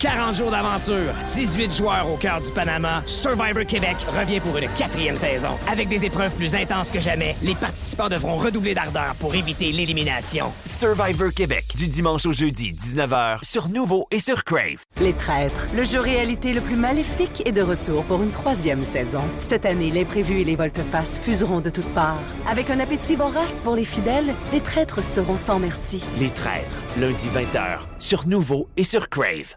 40 jours d'aventure, 18 joueurs au cœur du Panama, Survivor Québec revient pour une 4e saison. Avec des épreuves plus intenses que jamais, les participants devront redoubler d'ardeur pour éviter l'élimination. Survivor Québec, du dimanche au jeudi, 19h, sur Nouveau et sur Crave. Les Traîtres, le jeu réalité le plus maléfique est de retour pour une 3e saison. Cette année, l'imprévu et les volte-face fuseront de toutes parts. Avec un appétit vorace pour les fidèles, les traîtres seront sans merci. Les Traîtres, lundi 20h, sur Nouveau et sur Crave.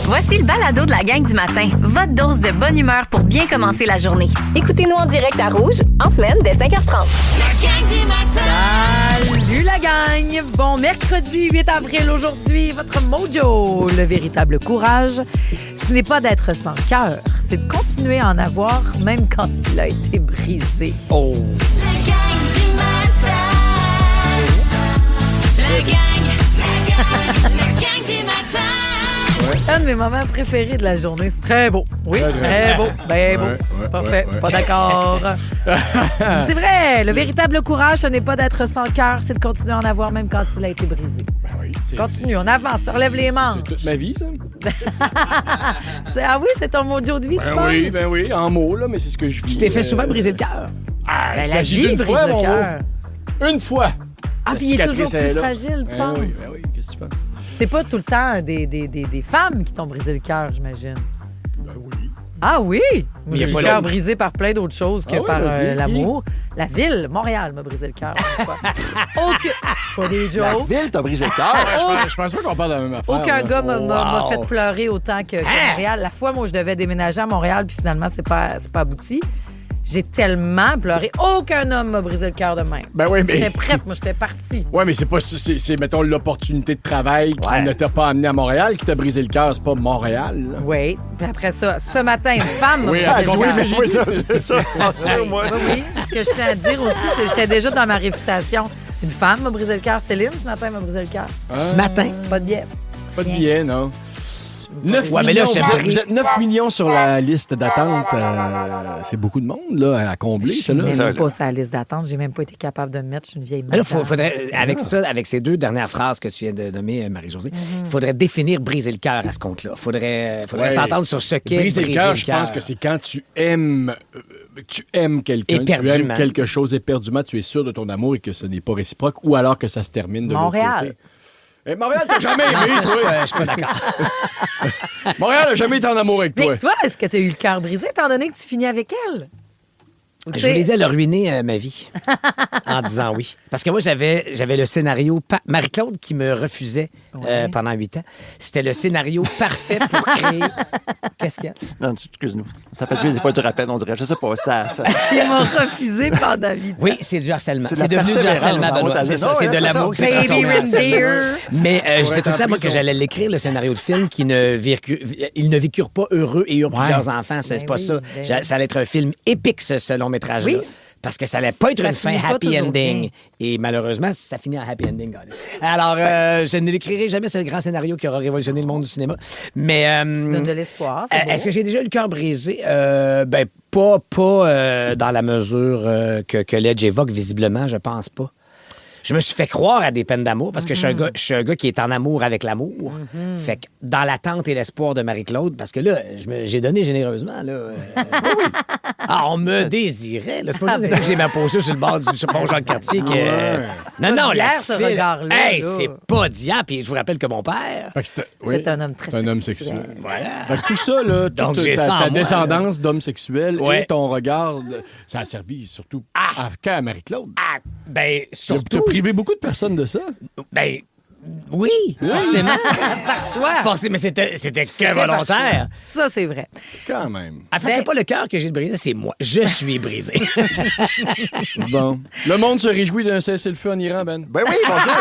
Voici le balado de la gang du matin. Votre dose de bonne humeur pour bien commencer la journée. Écoutez-nous en direct à Rouge, en semaine, dès 5h30. La gang du matin! Salut la gang! Bon mercredi 8 avril aujourd'hui, votre mojo, le véritable courage, ce n'est pas d'être sans cœur, c'est de continuer à en avoir même quand il a été brisé. Oh! La gang du matin! La gang du matin! C'est un de mes moments préférés de la journée. C'est très beau. Oui, très beau. Ben beau. Parfait. Pas d'accord. C'est vrai. Le véritable courage, ce n'est pas d'être sans cœur, c'est de continuer à en avoir même quand il a été brisé. Ben oui, Continue, on avance, on relève les manches. C'est toute ma vie, ça. Ah oui, c'est ton mojo de vie, tu penses? Ben oui, en mots, là, mais c'est ce que je vis. Tu t'es fait souvent briser le cœur. Ah, Ben, il la s'agit vie d'une brise fois, le mon cœur. mot. Une fois. Ah, puis il est toujours plus fragile, tu penses? Ben oui, qu'est-ce que tu penses? C'est pas tout le temps des femmes qui t'ont brisé le cœur, j'imagine. Ben oui. Ah oui? Moi, j'ai Il y a le pas cœur l'homme. brisé par plein d'autres choses que Ah oui, par vas-y. l'amour. La ville, Montréal, m'a brisé le cœur. Aucun... Pas des La jokes. ville t'a brisé le cœur. Je pense pas qu'on parle de la même affaire. Aucun là. gars m'a Wow. fait pleurer autant que Montréal. La fois, moi, je devais déménager à Montréal, puis finalement, c'est pas abouti. J'ai tellement pleuré. Aucun homme m'a brisé le cœur de même. Ben oui, mais... J'étais prête, moi, j'étais partie. Ouais, mais c'est pas... C'est, mettons, l'opportunité de travail qui ne t'a pas amené à Montréal qui t'a brisé le cœur. C'est pas Montréal, là. Oui. Puis après ça, ce matin, une femme m'a Oui, brisé le oui, cœur. mais j'ai dit. Ça, moi. Oui. Ce que je tiens à dire aussi, c'est que j'étais déjà dans ma réputation. Une femme m'a brisé le cœur. Céline, ce matin, m'a brisé le cœur. Ce matin. Pas de biais. Pas de billets, non. 9 Ouais, mais là, millions, je vous êtes 9 millions sur la liste d'attente. C'est beaucoup de monde, là, à combler, Je ça, suis là. même pas sur la liste d'attente. J'ai même pas été capable de me mettre. Je suis une vieille Mais là, madame. faudrait, avec ça, avec ces 2 dernières phrases que tu viens de nommer, Marie-Josée, il faudrait définir briser le cœur à ce compte-là. Faudrait Ouais. s'entendre sur ce qu'est Briser le cœur, je pense que c'est quand tu aimes quelqu'un, tu Éperdument. aimes quelque chose éperdument, tu es sûr de ton amour et que ce n'est pas réciproque, ou alors que ça se termine de l'autre Montréal. côté. Et Montréal, t'as jamais aimé, Non, ça, toi. je suis pas d'accord. Montréal n'a jamais été en amour avec toi. Mais toi, est-ce que tu as eu le cœur brisé étant donné que tu finis avec elle? Je vous l'ai dit, elle a ruiné ma vie en disant oui. Parce que moi, j'avais le scénario... Marie-Claude qui me refusait pendant 8 ans. C'était le scénario parfait pour créer... Qu'est-ce qu'il y a? Non, excuse-nous. Ça fait des fois du rappel, on dirait. Je sais pas, ça... Il m'a refusé pendant 8 ans. Oui, c'est du harcèlement. C'est de C'est la devenu du persévérance, harcèlement, on Benoît. va C'est dire. ça, c'est Ouais, de c'est l'amour qui s'est Baby transformé en harcèlement. reindeer. Mais je disais tout le temps, moi, que prison. j'allais l'écrire, le scénario de film, qui ils ne vécurent pas heureux et eurent plusieurs enfants. C'est Ben pas oui, ça. ben Ça allait être un film épique, ce long-métrage-là. Oui. Parce que ça allait pas être Ça une fin finit pas happy toujours ending. bien. Et malheureusement, ça finit en happy ending. Alors, je ne l'écrirai jamais, c'est le grand scénario qui aura révolutionné le monde du cinéma. Mais... Donne de l'espoir, c'est beau. Est-ce que j'ai déjà eu le cœur brisé? Ben, pas dans la mesure que Ledge évoque, visiblement, je pense pas. Je me suis fait croire à des peines d'amour parce que je suis un gars qui est en amour avec l'amour. Fait que dans l'attente et l'espoir de Marie-Claude, parce que là, j'ai donné généreusement. Là, on me désirait. Là. C'est pas juste que j'ai ma posture sur le bord du pont Jacques-Cartier. pas d'hier, ce regard-là, Hey, là. c'est pas d'hier. Puis je vous rappelle que mon père... Fait que C'est un homme très c'est un homme sexuel. sexuel. Voilà. Fait que tout ça, là, Donc, toute j'ai ça en ta moi, descendance d'homme sexuel Ouais. et ton regard, ça a servi surtout à Marie-Claude. Ah, ben, T'as surtout... privé beaucoup de personnes de ça. Ben, oui, forcément. Par choix. Forcément, mais c'était que volontaire. Ça, c'est vrai. Quand même. En fait, c'est pas le cœur que j'ai de brisé, c'est moi. Je suis brisé. Bon. Le monde se réjouit d'un cessez-le-feu en Iran, Ben. Ben oui, mon Dieu!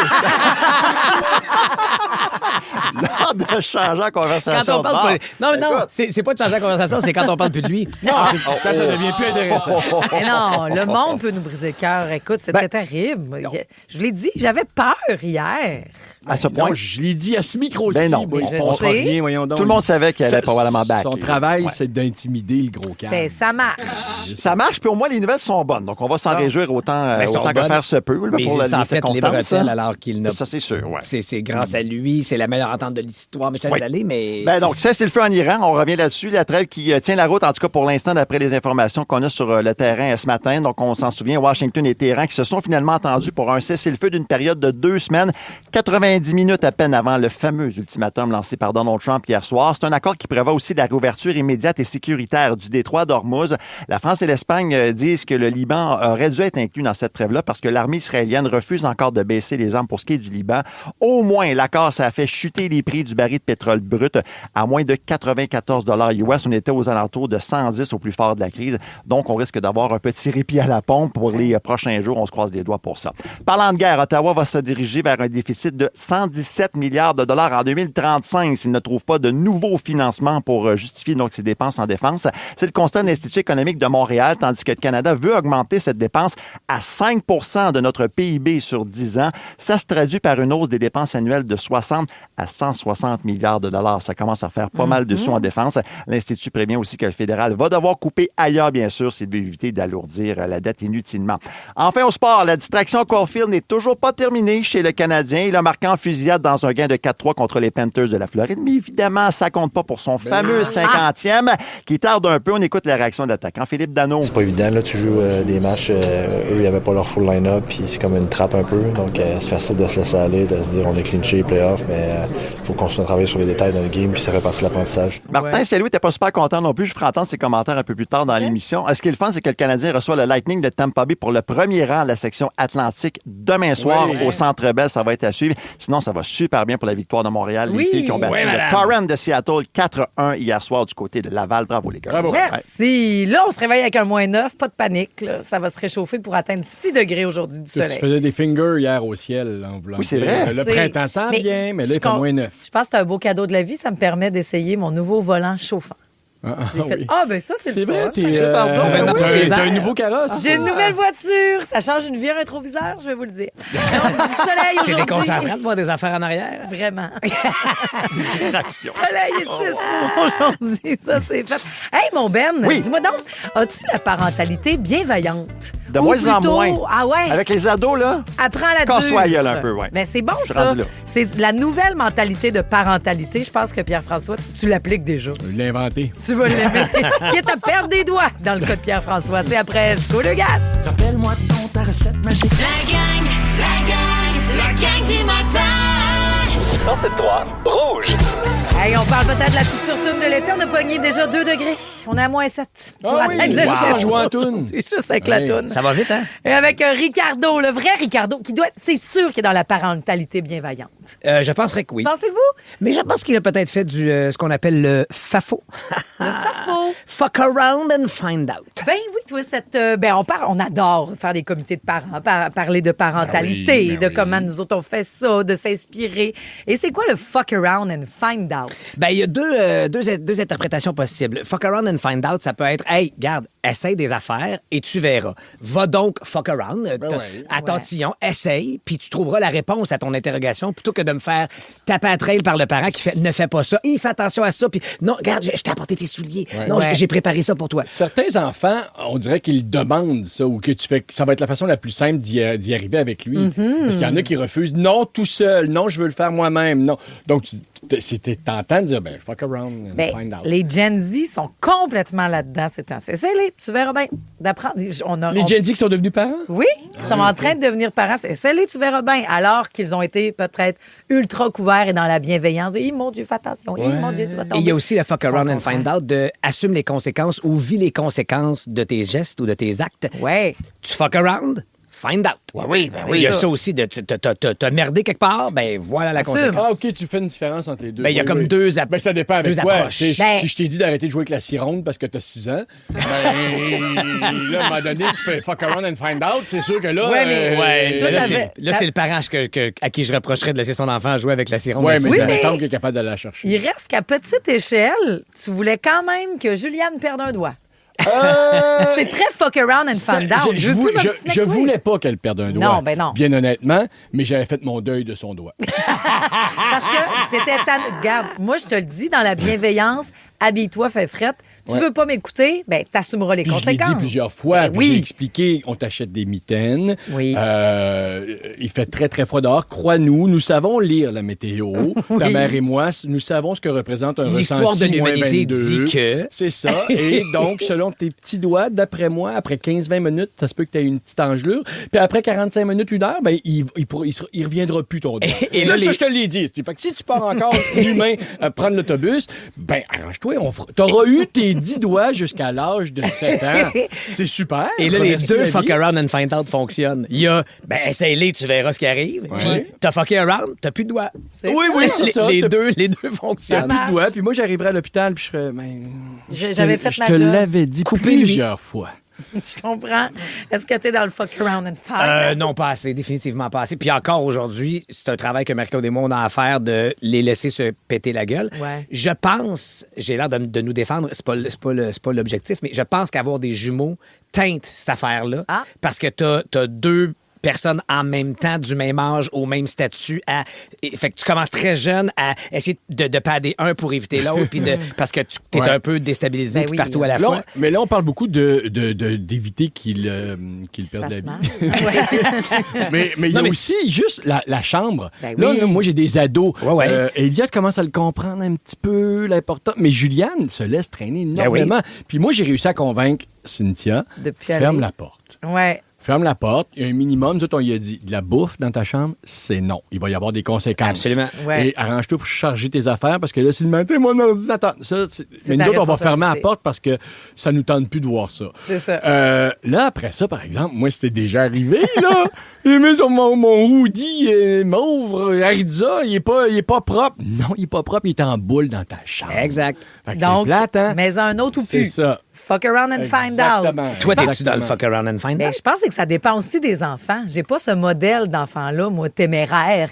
L'art de changer la conversation. Quand on parle de pas... bord. Non, Écoute. c'est pas de changer la conversation, c'est quand on parle plus de lui. Non, quand ça devient plus intéressant. Mais non, le monde peut nous briser le cœur. Écoute, c'était terrible. Je vous l'ai dit, j'avais peur hier. À ce point. Non, je l'ai dit à ce micro-ci. Ben non, moi, je il comprend sais. rien, voyons donc. Tout le monde savait qu'elle allait probablement back. Son travail, c'est d'intimider le gros calme. Ben, ça marche. Ça marche, puis au moins, les nouvelles sont bonnes. Donc, on va s'en réjouir autant, Ben, sont autant que bonnes, faire se peut. Mais pour il s'en fait les bretelles alors qu'il n'a Ça, c'est sûr, ouais. C'est grâce à lui, c'est la meilleure entente de l'histoire. Mais je suis Oui. désolé, mais. Ben donc, ça, c'est le feu en Iran. On revient là-dessus. La trêve qui tient la route, en tout cas pour l'instant, d'après les informations qu'on a sur le terrain ce matin. Donc, on s'en souvient, Washington et Téhéran qui se sont finalement entendus pour un cessez-le-feu d'une période de 2 semaines, 90 minutes à peine avant le fameux ultimatum lancé par Donald Trump hier soir. C'est un accord qui prévoit aussi la réouverture immédiate et sécuritaire du détroit d'Ormuz. La France et l'Espagne disent que le Liban aurait dû être inclus dans cette trêve-là parce que l'armée israélienne refuse encore de baisser les armes pour ce qui est du Liban. Au moins, l'accord, ça a fait chuter les prix du baril de pétrole brut à moins de 94 US. On était aux alentours de 110 au plus fort de la crise. Donc, on risque d'avoir un petit répit à la pompe pour les prochains jours. On se croise les doigts pour ça. Parlant de guerre, Ottawa va se diriger vers un déficit de 117 milliards de dollars en 2035 s'il ne trouve pas de nouveaux financements pour justifier donc ses dépenses en défense. C'est le constat de l'Institut économique de Montréal, tandis que le Canada veut augmenter cette dépense à 5 de notre PIB sur 10 ans. Ça se traduit par une hausse des dépenses annuelles de 60 à 160 milliards de dollars. Ça commence à faire pas mal de sous en défense. L'Institut prévient aussi que le fédéral va devoir couper ailleurs, bien sûr, s'il veut éviter d'alourdir la dette inutilement. Enfin, au sport, la distraction Caulfield n'est toujours pas terminée chez le Canadien. Il a marqué en fusillade dans un gain de 4-3 contre les Panthers de la Floride, mais évidemment, ça compte pas pour son fameux 50e qui tarde un peu. On écoute la réaction de l'attaquant Philippe Danault. C'est pas évident, là, tu joues des matchs, eux, ils n'avaient pas leur full line-up, puis c'est comme une trappe un peu, donc c'est facile de se laisser aller, de se dire on est clinché, play-off, mais faut continuer à travailler sur les détails dans le game, puis ça fait partie de l'apprentissage. Martin Saint-Louis n'était pas super content non plus. Je ferai entendre ses commentaires un peu plus tard dans l'émission. Ce qui est le fun, c'est que le Canadien reçoit le Lightning de Tampa Bay pour le premier rang de la section Atlantique demain soir au Centre Bell. Ça va être à suivre. Sinon, ça va super bien pour la victoire de Montréal. Les filles qui ont battu le Torrent de Seattle 4-1 hier soir du côté de Laval. Bravo les gars. Bravo. Merci. Là, on se réveille avec un -9. Pas de panique. Là. Ça va se réchauffer pour atteindre 6 degrés aujourd'hui du Tu soleil. faisais des fingers hier au ciel. Là, en voulant Oui, c'est dire. vrai. Le printemps s'en vient, mais là, il fait -9. Je pense que c'est un beau cadeau de la vie. Ça me permet d'essayer mon nouveau volant chauffant. J'ai fait, ben ça, c'est le vrai, fun. t'as un nouveau carrosse. J'ai une nouvelle voiture. Ça change une vie, un rétroviseur, je vais vous le dire. Donc, du soleil C'est aujourd'hui. déconcentrant de voir des affaires en arrière. Vraiment. Distraction. Soleil et 6 aujourd'hui, ça c'est fait. Hey, mon Ben, dis-moi donc, as-tu la parentalité bienveillante? De Ou moins en plutôt- moins. Ah ouais? Avec les ados, là, Apprends la casse-toi la dure. gueule un peu, ouais. Ben, c'est bon, Je suis ça. rendu là. C'est la nouvelle mentalité de parentalité. Je pense que Pierre-François, tu l'appliques déjà. Je l'ai inventé. Tu vas l'aimer. Qui est à perdre des doigts dans le cas de Pierre-François. C'est après Sco de Gas. La gang du matin. 107.3 Rouge. Hey, on parle peut-être de la future toune de l'été. On a pogné déjà 2 degrés. On est à -7. Pour Ah oui, atteindre le wow. ciel. Jouer en toune. C'est juste avec la Hey. toune. Ça va vite, hein? Et avec Ricardo, le vrai Ricardo, qui doit être, c'est sûr qu'il est dans la parentalité bienveillante. Je penserais que oui. Pensez-vous? Mais je pense qu'il a peut-être fait du ce qu'on appelle le FAFO. Le fafo. Fuck around and find out. Ben oui, toi, on adore faire des comités de parents, parler de parentalité, Ben oui, ben de oui. comment nous autres on fait ça, de s'inspirer. Et c'est quoi le fuck around and find out? Ben, il y a deux interprétations possibles. Fuck around and find out, ça peut être, hey, garde, essaye des affaires et tu verras. Va donc fuck around, à tâtillon, essaye, puis tu trouveras la réponse à ton interrogation plutôt que de me faire taper à trail par le parent qui fait, ne fais pas ça. Fais attention à ça, puis non, regarde, je t'ai apporté tes souliers. Non, Ouais. j'ai préparé ça pour toi. Certains enfants, on dirait qu'ils demandent ça ou que tu fais ça va être la façon la plus simple d'y arriver avec lui. Parce qu'il y en a qui refusent. Non, tout seul. Non, je veux le faire moi-même. Non. Donc, c'était tentant de dire, ben, fuck around and Ben, find out. les Gen Z sont complètement là-dedans ces temps-ci. Essaye-les, tu verras bien. D'apprendre. Les Gen Z qui sont devenus parents? Oui, ils sont en train de devenir parents. Essaye-les, tu verras bien. Alors qu'ils ont été peut-être ultra couverts et dans la bienveillance. Mon Dieu, fais attention. Mon Dieu, tu vas tomber. Et il y a aussi le fuck around and find out de assume les conséquences ou vis les conséquences de tes gestes ou de tes actes. Ouais. Tu fuck around, find out. Oui, Il y a ça aussi de t'as merdé quelque part, ben voilà la Assume. conséquence. Ah, OK, tu fais une différence entre les deux. Ben, il y a Oui, comme oui. deux Ben, ça dépend avec deux quoi. approches. Tu sais, Ben- Si je t'ai dit d'arrêter de jouer avec la cironde parce que t'as 6 ans, ben, là, à un moment donné, tu fais fuck around and find out. C'est sûr que là... Ouais, mais- Ouais, Toi, là, t'avais- c'est le parent à qui je reprocherais de laisser son enfant jouer avec la sirène. Ouais, mais Oui, c'est mais- un temps qui est capable de la chercher. Il reste qu'à petite échelle, tu voulais quand même que Juliane perde un doigt. C'est très fuck around and find out. Je voulais pas qu'elle perde un doigt. Non, ben non. Bien honnêtement, mais j'avais fait mon deuil de son doigt. Parce que t'étais regarde, moi, je te le dis, dans la bienveillance, habille-toi, fais frette. Tu veux pas m'écouter, ben t'assumeras les Puis conséquences. Je l'ai dit plusieurs fois. Ben J'ai expliqué, on t'achète des mitaines. Oui. Il fait très, très froid dehors. Crois-nous, nous savons lire la météo. Ta mère et moi, nous savons ce que représente un L'histoire ressenti de l'humanité dit que... C'est ça. Et donc, selon tes petits doigts, d'après moi, après 15-20 minutes, ça se peut que tu aies une petite engelure. Puis après 45 mintu, 1 heure, ben, il reviendra plus ton doigt. Et là, ça, je te l'ai dit. Fait que si tu pars encore humain prendre l'autobus, ben, arrange-toi. T'auras eu tes 10 doigts jusqu'à l'âge de 7 ans. C'est super. Et là, les deux fuck around and find out fonctionnent. Il y a, ben, essaye-les, tu verras ce qui arrive. Ouais. Puis, t'as fucké around, t'as plus de doigts. Oui, c'est ça. Les deux T'as fonctionnent. plus de doigts. Puis moi, j'arriverai à l'hôpital, puis je serais... J'avais fait ma job. Je job. te l'avais dit plusieurs fois. Je comprends. Est-ce que t'es dans le fuck around and find out? Non, pas assez, définitivement pas assez. Puis encore aujourd'hui, c'est un travail que Marie-Claude et moi, on a à faire de les laisser se péter la gueule. Ouais. Je pense, j'ai l'air de nous défendre, c'est pas l'objectif, mais je pense qu'avoir des jumeaux teinte cette affaire-là. Ah. Parce que t'as deux personnes en même temps, du même âge, au même statut. Fait que tu commences très jeune à essayer de padder un pour éviter l'autre, puis parce que tu es un peu déstabilisé Ben puis oui. partout à la Là, fois. mais là, on parle beaucoup d'éviter qu'il perde la vie. mais il y a aussi juste la chambre. Ben Là, oui. moi, j'ai des ados. Ouais. Elliot commence à le comprendre un petit peu, l'important. Mais Juliane se laisse traîner énormément. Puis moi, j'ai réussi à convaincre Cynthia, Depuis ferme aller. la porte. Ouais. Ferme la porte. Il y a un minimum. Nous autres, on lui a dit, de la bouffe dans ta chambre, c'est non. Il va y avoir des conséquences. Absolument. Ouais. Et arrange-toi pour charger tes affaires parce que là, c'est le matin, mon ordinateur. Mais ta nous autres, on va fermer la responsabilité. porte parce que ça nous tente plus de voir ça. C'est ça. Là, après ça, par exemple, moi, c'était déjà arrivé, là. J'ai mis sur mon hoodie mauve, Aridza, il est pas propre. Non, il est pas propre, il est en boule dans ta chambre. Exact. Fait que Donc, c'est plate, hein? mais un autre ou C'est plus. ça. Fuck around and find out. Exactement. Toi, t'es-tu Exactement. dans le fuck around and find Ben, out? je pense que ça dépend aussi des enfants. J'ai pas ce modèle d'enfant-là, moi, téméraire,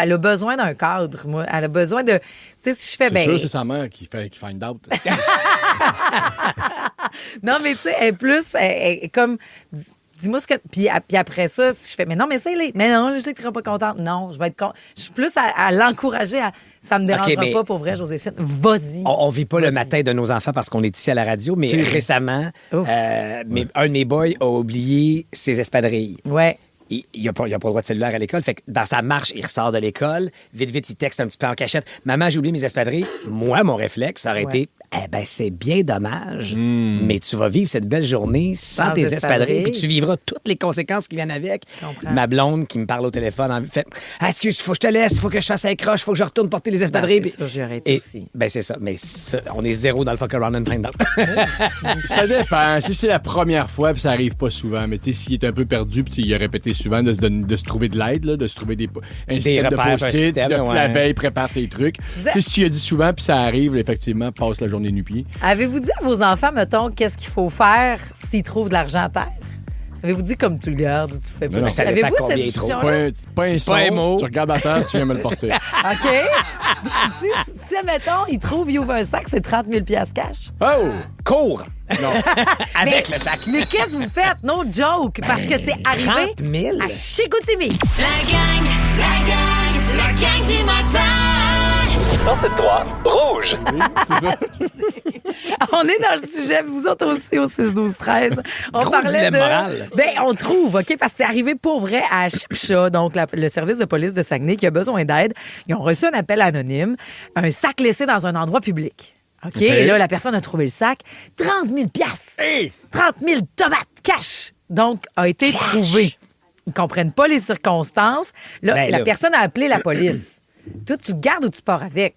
elle a besoin d'un cadre, moi. Elle a besoin de, tu sais, si je fais, C'est sûr, c'est sa mère qui find out. non, mais tu sais, elle est plus, elle est comme, dis-moi ce que, puis après ça, si je fais, mais non, mais c'est mais non, je sais que tu seras pas contente. Non, je vais être je suis plus à l'encourager, ça me dérangera mais- pas, pour vrai, Joséphine. Vas-y. On vit pas le Vas-y. matin de nos enfants parce qu'on est ici à la radio, mais récemment, Ouf. un de mes boys a oublié ses espadrilles. Ouais. Il a pas le droit de cellulaire à l'école. Fait que dans sa marche, il ressort de l'école. Vite, il texte un petit peu en cachette. Maman, j'ai oublié mes espadrilles. Moi, mon réflexe, ça aurait été, c'est bien dommage, mais tu vas vivre cette belle journée sans tes espadrilles, puis tu vivras toutes les conséquences qui viennent avec. comprends. Ma blonde qui me parle au téléphone, fait, excuse, faut que je te laisse, faut que je fasse un croche, faut que je retourne porter les espadrilles. Ben, c'est ça, j'y aurais été aussi. Ben, c'est ça. Mais ça, on est zéro dans le fuck around and find out. Ça dépend. Si c'est la première fois, puis ça arrive pas souvent, mais tu sais, s'il est un peu perdu, puis il a répété souvent de se trouver de l'aide, là, de se trouver un système de repères, un post-it, système, puis ouais. la veille, prépare tes trucs. Tu sais, si tu as dit souvent, puis ça arrive, effectivement, passe la journée nu-pied. Avez-vous dit à vos enfants, mettons, qu'est-ce qu'il faut faire s'ils trouvent de l'argent à terre? Avez-vous dit comme tu le gardes ou tu le fais pas? Non, ça dépend Avez-vous combien cette ils trouvent. discussion-là? Pas un pas un son, mot. tu regardes à terre, tu viens me le porter. OK. si, mettons, ils trouvent, ils ouvrent un sac, c'est 30 000 piastres cash. Oh! Cours! Non. Avec Mais- le sac. Mais qu'est-ce que vous faites? No joke. Parce que c'est arrivé 30 000? à Chicoutimi. La gang du matin. 107.3 Rouge. Oui, c'est ça. On est dans le sujet, vous autres aussi au 6-12-13. On Gros dilemme moral. Ben, on trouve, OK, parce que c'est arrivé pour vrai à Chipcha, donc le service de police de Saguenay qui a besoin d'aide. Ils ont reçu un appel anonyme, un sac laissé dans un endroit public. OK? Et là, la personne a trouvé le sac. 30 000 piastres. 30 000 tomates cash. Donc, a été trouvé. Ils comprennent pas les circonstances. Là, Ben la là. personne a appelé la police. Toi, tu le gardes ou tu pars avec?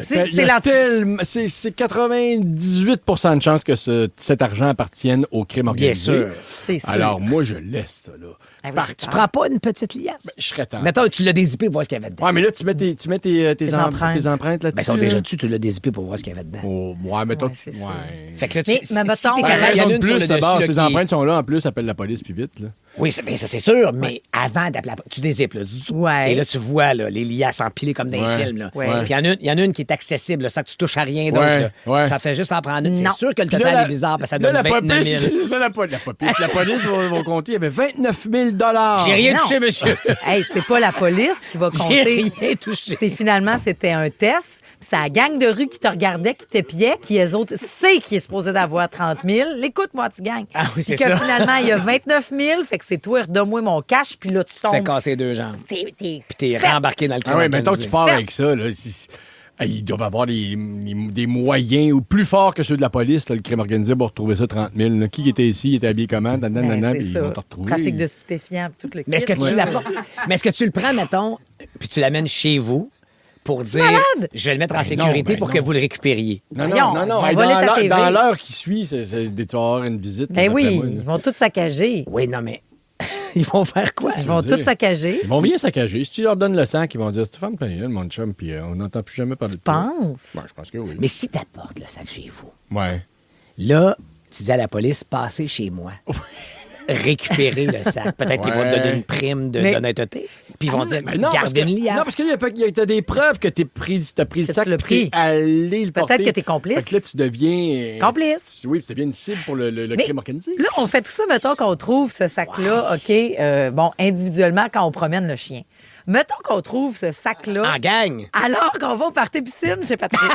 C'est 98 de chances que cet argent appartienne au crime organisé. Bien sûr. C'est sûr. Alors, moi, je laisse ça, là. Ah oui, Par- j'ai tu peur. prends pas une petite liasse? Je serais tenté. Mettons, tu l'as dézippé pour voir ce qu'il y avait dedans. Ouais, mais là, tu mets tes empreintes. tes empreintes là-dessus. Ben, ils sont là. déjà dessus, tu l'as dézippé pour voir ce qu'il y avait dedans. Oh, ouais, mettons. Ouais, c'est sûr. Fait que là, Mais, si mettons, t'es ouais, capable, il y en a Raison de une sur plus, le d'abord, dessus, ces là, qui- empreintes sont là, en plus, appelle la police, puis vite, là. Oui, ça, c'est sûr, mais avant d'appeler tu dézippes, là. Ouais. Et là, tu vois là, les liasses empilées comme dans les films. Là. Ouais. Puis il y en a une qui est accessible, là, ça que tu touches à rien d'autre. Ouais, là. ouais. Ça fait juste en prendre une. Non. C'est sûr que le Puis total là, est bizarre, parce que ça là, donne la 29 police, 000. c'est la police vont compter. Il y avait 29 000 J'ai rien Non. touché, monsieur. Hey, c'est pas la police qui va J'ai compter. rien touché. C'est finalement, c'était un test. Puis c'est la gang de rue qui te regardait, qui t'épiait, qui, eux autres, sait qui est supposé d'avoir 30 000. L'écoute-moi, tu gang. Ah oui, c'est Puis que ça. finalement, il y a 29 000. Fait que c'est toi, redonne-moi mon cash. Puis là, tu Tu te fais tombes. casser 2 jambes. T'es Puis t'es rembarqué dans le Ah oui, crime mettons que tu organisé. pars avec ça, là. Ils doivent avoir des moyens ou plus forts que ceux de la police, là, le crime organisé, pour retrouver ça 30 000. Là. Qui était ici, il était habillé comment? Ben, Puis c'est ils ça. vont te retrouver. Trafic de stupéfiants, tout le Mais est-ce que kit. tu l'apportes? Mais est-ce que tu le prends, mettons, puis tu l'amènes chez vous pour dire malade? je vais le mettre en Ben sécurité non, pour ben que non. vous le récupériez? Non, Voyons, non, non, non. ils Hey, vont voler ta TV. dans l'heure qui suit, tu vas avoir une visite. Ben d'après oui, moi, là. ils vont tout saccager. Oui, non, mais ils vont faire quoi? Ils vont veux dire. tout saccager. Ils vont bien saccager. Si tu leur donnes le sang, ils vont dire tu fermes ta gueule, mon chum, puis on n'entend plus jamais parler Tu de toi. penses? Ouais, je pense que oui. Mais si t'apportes le sac chez vous, Ouais. là, tu dis à la police, passez chez moi. Récupérer le sac. Peut-être qu'ils vont te donner une prime Mais- d'honnêteté. Puis ils vont dire, Mais non, parce garde que, une liasse. non, parce que t'as des preuves que t'as pris le Que sac, tu l'as puis pris. t'es allé le porter. Peut-être que t'es complice. Fait que là, tu deviens... Complice. Oui, puis tu deviens une cible pour le Mais crime organisé. Là, on fait tout ça, mettons qu'on trouve ce sac-là, OK, bon, individuellement, quand on promène le chien. Mettons qu'on trouve ce sac-là, En gang. alors qu'on va au party piscine chez Patrice.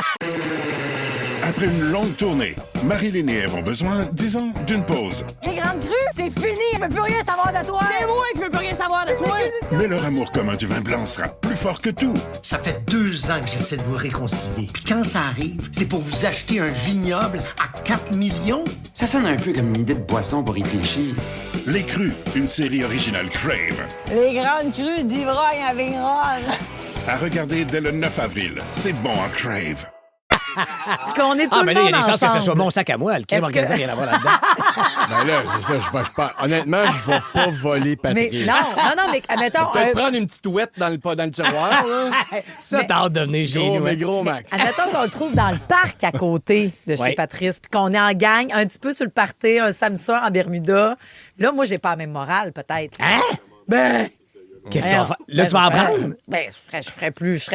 Après une longue tournée, Marilyn et Ève ont besoin, disons, d'une pause. Les grandes crues, c'est fini, je veux plus rien savoir de toi. C'est moi qui veux plus rien savoir de toi. Mais leur amour commun du vin blanc sera plus fort que tout. Ça fait 2 ans que j'essaie de vous réconcilier. Puis quand ça arrive, c'est pour vous acheter un vignoble à 4 millions. Ça sonne un peu comme une idée de boisson pour réfléchir. Les Crus, une série originale Crave. Les grandes crues d'ivrogne à Vigneronne. À regarder dès le 9 avril. C'est bon en Crave. Qu'on est tout Ah, le mais là, il y a monde des chances que ce ensemble. soit mon sac à moi. Le crime Est-ce que- organisé, rien à voir là-dedans. Ben là, c'est ça, je pense. Honnêtement, je vais pas voler Patrick. Mais non, mais admettons... Peut-être prendre une petite ouette dans le tiroir, là. Ça, t'as hâte de venir chez Gros, nous. mais hein. gros max. Admettons qu'on le trouve dans le parc à côté de chez Ouais. Patrice, puis qu'on est en gang, un petit peu sur le party, un samedi soir en Bermuda. Là, moi, j'ai pas la même morale, peut-être. Hein? Ben, qu'est-ce que tu vas faire? Là, tu vas en prendre? Ben, je serais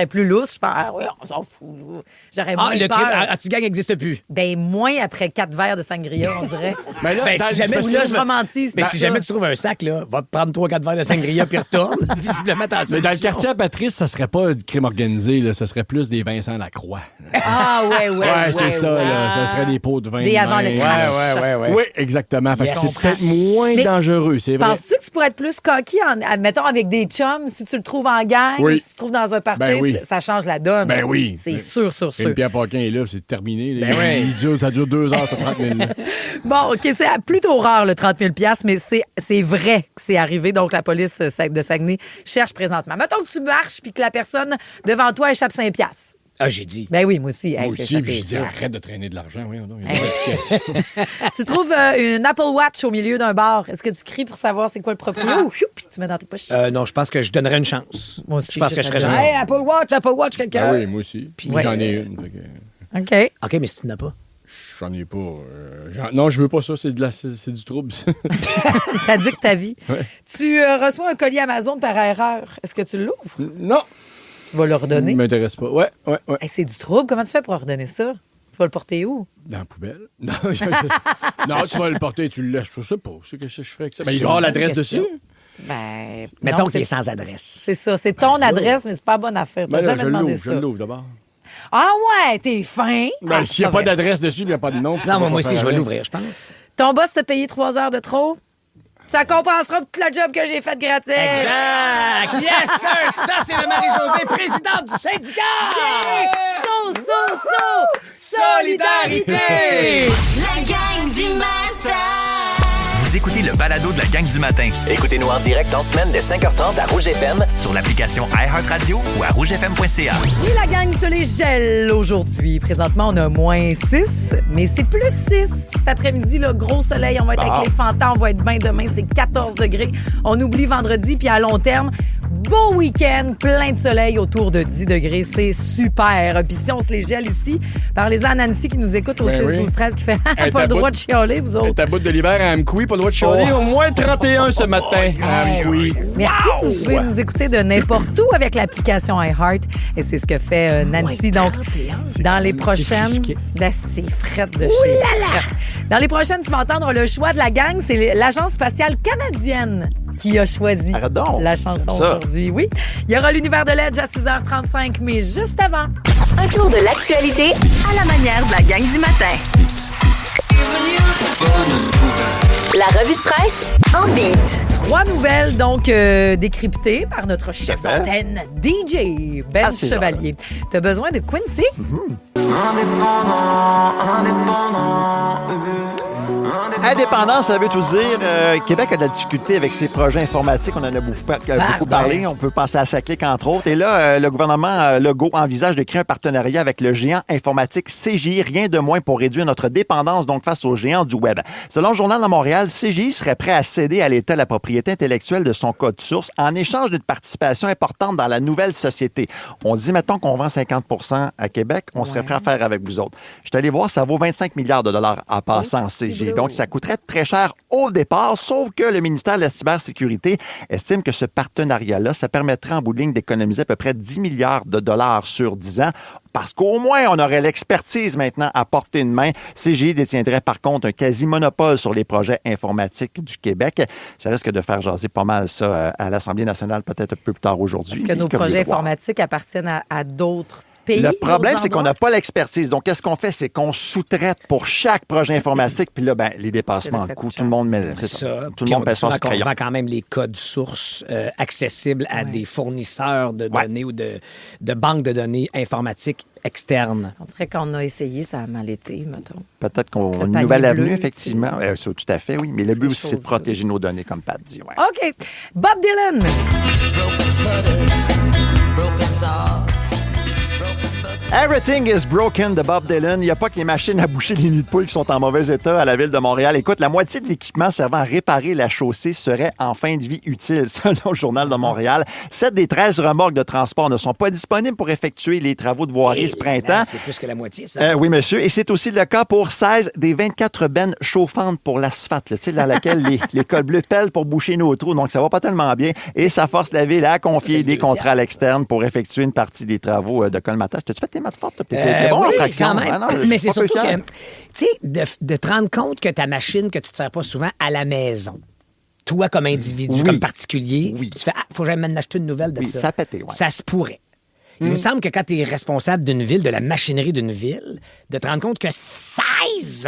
plus lousse. Je pense, ah oui, on s'en fout. J'aurais Ah, moins le peur. crime anti-gang n'existe plus. Ben, moins après 4 verres de sangria, on dirait. Ben là, Ben, dans- si jamais parce tu que là, trouves- je romantise Mais tout si ça. jamais tu trouves un sac, là, va te prendre 3-4 verres de sangria puis retourne. Visiblement, t'as Mais dans le quartier à Patrice, ça serait pas de crime organisé, là. Ça serait plus des Vincent Lacroix. Ah, ouais. Ouais, c'est ça, là. Ça serait des pots de vin. Des de avant même. le crash. Ouais. Oui, exactement. Fait que Yes. c'est peut-être moins Mais dangereux, c'est vrai. Penses-tu que tu pourrais être plus coquille, mettons, avec des chums, si tu le trouves en gang, Oui. si tu le trouves dans un party, Ben oui. ça change la donne. Ben oui. C'est sûr. Et le Pierre Paquin est là, c'est terminé. là. Ben oui. Ça dure 2 heures, c'est 30 000. là. Bon, OK, c'est plutôt rare, le 30 000 mais c'est vrai que c'est arrivé. Donc, la police de Saguenay cherche présentement. Mettons que tu marches puis que la personne devant toi échappe 5 piastres. Ah, j'ai dit. Ben oui, moi aussi. Moi Hey, aussi, échappé, puis je dis ça. arrête de traîner de l'argent. Voyons donc, il y a une application. Tu trouves une Apple Watch au milieu d'un bar. Est-ce que tu cries pour savoir c'est quoi le propriétaire ou puis tu mets dans tes poches? Non, je pense que je donnerais une chance. Moi aussi, Je pense que je serais genre, donnerais. hey, Apple Watch, quelqu'un. Ah oui, moi aussi. Puis Ouais. j'en ai une. fait que OK. OK, mais si tu n'as pas. J'en ai pas. Non, je veux pas ça. C'est du trouble. ça. Ça dicte ta vie. Tu reçois un colis Amazon par erreur. Est-ce que tu l'ouvres? Non. Tu vas le redonner? Ça m'intéresse pas. Ouais. Hey, c'est du trouble. Comment tu fais pour ordonner ça? Tu vas le porter où? Dans la poubelle. Non, non, tu vas le porter et tu le laisses. Je sais pas. C'est que je ferais avec ça. Ben, il doit y avoir l'adresse question. dessus. Ben, Mettons non, qu'il est sans adresse. C'est ça. C'est ton adresse, mais c'est pas la bonne affaire. T'as Ben là, jamais je demandé l'ouvre. ça. Je l'ouvre d'abord. Ah ouais, t'es fin. Ben, Ah, s'il n'y a c'est pas vrai. d'adresse dessus, il n'y a pas de nom. Non, moi aussi, je vais l'ouvrir, je pense. Ton boss t'a payé 3 heures de trop? Ça compensera toute la job que j'ai faite gratis. Exact! Yes, sir! Ça, c'est le Marie-Josée, présidente du syndicat! Solidarité! La gang du matin. Vous écoutez le balado de la gang du matin. Écoutez-nous en direct en semaine dès 5h30 à Rouge FM sur l'application iHeartRadio ou à rougefm.ca. Et la gang se les gèle aujourd'hui. Présentement, on a moins 6, mais c'est plus 6. Cet après-midi, là, gros soleil, on va être avec les fantas, on va être bien demain, c'est 14 degrés. On oublie vendredi, puis à long terme, beau week-end, plein de soleil autour de 10 degrés. C'est super. Puis si on se les gèle ici, parlez-en à Nancy qui nous écoute au 6-12-13 qui fait « Pas le droit de chialer, vous autres. » Ta bout de l'hiver à Amkoui, pas le droit de chialer. Au moins 31 ce matin à Amkoui. Merci. Vous pouvez nous écouter de n'importe où avec l'application iHeart. Et c'est ce que fait Nancy. Donc, dans les prochaines... c'est frette de chez frette. Dans les prochaines, tu vas entendre le choix de la gang. C'est l'Agence spatiale canadienne qui a choisi la chanson aujourd'hui. Oui. Il y aura l'univers de Ledge à 6h35, mais juste avant... Un tour de l'actualité à la manière de la gang du matin. La revue de presse en beat. 3 nouvelles, donc, décryptées par notre chef d'antenne, DJ Ben Chevalier. T'as besoin de Quincy? Indépendance, ça veut tout dire. Québec a de la difficulté avec ses projets informatiques. On en a beaucoup parlé. On peut penser à SACLIC, entre autres. Et là, le gouvernement Legault envisage de créer un partenariat avec le géant informatique CGI, rien de moins pour réduire notre dépendance donc face aux géants du Web. Selon le Journal de Montréal, CGI serait prêt à céder à l'État la propriété intellectuelle de son code source en échange d'une participation importante dans la nouvelle société. On dit, mettons qu'on vend 50 % à Québec, on serait prêt à faire avec vous autres. Je suis allé voir, ça vaut 25 milliards de dollars en passant en CGI. Donc, ça coûterait très cher au départ, sauf que le ministère de la Cybersécurité estime que ce partenariat-là, ça permettrait en bout de ligne d'économiser à peu près 10 milliards de dollars sur 10 ans. Parce qu'au moins, on aurait l'expertise maintenant à portée de main. CGI détiendrait par contre un quasi-monopole sur les projets informatiques du Québec. Ça risque de faire jaser pas mal ça à l'Assemblée nationale, peut-être un peu plus tard aujourd'hui. Est-ce que nos projets informatiques appartiennent à d'autres pays? Le problème, c'est qu'on n'a pas l'expertise. Donc, qu'est-ce qu'on fait? C'est qu'on sous-traite pour chaque projet informatique. Puis là, les dépassements de coûts, tout le monde met ça. Tout le monde passe son crayon. On vend quand même les codes sources accessibles à des fournisseurs de données ou de banques de données informatiques externes. On dirait qu'on a essayé, ça a mal été, mettons. Peut-être qu'on a une nouvelle avenue, effectivement. Tout à fait, oui. Mais le but aussi, c'est de protéger nos données, comme Pat dit. Ouais. OK. Bob Dylan. Everything is broken de Bob Dylan. Il n'y a pas que les machines à boucher les nids de poules qui sont en mauvais état à la ville de Montréal. Écoute, la moitié de l'équipement servant à réparer la chaussée serait en fin de vie utile, selon le Journal de Montréal. 7 des 13 remorques de transport ne sont pas disponibles pour effectuer les travaux de voirie ce printemps. C'est plus que la moitié, ça. Oui, monsieur. Et c'est aussi le cas pour 16 des 24 bennes chauffantes pour l'asphalte, dans laquelle les cols bleus pèlent pour boucher nos trous. Donc, ça va pas tellement bien. Et ça force la ville à confier des contrats à l'externe pour effectuer une partie des travaux de colmatage. T'as-tu fait tes maths fortes? T'es bon en fraction. Mais c'est surtout que, tu sais, de te rendre compte que ta machine, que tu ne te sers pas souvent à la maison, toi comme individu, comme particulier, tu fais, faut jamais m'en acheter une nouvelle de ça. Ça a pété, Ça se pourrait. Il me semble que quand tu es responsable d'une ville, de la machinerie d'une ville, de te rendre compte que 16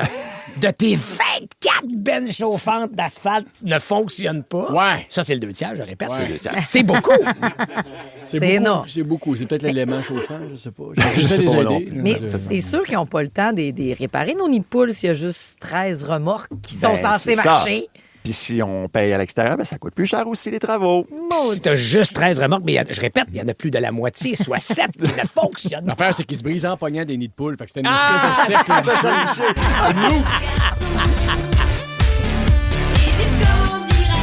de tes 24 bennes chauffantes d'asphalte ne fonctionnent pas. Ouais. Ça, c'est le 2/3, je répète. C'est beaucoup. C'est énorme. C'est beaucoup. C'est peut-être l'élément chauffant, je sais pas. J'essaie de les aider. Mais c'est sûr qu'ils n'ont pas le temps de réparer nos nids de poules s'il y a juste 13 remorques qui sont censées marcher. Puis si on paye à l'extérieur, ça coûte plus cher aussi les travaux. Si t'as juste 13 remorques, mais je répète, il y en a plus de la moitié, soit 7 qui ne fonctionnent pas. L'affaire, c'est qu'ils se brisent en pognant des nids de poules. Fait que c'était une espèce de cercle.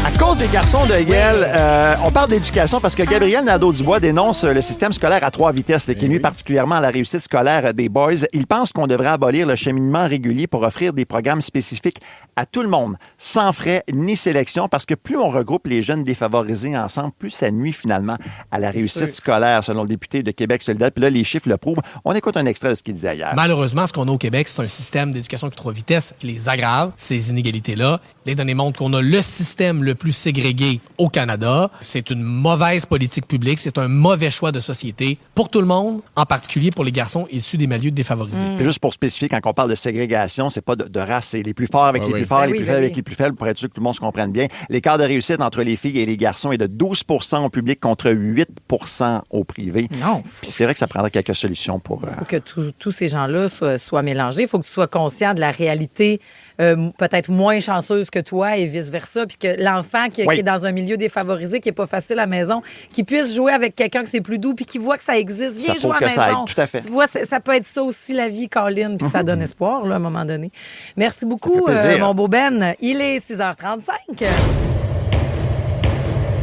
À cause des garçons de Yale, on parle d'éducation parce que Gabriel Nadeau-Dubois dénonce le système scolaire à 3 vitesses qui nuit particulièrement à la réussite scolaire des boys. Il pense qu'on devrait abolir le cheminement régulier pour offrir des programmes spécifiques à tout le monde, sans frais ni sélection, parce que plus on regroupe les jeunes défavorisés ensemble, plus ça nuit finalement à la réussite scolaire, selon le député de Québec solidaire. Puis là, les chiffres le prouvent. On écoute un extrait de ce qu'il disait hier. Malheureusement, ce qu'on a au Québec, c'est un système d'éducation qui 3 vitesses qui les aggrave, ces inégalités-là. Les données montrent qu'on a le système le plus ségrégué au Canada. C'est une mauvaise politique publique, c'est un mauvais choix de société pour tout le monde, en particulier pour les garçons issus des milieux défavorisés. Juste pour spécifier, quand on parle de ségrégation, c'est pas de race, c'est les plus forts avec les plus forts, les plus faibles avec les plus faibles, pour être sûr que tout le monde se comprenne bien. L'écart de réussite entre les filles et les garçons est de 12 % au public contre 8 % au privé. Non. Puis c'est vrai que ça prendrait quelques solutions pour... Il faut que tous ces gens-là soient mélangés. Il faut que tu sois conscient de la réalité peut-être moins chanceuse que toi et vice-versa, puis que l'enfant qui est dans un milieu défavorisé, qui n'est pas facile à la maison, qui puisse jouer avec quelqu'un que c'est plus doux, puis qui voit que ça existe. Viens jouer à la maison. Ça aide, tout à fait. Tu vois, ça peut être ça aussi, la vie, Colin, puis ça donne espoir, là, à un moment donné. Merci beaucoup, mon beau Ben. Il est 6h35.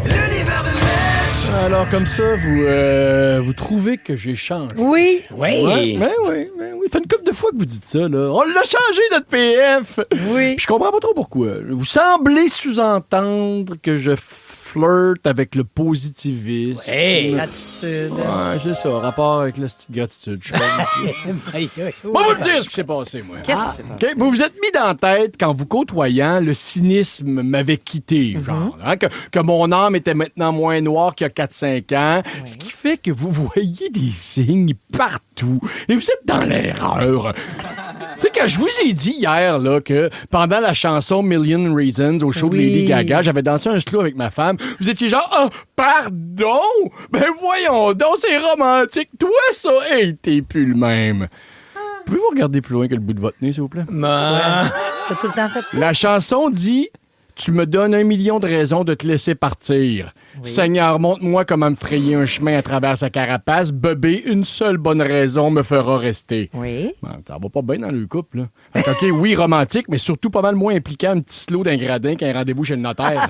L'univers de Ledge. Alors, comme ça, vous trouvez que j'ai changé? Oui. Oui. Oui. Fait une couple de fois que vous dites ça, là. On l'a changé, notre PF. Oui. Puis je comprends pas trop pourquoi. Vous semblez sous-entendre que je flirte avec le positivisme. Hey. Gratitude. Ouais, c'est ça, rapport avec la petite gratitude. Je vais vous le dire ce qui s'est passé, moi. Qu'est-ce qui s'est passé? OK, vous vous êtes mis dans la tête, qu'en vous côtoyant, le cynisme m'avait quitté, genre. Hein, que mon âme était maintenant moins noire qu'il y a 4-5 ans. Oui. Ce qui fait que vous voyez des signes partout. Et vous êtes dans l'erreur. Tu sais, quand je vous ai dit hier là, que pendant la chanson Million Reasons au show de Lady Gaga, j'avais dansé un slow avec ma femme, vous étiez genre « Oh, pardon? Ben voyons donc, c'est romantique. Toi, ça, hey, t'es plus le même. » Pouvez-vous regarder plus loin que le bout de votre nez, s'il vous plaît? T'as tout le temps fait ça? La chanson dit « Tu me donnes 1 million de raisons de te laisser partir. Oui. Seigneur, montre-moi comment me frayer un chemin à travers sa carapace. Bébé, une seule bonne raison me fera rester. » Oui. Bon, ça va pas bien dans le couple, là. OK, oui, romantique, mais surtout pas mal moins impliquant un petit slow d'un gradin qu'un rendez-vous chez le notaire.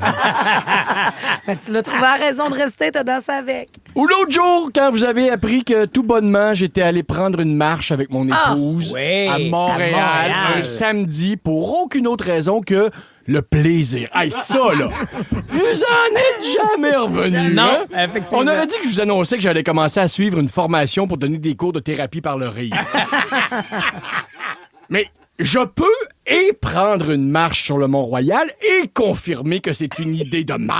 Ben, tu l'as trouvé à raison de rester, t'as dansé avec. Ou l'autre jour, quand vous avez appris que tout bonnement, j'étais allé prendre une marche avec mon épouse à Montréal un samedi pour aucune autre raison que le plaisir. Hey, ça, là, vous en êtes jamais revenu. Non, hein? effectivement. On aurait dit que je vous annonçais que j'allais commencer à suivre une formation pour donner des cours de thérapie par le rire. Mais je peux et prendre une marche sur le Mont-Royal et confirmer que c'est une idée de merde.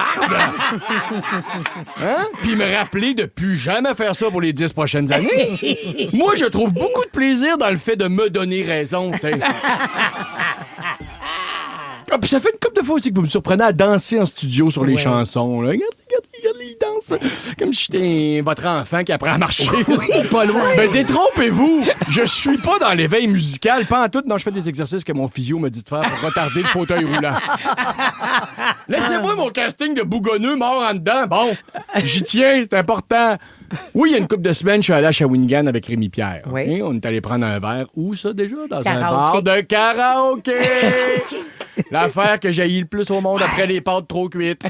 Hein? Puis me rappeler de plus jamais faire ça pour les 10 prochaines années. Moi, je trouve beaucoup de plaisir dans le fait de me donner raison, tu sais. Ah, puis ça fait une couple de fois aussi que vous me surprenez à danser en studio sur les chansons. Là. Regarde, il danse. Comme si j'étais votre enfant qui apprend à marcher. C'est pas loin. Ben, détrompez-vous. Je suis pas dans l'éveil musical. Pas en tout. Non, je fais des exercices que mon physio m'a dit de faire pour retarder le fauteuil roulant. Laissez-moi mon casting de bougonneux mort en dedans. Bon, j'y tiens, c'est important. Oui, il y a une couple de semaines, je suis allé à Shawinigan avec Rémi Pierre. Oui. Et on est allé prendre un verre. Où ça, déjà? Dans un bar de karaoké. L'affaire que j'haïs le plus au monde après les pâtes trop cuites.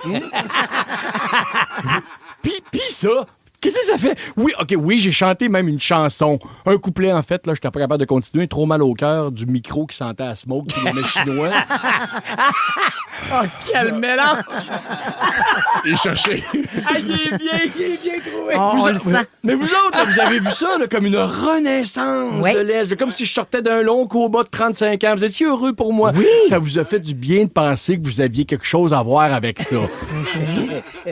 Puis ça, qu'est-ce que ça fait? Oui, j'ai chanté même une chanson. Un couplet, en fait, là, j'étais pas capable de continuer. Trop mal au cœur du micro qui sentait à smoke puis les chinois. Oh, quel mélange! Et chercher. Ah, il est bien trouvé. On le sent. Mais vous autres, là, vous avez vu ça là, comme une renaissance de l'Est. Comme si je sortais d'un long combat de 35 ans. Vous étiez heureux pour moi. Oui. Ça vous a fait du bien de penser que vous aviez quelque chose à voir avec ça.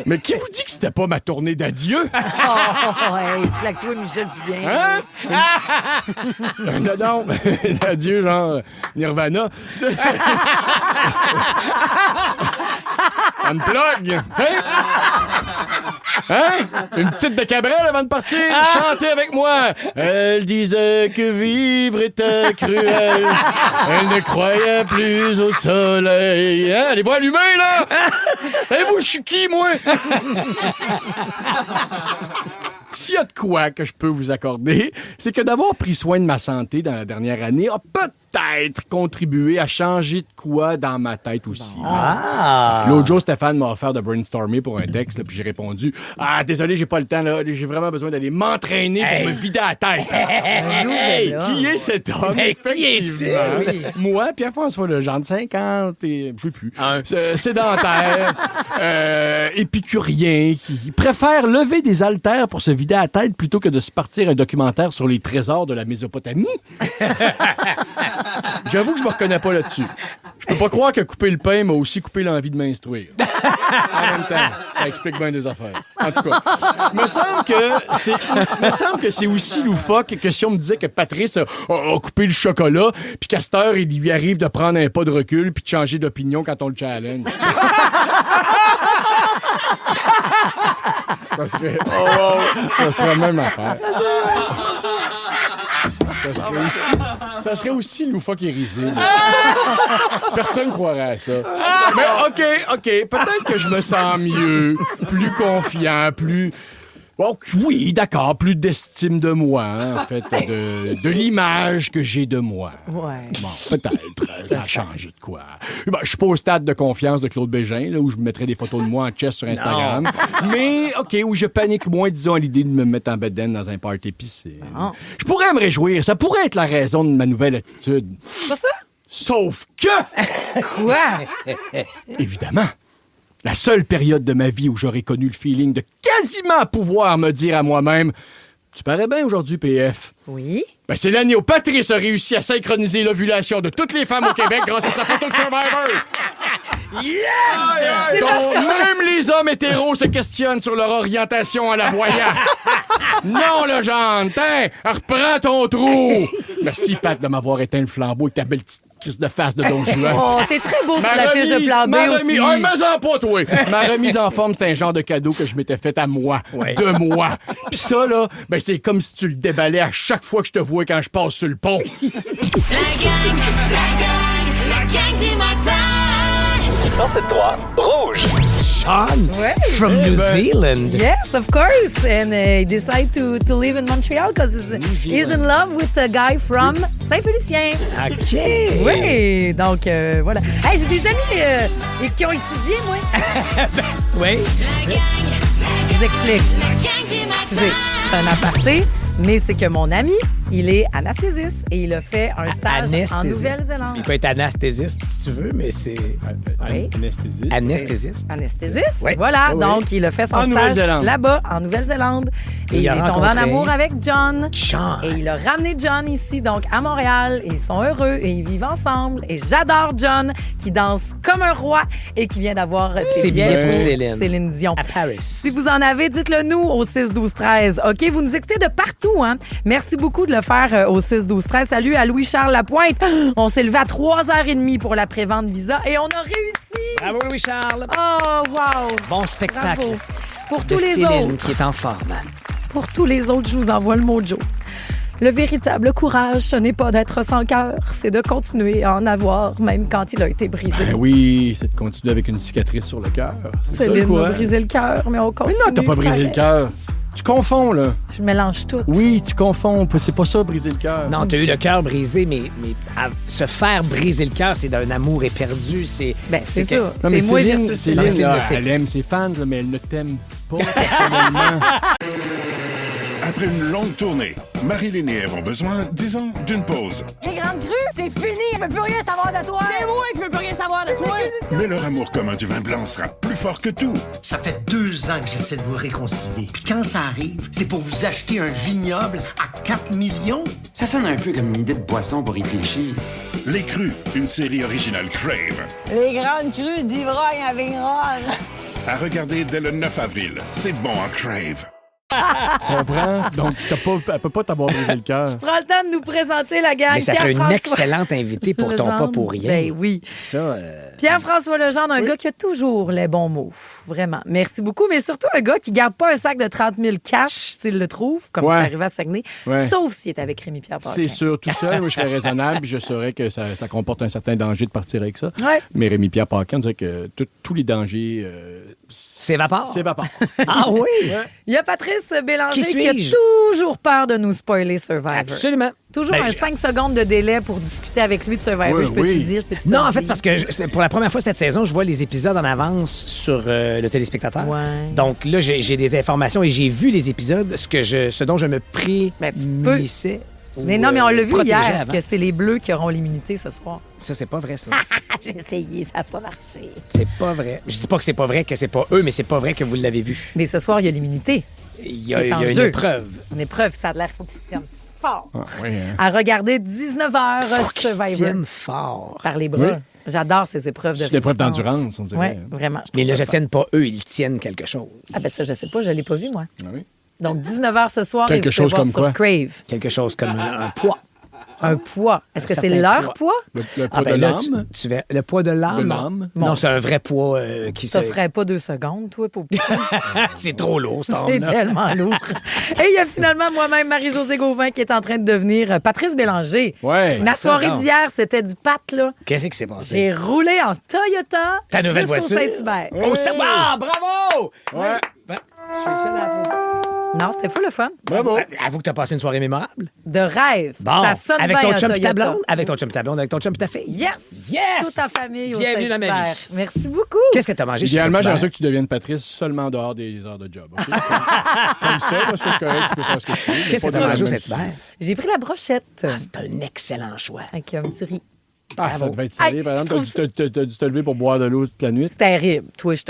Mais qui vous dit que c'était pas ma tournée d'adieu? Oh, hey, c'est là que toi, Michel Fugain. Hein? Non. D'adieu, genre Nirvana. Unplug! Hein? Une petite de Cabrel avant de partir? Chantez avec moi! Elle disait que vivre était cruel. Elle ne croyait plus au soleil. Hein? Allez-vous allumer, là? Savez-vous, je suis qui, moi? S'il y a de quoi que je peux vous accorder, c'est que d'avoir pris soin de ma santé dans la dernière année a peut-être contribué à changer de quoi dans ma tête aussi. Ah. L'autre jour, Stéphane m'a offert de brainstormer pour un texte, là, puis j'ai répondu « Ah, désolé, j'ai pas le temps, là. J'ai vraiment besoin d'aller m'entraîner pour me vider la tête. » Hey, qui est cet homme? Qui est-il? Moi, Pierre-François Legendre, 50 et je sais plus. Sédentaire, épicurien, qui préfère lever des haltères pour se vider la tête plutôt que de se partir un documentaire sur les trésors de la Mésopotamie. J'avoue que je me reconnais pas là-dessus. Je peux pas croire que couper le pain m'a aussi coupé l'envie de m'instruire. En même temps, ça explique bien des affaires. En tout cas, me semble que c'est aussi loufoque que si on me disait que Patrice a coupé le chocolat, puis qu'à cette heure, il lui arrive de prendre un pas de recul puis de changer d'opinion quand on le challenge. Ça serait la même affaire. Ça serait aussi loufoque et risé. Personne ne croirait à ça. Mais OK. Peut-être que je me sens mieux, plus confiant, plus Oh, oui, d'accord, plus d'estime de moi, hein, en fait, de l'image que j'ai de moi. Ouais. Bon, peut-être, ça a changé de quoi. Ben, je suis pas au stade de confiance de Claude Bégin, là, où je mettrais des photos de moi en chest sur Instagram. Mais, OK, où je panique moins, disons, à l'idée de me mettre en bedaine dans un party épicé. Je pourrais me réjouir, ça pourrait être la raison de ma nouvelle attitude. C'est pas ça? Sauf que... Quoi? Évidemment. La seule période de ma vie où j'aurais connu le feeling de quasiment pouvoir me dire à moi-même « Tu parais bien aujourd'hui, PF. » Oui? Ben, c'est l'année où Patrice a réussi à synchroniser l'ovulation de toutes les femmes au Québec grâce à sa photo de Survivor. Yes! Donc, même les hommes hétéros se questionnent sur leur orientation en la voyant. Non, le genre, tiens, reprends ton trou. Merci, Pat, de m'avoir éteint le flambeau avec ta belle petite crise de face de Don Juan. Oh, t'es très beau sur la fiche de plan B aussi. Mais pas, toi. Ma remise en forme, c'était un genre de cadeau que je m'étais fait à moi, de moi. Puis ça, là, ben, c'est comme si tu le déballais à chaque fois que je te vois quand je passe sur le pont. La gang du matin. 107.3 Rouge. Sean from New Zealand. Yes, of course. And he decided to live in Montreal because he's in love with a guy from Saint-Félicien. OK. Oui, donc voilà. Hey, j'ai des amis qui ont étudié, moi. Oui. Je vous explique. Excusez, c'est un aparté, mais c'est que mon ami, il est anesthésiste et il a fait un stage en Nouvelle-Zélande. Il peut être anesthésiste si tu veux, mais c'est... Oui. Anesthésiste. Anesthésiste, oui. voilà. Oui. Donc, il a fait son stage là-bas, en Nouvelle-Zélande. Et il est tombé en amour avec John. Et il a ramené John ici, donc à Montréal. Et ils sont heureux et ils vivent ensemble. Et j'adore John, qui danse comme un roi et qui vient d'avoir ses billets pour Céline Dion. À Paris. Si vous en avez, dites-le nous au 6-12-13. OK, vous nous écoutez de partout, hein? Merci beaucoup de le faire au 6-12-13. Salut à Louis-Charles Lapointe. On s'est levé à 3h30 pour la prévente Visa et on a réussi. Bravo, Louis-Charles. Oh, wow. Bon spectacle. Bravo. Pour tous de les Céline, autres. qui est en forme. Pour tous les autres, je vous envoie le mojo. Le véritable courage, ce n'est pas d'être sans cœur, c'est de continuer à en avoir, même quand il a été brisé. Ben oui, c'est de continuer avec une cicatrice sur le cœur. Céline m'a brisé le cœur, mais on continue. Mais non, t'as pas brisé le cœur. Tu confonds, là. Je mélange tout. Oui, tu confonds. C'est pas ça, briser le cœur. Non, t'as eu le cœur brisé, mais se faire briser le cœur, c'est d'un amour éperdu. C'est c'est ça. Non, C'est moi Céline, versus là, elle aime ses fans, là, mais elle ne t'aime pas personnellement. Après une longue tournée, Marilyn et Ève ont besoin, disons, d'une pause. Les grandes crues, c'est fini, je veux plus rien savoir de toi. C'est moi qui veux plus rien savoir de toi. Mais leur amour commun du vin blanc sera plus fort que tout. Ça fait 2 ans que j'essaie de vous réconcilier. Puis quand ça arrive, c'est pour vous acheter un vignoble à 4 millions. Ça sonne un peu comme une idée de boisson pour réfléchir. Les Crus, une série originale Crave. Les grandes crues d'ivrogne à Vigneronne. À regarder dès le 9 avril. C'est bon en Crave. Tu comprends? Donc, elle peut pas t'avoir brisé le cœur. Je prends le temps de nous présenter la gang. Mais ça fait une Pierre-François excellente invitée pour ton pas pour rien. Ben oui. Ça, Pierre-François Legendre, un gars qui a toujours les bons mots. Vraiment. Merci beaucoup. Mais surtout, un gars qui garde pas un sac de 30 000 cash s'il le trouve, comme c'est arrivé à Saguenay, sauf s'il est avec Rémi-Pierre Paquin. C'est sûr. Tout seul, moi, je serais raisonnable et je saurais que ça comporte un certain danger de partir avec ça. Ouais. Mais Rémi-Pierre Paquin, on dirait que tous les dangers... s'évapore. Ah oui? Il y a Patrice Bélanger qui a toujours peur de nous spoiler Survivor. Absolument. Toujours 5 secondes de délai pour discuter avec lui de Survivor. Oui, je peux te le dire? Non, en fait, parce que pour la première fois cette saison, je vois les épisodes en avance sur le téléspectateur. Ouais. Donc là, j'ai des informations et j'ai vu les épisodes, ce dont je me prémunissais. Mais non, mais on l'a vu hier que c'est les Bleus qui auront l'immunité ce soir. Ça, c'est pas vrai, ça. J'ai essayé, ça n'a pas marché. C'est pas vrai. Je dis pas que c'est pas vrai, que c'est pas eux, mais c'est pas vrai que vous l'avez vu. Mais ce soir, il y a l'immunité. Il y a une épreuve. Une épreuve, ça a l'air, il faut qu'ils se tiennent fort. Ah, oui, hein. À regarder 19h Faut qu'ils se Survivor. tiennent fort. Par les bras. Oui. J'adore ces épreuves de C'est une épreuve résistance. d'endurance, on dirait. Oui, vraiment. Mais là, je tienne pas eux, ils tiennent quelque chose. Ah ben ça, je sais pas, je l'ai pas vu, moi. Ah oui. Donc, 19h ce soir, Quelque et vous chose pouvez voir comme sur quoi? Crave. Quelque chose comme un poids. Un poids. Est-ce que c'est certain leur poids? Le poids de l'âme? Tu verras, le poids de l'âme? De l'âme? Non, c'est un vrai poids qui Ça ferait pas 2 secondes, toi, pour C'est trop lourd, cet C'est homme-là. tellement lourd. Et il y a finalement moi-même, Marie-Josée Gauvin, qui est en train de devenir Patrice Bélanger. Ouais. Ma soirée non. d'hier, c'était du pat, là. Qu'est-ce qui s'est passé? J'ai roulé en Toyota Ta nouvelle jusqu'au voiture? Saint-Hubert. Oh, ça va! Bravo! Ouais. Ben, je suis le seul à applaudir. Non, c'était fou le fun. Bravo. Avoue que t'as passé une soirée mémorable. De rêve. Bon, Ça sonne avec bien ton un chum et ta Toyota. blonde, avec ton chum et ta blonde, avec ton chum et ta fille. Yes! Yes! Toute ta famille au Bienvenue dans ma Saint-Hubert. vie. Merci beaucoup. Qu'est-ce que t'as mangé chez Idéalement, Saint-Hubert? j'aimerais ça que tu deviennes Patrice seulement en dehors des heures de job. Okay? Comme ça, là, c'est correct, tu peux faire ce que tu veux. Qu'est-ce que t'as mangé au Saint-Hubert? J'ai pris la brochette. C'est un excellent choix. Avec un petit riz. Ah, ça devait être salé, Hey, par exemple. je trouve T'as dû te lever pour boire de l'eau toute la nuit. C'est terrible. Toi, je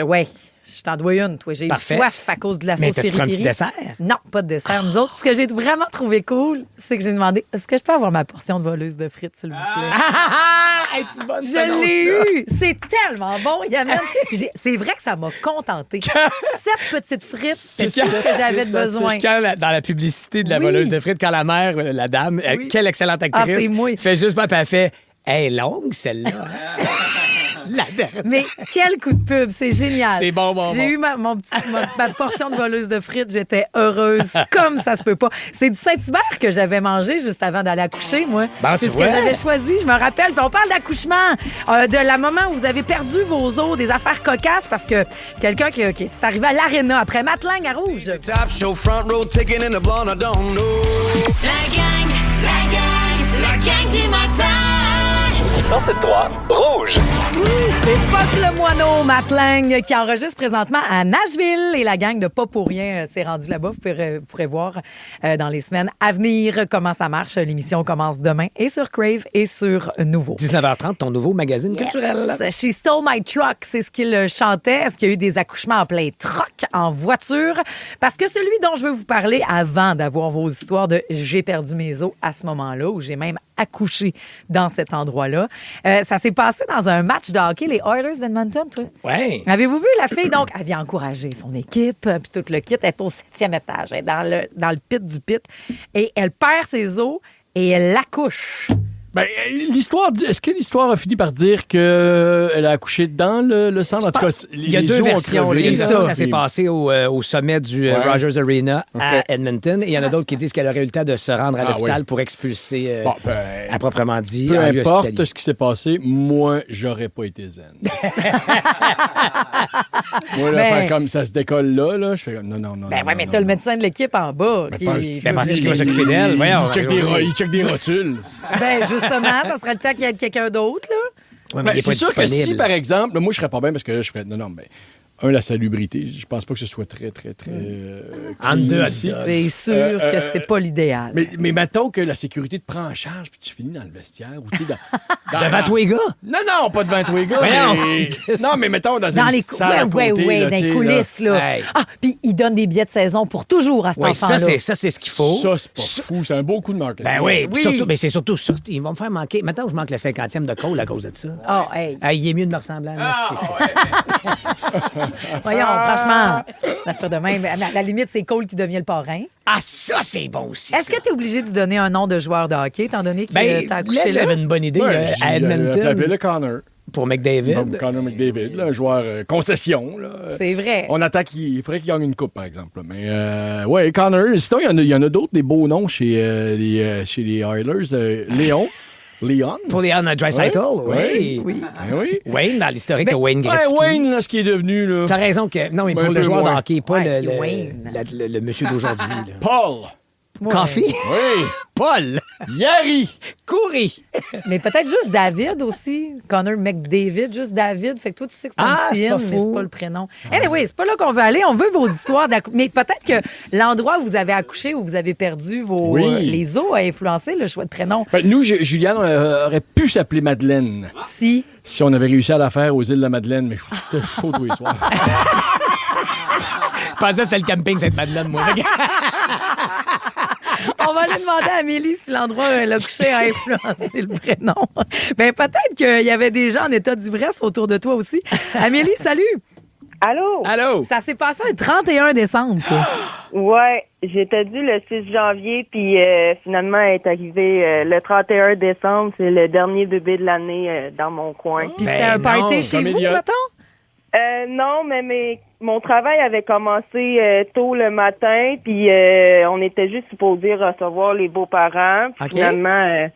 t'en dois une. Toi, j'ai eu Parfait. soif à cause de la Mais sauce t'as-tu pris un petit piri-piri. dessert? Non, pas de dessert. Nous autres, ce que j'ai vraiment trouvé cool, c'est que j'ai demandé est-ce que je peux avoir ma portion de voleuse de frites, s'il vous plaît? Es-tu bonne Je l'ai eu! C'est tellement bon, Yamine. C'est vrai que ça m'a contentée. 7 petites frites, c'est tout ce que j'avais de besoin. Quand dans la publicité de la voleuse de frites, quand la mère, la dame, quelle excellente actrice, c'est moi. fait juste pas, puis elle fait « Elle est longue, celle-là. hein? » La dernière. Mais quel coup de pub, c'est génial. C'est bon. J'ai eu ma portion de voleuse de frites, j'étais heureuse comme ça se peut pas. C'est du Saint-Hubert que j'avais mangé juste avant d'aller accoucher, moi. Ben, c'est tu ce vois. que j'avais choisi, je me rappelle. Puis on parle d'accouchement, de la moment où vous avez perdu vos os, des affaires cocasses, parce que quelqu'un qui est arrivé à l'Arena après Matlang à Rouge. Top show front row ticket in the blonde, I don't know. La gang du matin. 107.3 Rouge. C'est Pop le Moineau, Matlang, qui enregistre présentement à Nashville. Et la gang de Pas pour rien s'est rendue là-bas. Vous pourrez voir dans les semaines à venir comment ça marche. L'émission commence demain et sur Crave et sur Nouveau. 19h30, ton nouveau magazine culturel. She Stole My Truck, c'est ce qu'il chantait. Est-ce qu'il y a eu des accouchements en plein truck, en voiture? Parce que celui dont je veux vous parler avant d'avoir vos histoires de j'ai perdu mes os à ce moment-là, où j'ai même accouché dans cet endroit-là, ça s'est passé dans un match de hockey, les Oilers d'Edmonton, toi. Ouais. Avez-vous vu la fille? Donc, elle vient encourager son équipe, puis tout le kit. Elle est au 7e étage, elle est dans le pit du pit. Et elle perd ses os et elle accouche. Ben, l'histoire, est-ce que l'histoire a fini par dire qu'elle a accouché dans le centre? En tout cas, Il y a deux versions. Il y a une version que ça s'est passé au sommet du Rogers Arena à Edmonton. Et il y en a d'autres qui disent qu'elle aurait eu le temps de se rendre à l'hôpital pour expulser, à proprement dit. Peu en lieu importe hospitalier. ce qui s'est passé, moi, j'aurais pas été zen. Moi, là, faire comme ça se décolle là, je fais comme non. Ben ouais, mais t'as le médecin de l'équipe en bas. Penses-tu qu'il va s'occuper d'elle? Voyons. Il check des rotules. Ben, justement, ça serait le temps qu'il y ait quelqu'un d'autre, là. Ouais, mais il est c'est pas sûr que disponible. si, par exemple, là, moi, je serais pas bien parce que là, je fais non, mais la salubrité, je pense pas que ce soit très En deux, ici. C'est sûr que c'est pas l'idéal. Mais mettons que la sécurité te prend en charge puis tu finis dans le vestiaire ou tu sais Devant tous les gars? Non, pas devant tous les gars. Voyons. Mais... Non, mais mettons dans une les petite salle à côté, là, dans tu les sais, coulisses, là. Hey. Ah, puis ils donnent des billets de saison pour toujours à cet Oui, enfant-là. ça, c'est ce qu'il faut. Ça, c'est pas fou. C'est un beau coup de marketing. Ben oui, puis Oui. surtout, mais c'est surtout, ils vont me faire manquer. Maintenant, je manque le 50e de Cole à cause de ça. Oh, hey. Il est mieux de me ressembler à Nasty. Voyons, franchement, l'affaire de même. À la limite, c'est Cole qui devient le parrain. Ah, ça, c'est bon aussi. Est-ce que tu es obligé de donner un nom de joueur de hockey, étant donné que Ben, t'as là, accouché là? j'avais une bonne idée à Edmonton T'appelles le Connor. pour McDavid. Connor McDavid, là, un joueur concession. Là. C'est vrai. On attend il faudrait qu'il gagne une coupe, par exemple. Là. Mais ouais, Connor. Sinon, il y en a d'autres, des beaux noms chez les Oilers. Leon. Pour Leon Draisaitl, oui. Ben oui. Wayne, dans l'historique de Wayne Gretzky. Ouais, Wayne, là, ce qui est devenu. Là. T'as raison que. Non, mais Ben, pour un le peu joueur de moins. hockey, pas Ouais, le, puis Wayne. le monsieur d'aujourd'hui. là. Paul. Coffee? Oui. Paul. Yari. Coury. Mais peut-être juste David aussi. Connor McDavid, juste David. Fait que toi, tu sais que c'est Ah, un c'est pas mais fou. c'est pas le prénom. Anyway, c'est pas là qu'on veut aller. On veut vos histoires d'accouchement. Mais peut-être que l'endroit où vous avez accouché, où vous avez perdu vos les os, a influencé le choix de prénom. Ben, nous, Juliane aurait pu s'appeler Madeleine Si. on avait réussi à la faire aux îles de la Madeleine, mais c'était chaud tous les soirs. Je pensais que c'était le camping Sainte-Madeleine, moi. On va aller demander à Amélie si l'endroit où elle a couché a influencé le prénom. Ben peut-être qu'il y avait des gens en état d'ivresse autour de toi aussi. Amélie, salut! Allô? Allô? Ça s'est passé le 31 décembre, toi. Ouais, j'étais due le 6 janvier, puis finalement, elle est arrivée le 31 décembre. C'est le dernier bébé de l'année dans mon coin. Puis c'était un party chez vous, mettons? Non, mais mon travail avait commencé tôt le matin, puis on était juste supposés recevoir les beaux-parents. Puis finalement,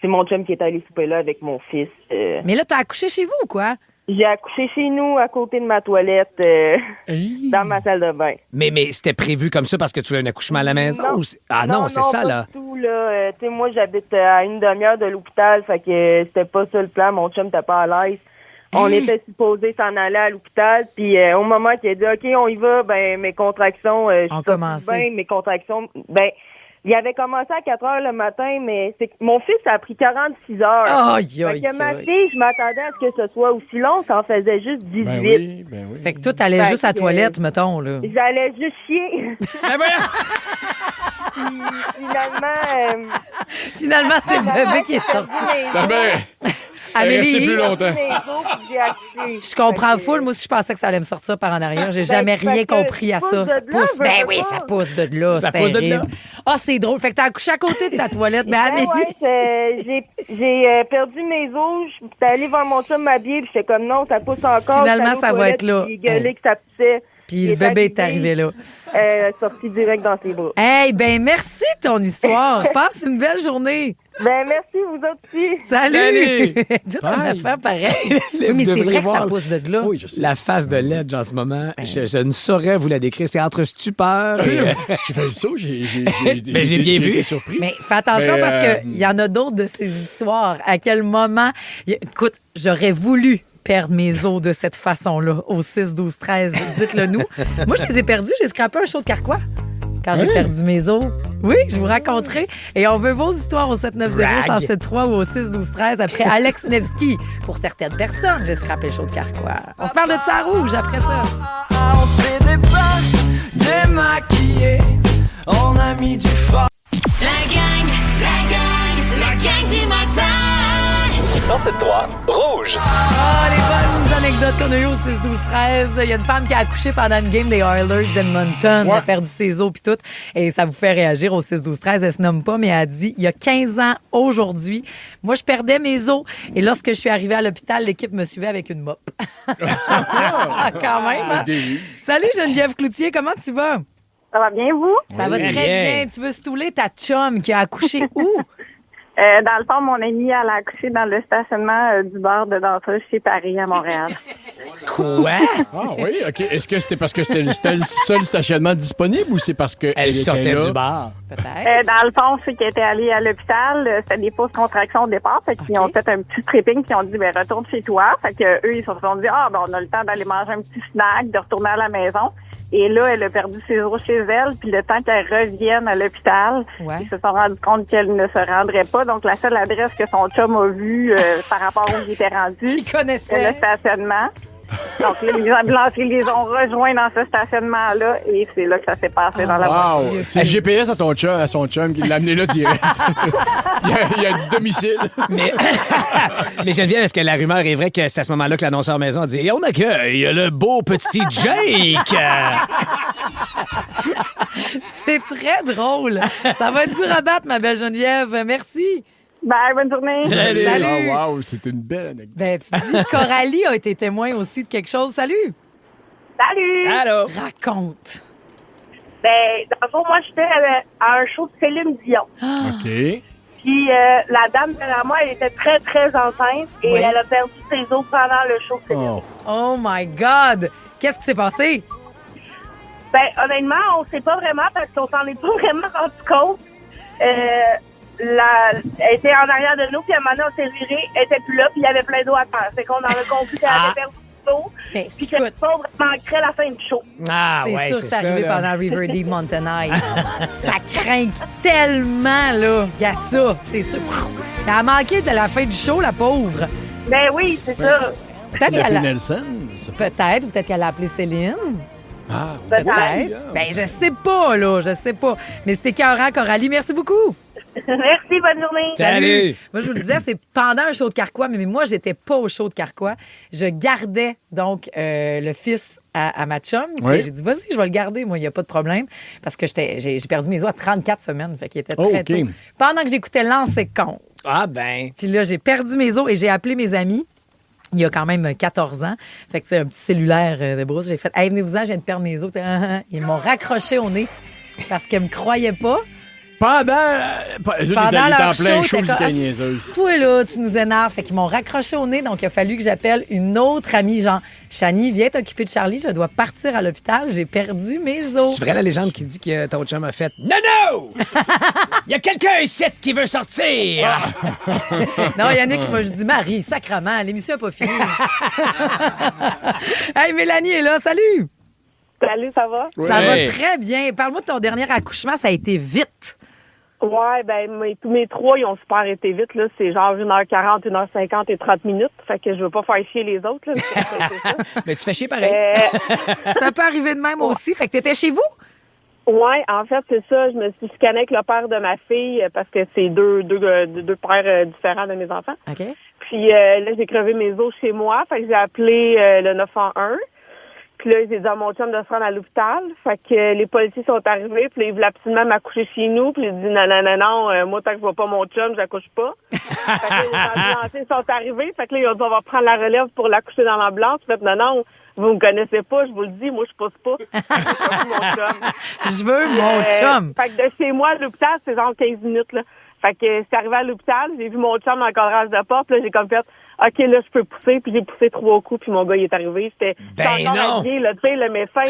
c'est mon chum qui est allé souper là avec mon fils. Mais là, t'as accouché chez vous ou quoi? J'ai accouché chez nous, à côté de ma toilette, dans ma salle de bain. Mais c'était prévu comme ça parce que tu as un accouchement à la maison? Non. Non, c'est ça, pas là. Du tout, là. Tu sais, moi, j'habite à une demi-heure de l'hôpital, fait que c'était pas ça le plan. Mon chum n'était pas à l'aise. On était supposés s'en aller à l'hôpital, puis au moment qu'il a dit « OK, on y va », ben mes contractions... mes contractions... Il avait commencé à 4 heures le matin, mais c'est que mon fils a pris 46 heures. Fait que ma fille, je m'attendais à ce que ce soit aussi long, ça en faisait juste 18. Ben oui. Fait que toi, t'allais juste à la toilette, mettons, là. J'allais juste chier. Puis, finalement, c'est le bébé qui est sorti. Amélie, plus longtemps. Je comprends full. Moi aussi, je pensais que ça allait me sortir par en arrière. J'ai jamais rien compris à ça. Ça pousse. Ben oui, ça pousse de là. Ça pousse de là. Ah, c'est drôle. Fait que t'as accouché à côté de ta toilette. Mais Amélie... j'ai perdu mes os. J'étais allée voir mon chum m'habiller, puis j'étais comme non, ça pousse encore. Finalement, ça va être là. J'ai gueulé que ça poussait. Puis le bébé est arrivé là. Sorti direct dans ses bras. Hey, ben merci de ton histoire. Passe une belle journée. Ben merci, vous autres aussi. Salut! Tout en affaire pareil. Oui, mais c'est vrai que ça pousse de là. Oui, je sais. La face de Ledge en ce moment, je ne saurais vous la décrire. C'est entre stupeur et... J'ai fait le saut, j'ai bien vu. été surpris. Mais fais attention parce qu'il y en a d'autres de ces histoires. À quel moment... Écoute, j'aurais voulu perdre mes os de cette façon-là au 6, 12, 13. Dites-le nous. Moi, je les ai perdus. J'ai scrapé un show de carquois quand j'ai perdu mes os. Oui, je vous raconterai. Et on veut vos histoires au 790-1073 ou au 6-12-13 après Alex Nevsky. Pour certaines personnes, j'ai scrapé le show de carquois. On se parle de ça rouge après ça. On se fait des plats démaquillés. On a mis du fort. La gang du matin. 107.3 Rouge. Ah, les bonnes anecdotes qu'on a eues au 6-12-13. Il y a une femme qui a accouché pendant une game des Oilers d'Edmonton. Elle a perdu ses os puis tout. Et ça vous fait réagir au 6-12-13. Elle se nomme pas, mais elle a dit, il y a 15 ans aujourd'hui, moi, je perdais mes os. Et lorsque je suis arrivée à l'hôpital, l'équipe me suivait avec une mop. Quand même. Hein? Salut Geneviève Cloutier, comment tu vas? Ça va bien, vous? Ça va très bien. Tu veux stouler ta chum qui a accouché où? Dans le fond, mon amie, elle a accouché dans le stationnement du bar de danseuse chez Paris, à Montréal. Quoi? Ah oui, OK. Est-ce que c'était parce que c'était le seul stationnement disponible ou c'est parce qu'elle sortait là? du bar? Peut-être. Dans le fond, c'est qu'elle était allée à l'hôpital. C'était des fausses contractions au départ. Fait qu'ils ont fait un petit tripping puis ils ont dit, retourne chez toi. Fait que eux, ils se sont dit, on a le temps d'aller manger un petit snack, de retourner à la maison. Et là, elle a perdu ses os chez elle. Puis le temps qu'elle revienne à l'hôpital, ils se sont rendus compte qu'elle ne se rendrait pas. Donc, la seule adresse que son chum a vue par rapport où il était rendu, c'est le stationnement. Donc, là, les ambulanciers les ont rejoints dans ce stationnement-là et c'est là que ça s'est passé dans la voiture. C'est le GPS à son chum qui l'a amené là direct. il a dit domicile. Mais Geneviève, est-ce que la rumeur est vraie que c'est à ce moment-là que l'annonceur maison a dit « Et on accueille le beau petit Jake! » C'est très drôle. Ça va être dur à battre, ma belle Geneviève. Merci. Bye, bonne journée. Salut. Oh, wow, c'est une belle anecdote. Ben, tu dis, Coralie a été témoin aussi de quelque chose. Salut. Salut. Allô. Raconte. Ben, dans le fond, moi, j'étais à un show de Céline Dion. OK. Puis, la dame derrière moi, elle était très, très enceinte et elle a perdu ses os pendant le show de Céline. Oh my God. Qu'est-ce qui s'est passé? Ben, honnêtement, on sait pas vraiment parce qu'on s'en est pas vraiment rendu compte. Elle était en arrière de nous, puis à un moment donné, on s'est viré, elle était plus là, puis il y avait plein d'eau à terre. C'est qu'on en a conclu qu'elle avait perdu l'eau, puis que le pauvre manquerait la fin du show. C'est sûr que c'est arrivé pendant River Deep Mountain High. Ça craint tellement, là. Il y a ça, c'est sûr. Elle a manqué de la fin du show, la pauvre. Ben oui, c'est ça. Peut-être qu'elle a... Nelson? Peut-être, ou peut-être qu'elle a appelé Céline. Ah, peut-être. Ben, je sais pas, là, je sais pas. Mais c'était écœurant, Coralie. Merci beaucoup. Merci, bonne journée. Salut. Moi, je vous le disais, c'est pendant un show de Carquois, mais moi, j'étais pas au show de Carquois. Je gardais donc le fils à ma chum. J'ai dit, vas-y, je vais le garder. Moi, il n'y a pas de problème. Parce que j'ai perdu mes os à 34 semaines. Fait qu'il était très tôt. Pendant que j'écoutais Lancer compte. Ah ben. Puis là, j'ai perdu mes os et j'ai appelé mes amis. Il y a quand même 14 ans. Fait que c'est un petit cellulaire de brousse. J'ai fait, hey, venez-vous-en, je viens de perdre mes os. Ils m'ont raccroché au nez parce qu'ils me croyaient pas. Pendant leur show, show, t'es niaiseuse. Toi, là, tu nous énerves. Fait qu'ils m'ont raccroché au nez, donc il a fallu que j'appelle une autre amie, genre, Chani, viens t'occuper de Charlie, je dois partir à l'hôpital, j'ai perdu mes os. C'est vrai la légende qui dit que ton chum a fait « Non, non! Il y a quelqu'un ici qui veut sortir! » Non, Yannick m'a juste dit « Marie, sacrement, l'émission n'a pas fini. » Hey, Mélanie est là, salut! Salut, ça va? Ça va très bien. Parle-moi de ton dernier accouchement, ça a été vite. Ouais, ben tous mes trois, ils ont super été vite, là. C'est genre 1h40, 1h50 et 30 minutes. Fait que je veux pas faire chier les autres, là. Mais tu fais chier pareil. Ça peut arriver de même aussi. Fait que t'étais chez vous? Ouais, en fait, c'est ça. Je me suis chicanée avec le père de ma fille parce que c'est deux pères différents de mes enfants. OK. Puis là, j'ai crevé mes os chez moi. Fait que j'ai appelé le 911. Puis là, j'ai dit à mon chum de se rendre à l'hôpital. Fait que les policiers sont arrivés. Puis là, ils voulaient absolument m'accoucher chez nous. Puis ils dit non, moi, tant que je vois pas mon chum, j'accouche pas. Fait que là, les ambulanciers sont arrivés. Fait que là, ils ont dit, on va prendre la relève pour l'accoucher dans l'ambulance. Fait que non, vous me connaissez pas, je vous le dis, moi, je pousse pas. Je veux mon chum. Fait que de chez moi à l'hôpital, c'est genre 15 minutes, là. Fait que c'est arrivé à l'hôpital, j'ai vu mon chum dans le cadrage de porte, là, j'ai comme fait, OK, là, je peux pousser, puis j'ai poussé 3 coups, puis mon gars, il est arrivé. J'étais encore habillée, là, tu sais, le médecin,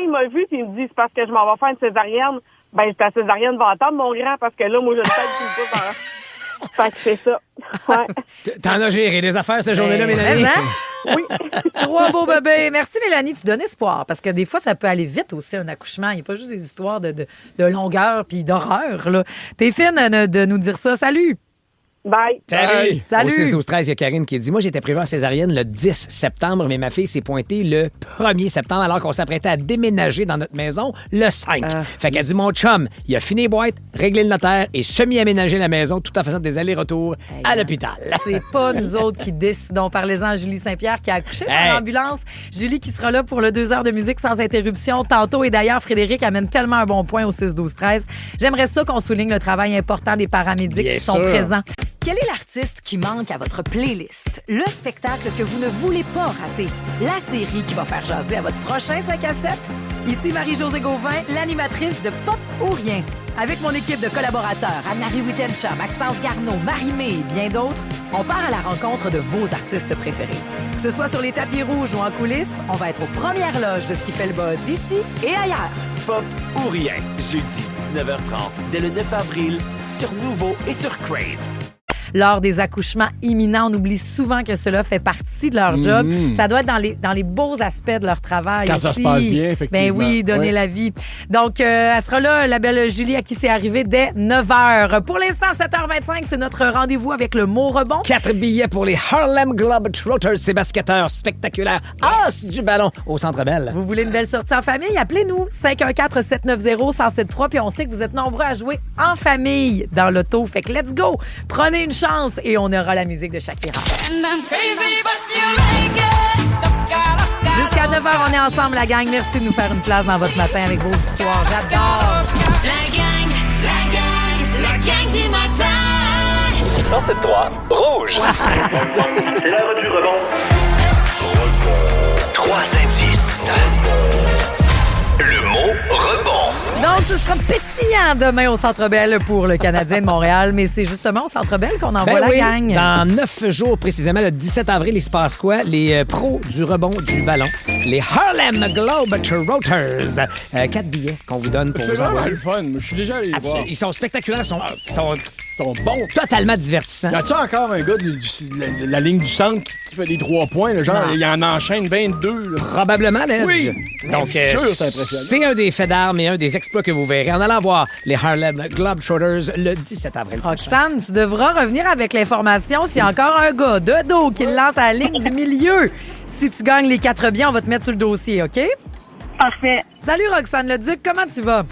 il m'a vu, puis il me dit, c'est parce que je m'en vais faire une césarienne. Ben, j'étais à césarienne, va attendre, mon grand, parce que là, moi, je le sais qu'il me pousse. Fait que c'est ça. Ouais. T'en as géré des affaires cette journée-là, Mélanie? Oui. 3 beaux bébés. Merci, Mélanie. Tu donnes espoir. Parce que des fois, ça peut aller vite aussi, un accouchement. Il n'y a pas juste des histoires de longueur puis d'horreur, là. T'es fine de nous dire ça. Salut! Bye. Salut. Salut. Au 6-12-13, il y a Karine qui dit « Moi, j'étais prévue en césarienne le 10 septembre, mais ma fille s'est pointée le 1er septembre alors qu'on s'apprêtait à déménager dans notre maison le 5. Fait qu'elle dit « Mon chum, il a fini les boîtes, réglé le notaire et semi-aménagé la maison tout en faisant des allers-retours à l'hôpital. » C'est pas nous autres qui décidons. Parlez-en à Julie Saint-Pierre qui a accouché dans l'ambulance. Julie qui sera là pour le 2 heures de musique sans interruption tantôt. Et d'ailleurs, Frédéric amène tellement un bon point au 6-12-13. J'aimerais ça qu'on souligne le travail important des paramédics qui sont présents. Quel est l'artiste qui manque à votre playlist? Le spectacle que vous ne voulez pas rater? La série qui va faire jaser à votre prochain 5 à 7? Ici Marie-Josée Gauvin, l'animatrice de Pop ou Rien. Avec mon équipe de collaborateurs, Anne-Marie Wittencha, Maxence Garneau, Marie-Mé et bien d'autres, on part à la rencontre de vos artistes préférés. Que ce soit sur les tapis rouges ou en coulisses, on va être aux premières loges de ce qui fait le buzz ici et ailleurs. Pop ou Rien, jeudi 19h30, dès le 9 avril, sur Nouveau et sur Crave. Lors des accouchements imminents, on oublie souvent que cela fait partie de leur job. Ça doit être dans les beaux aspects de leur travail. Quand aussi. ça se passe bien, effectivement. Ben oui, donner la vie. Donc, elle sera là, la belle Julie, à qui c'est arrivé dès 9h. Pour l'instant, 7h25, c'est notre rendez-vous avec le mot rebond. 4 billets pour les Harlem Globetrotters, ces basketteurs spectaculaires as du ballon au Centre Bell. Vous voulez une belle sortie en famille? Appelez-nous 514-790-1073, puis on sait que vous êtes nombreux à jouer en famille dans l'auto. Fait que let's go! Prenez une chance et on aura la musique de Shakira. Jusqu'à 9h, on est ensemble, la gang. Merci de nous faire une place dans votre matin avec vos histoires. J'adore! La gang du matin! 107.3 Rouge. C'est l'heure du rebond. 3 indices. Le mot rebond. Donc, ce sera pétillant demain au Centre Bell pour le Canadien de Montréal, mais c'est justement au Centre Bell qu'on envoie la gang. Dans 9 jours précisément, le 17 avril, il se passe quoi? Les pros du rebond du ballon, les Harlem Globetrotters. 4 billets qu'on vous donne pour c'est vous vraiment envoyer. le fun. Je suis déjà allé les voir. Ils sont spectaculaires, ils sont bons. Totalement divertissants. Y a-tu encore un gars de la ligne du centre qui fait des 3 points? Là, genre, il en enchaîne 22. Là. Probablement, là. Oui. Donc, sûr, c'est impressionnant. c'est un des faits d'armes et un des exploits que vous verrez en allant voir les Harlem Globetrotters le 17 avril. Roxane, tu devras revenir avec l'information s'il y a encore un gars de dos qui le lance à la ligne du milieu. Si tu gagnes les 4 biens, on va te mettre sur le dossier, OK? Parfait. Salut, Roxane Le Duc, comment tu vas?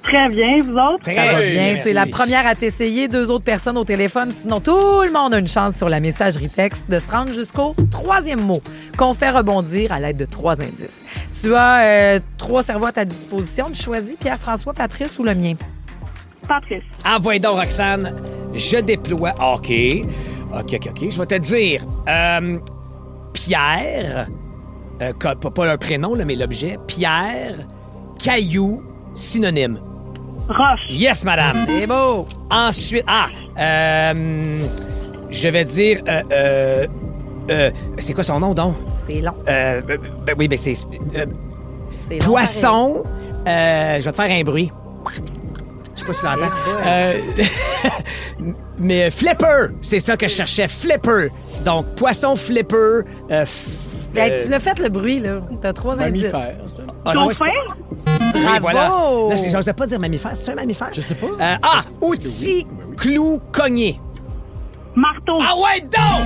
Très bien, vous autres? Ça va bien. Tu es la première à t'essayer, 2 autres personnes au téléphone. Sinon, tout le monde a une chance sur la messagerie texte de se rendre jusqu'au 3e mot qu'on fait rebondir à l'aide de 3 indices. Tu as 3 cerveaux à ta disposition. Tu choisis Pierre-François, Patrice ou le mien? Patrice. Envoie donc, Roxane. Je déploie. OK. Je vais te dire. Pierre. Pas un prénom, là, mais l'objet. Pierre. Caillou. Synonyme. Roche. Yes, madame. C'est beau. Ensuite, je vais dire... c'est quoi son nom, donc? C'est long. Oui, mais c'est... C'est long, poisson. Je vais te faire un bruit. Je sais pas si tu l'entends. Mais flipper, c'est ça que je cherchais. Flipper. Donc, poisson flipper. Tu l'as fait, le bruit, là. T'as 3 indices. Mammifère. Dauphin? Oui, voilà. Là, j'osais pas dire mammifère. C'est un mammifère? Je sais pas. Outil, clou, cogné. Marteau. Ah ouais, donc!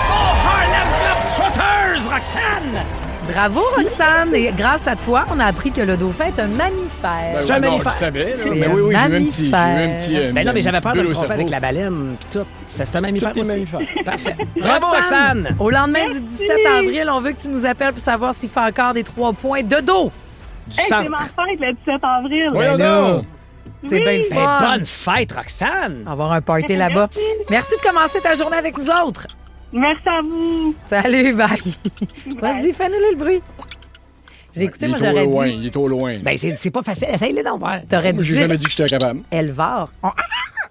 Oh, Harlem Globetrotters, Roxane! Bravo, Roxane. Et grâce à toi, on a appris que le dauphin est un mammifère. C'est un mammifère. Je savais, là. C'est Mais un oui, j'ai eu un mammifère. petit... Ben non, mais j'avais peur de me bulle au tromper avec cerveau. la baleine pis tout. C'est un mammifère Tout est aussi. mammifère. Parfait. Bravo, Roxane! Au lendemain du 17 avril, on veut que tu nous appelles pour savoir s'il fait encore des 3 points de dos. Du Hey, centre. c'est ma fête le 17 avril. Voyons là. donc. C'est bien le Ben, fun. bonne fête, Roxane! On va avoir un party là-bas. Merci de commencer ta journée avec nous autres. Merci à vous. Salut, bye. Vas-y, fais-nous le bruit. J'ai écouté, moi, j'aurais dit... Il est trop loin. Ben, c'est pas facile. Essaye-le d'en voir. T'aurais Moi, dû j'ai dire jamais dit que j'étais capable. éleveur.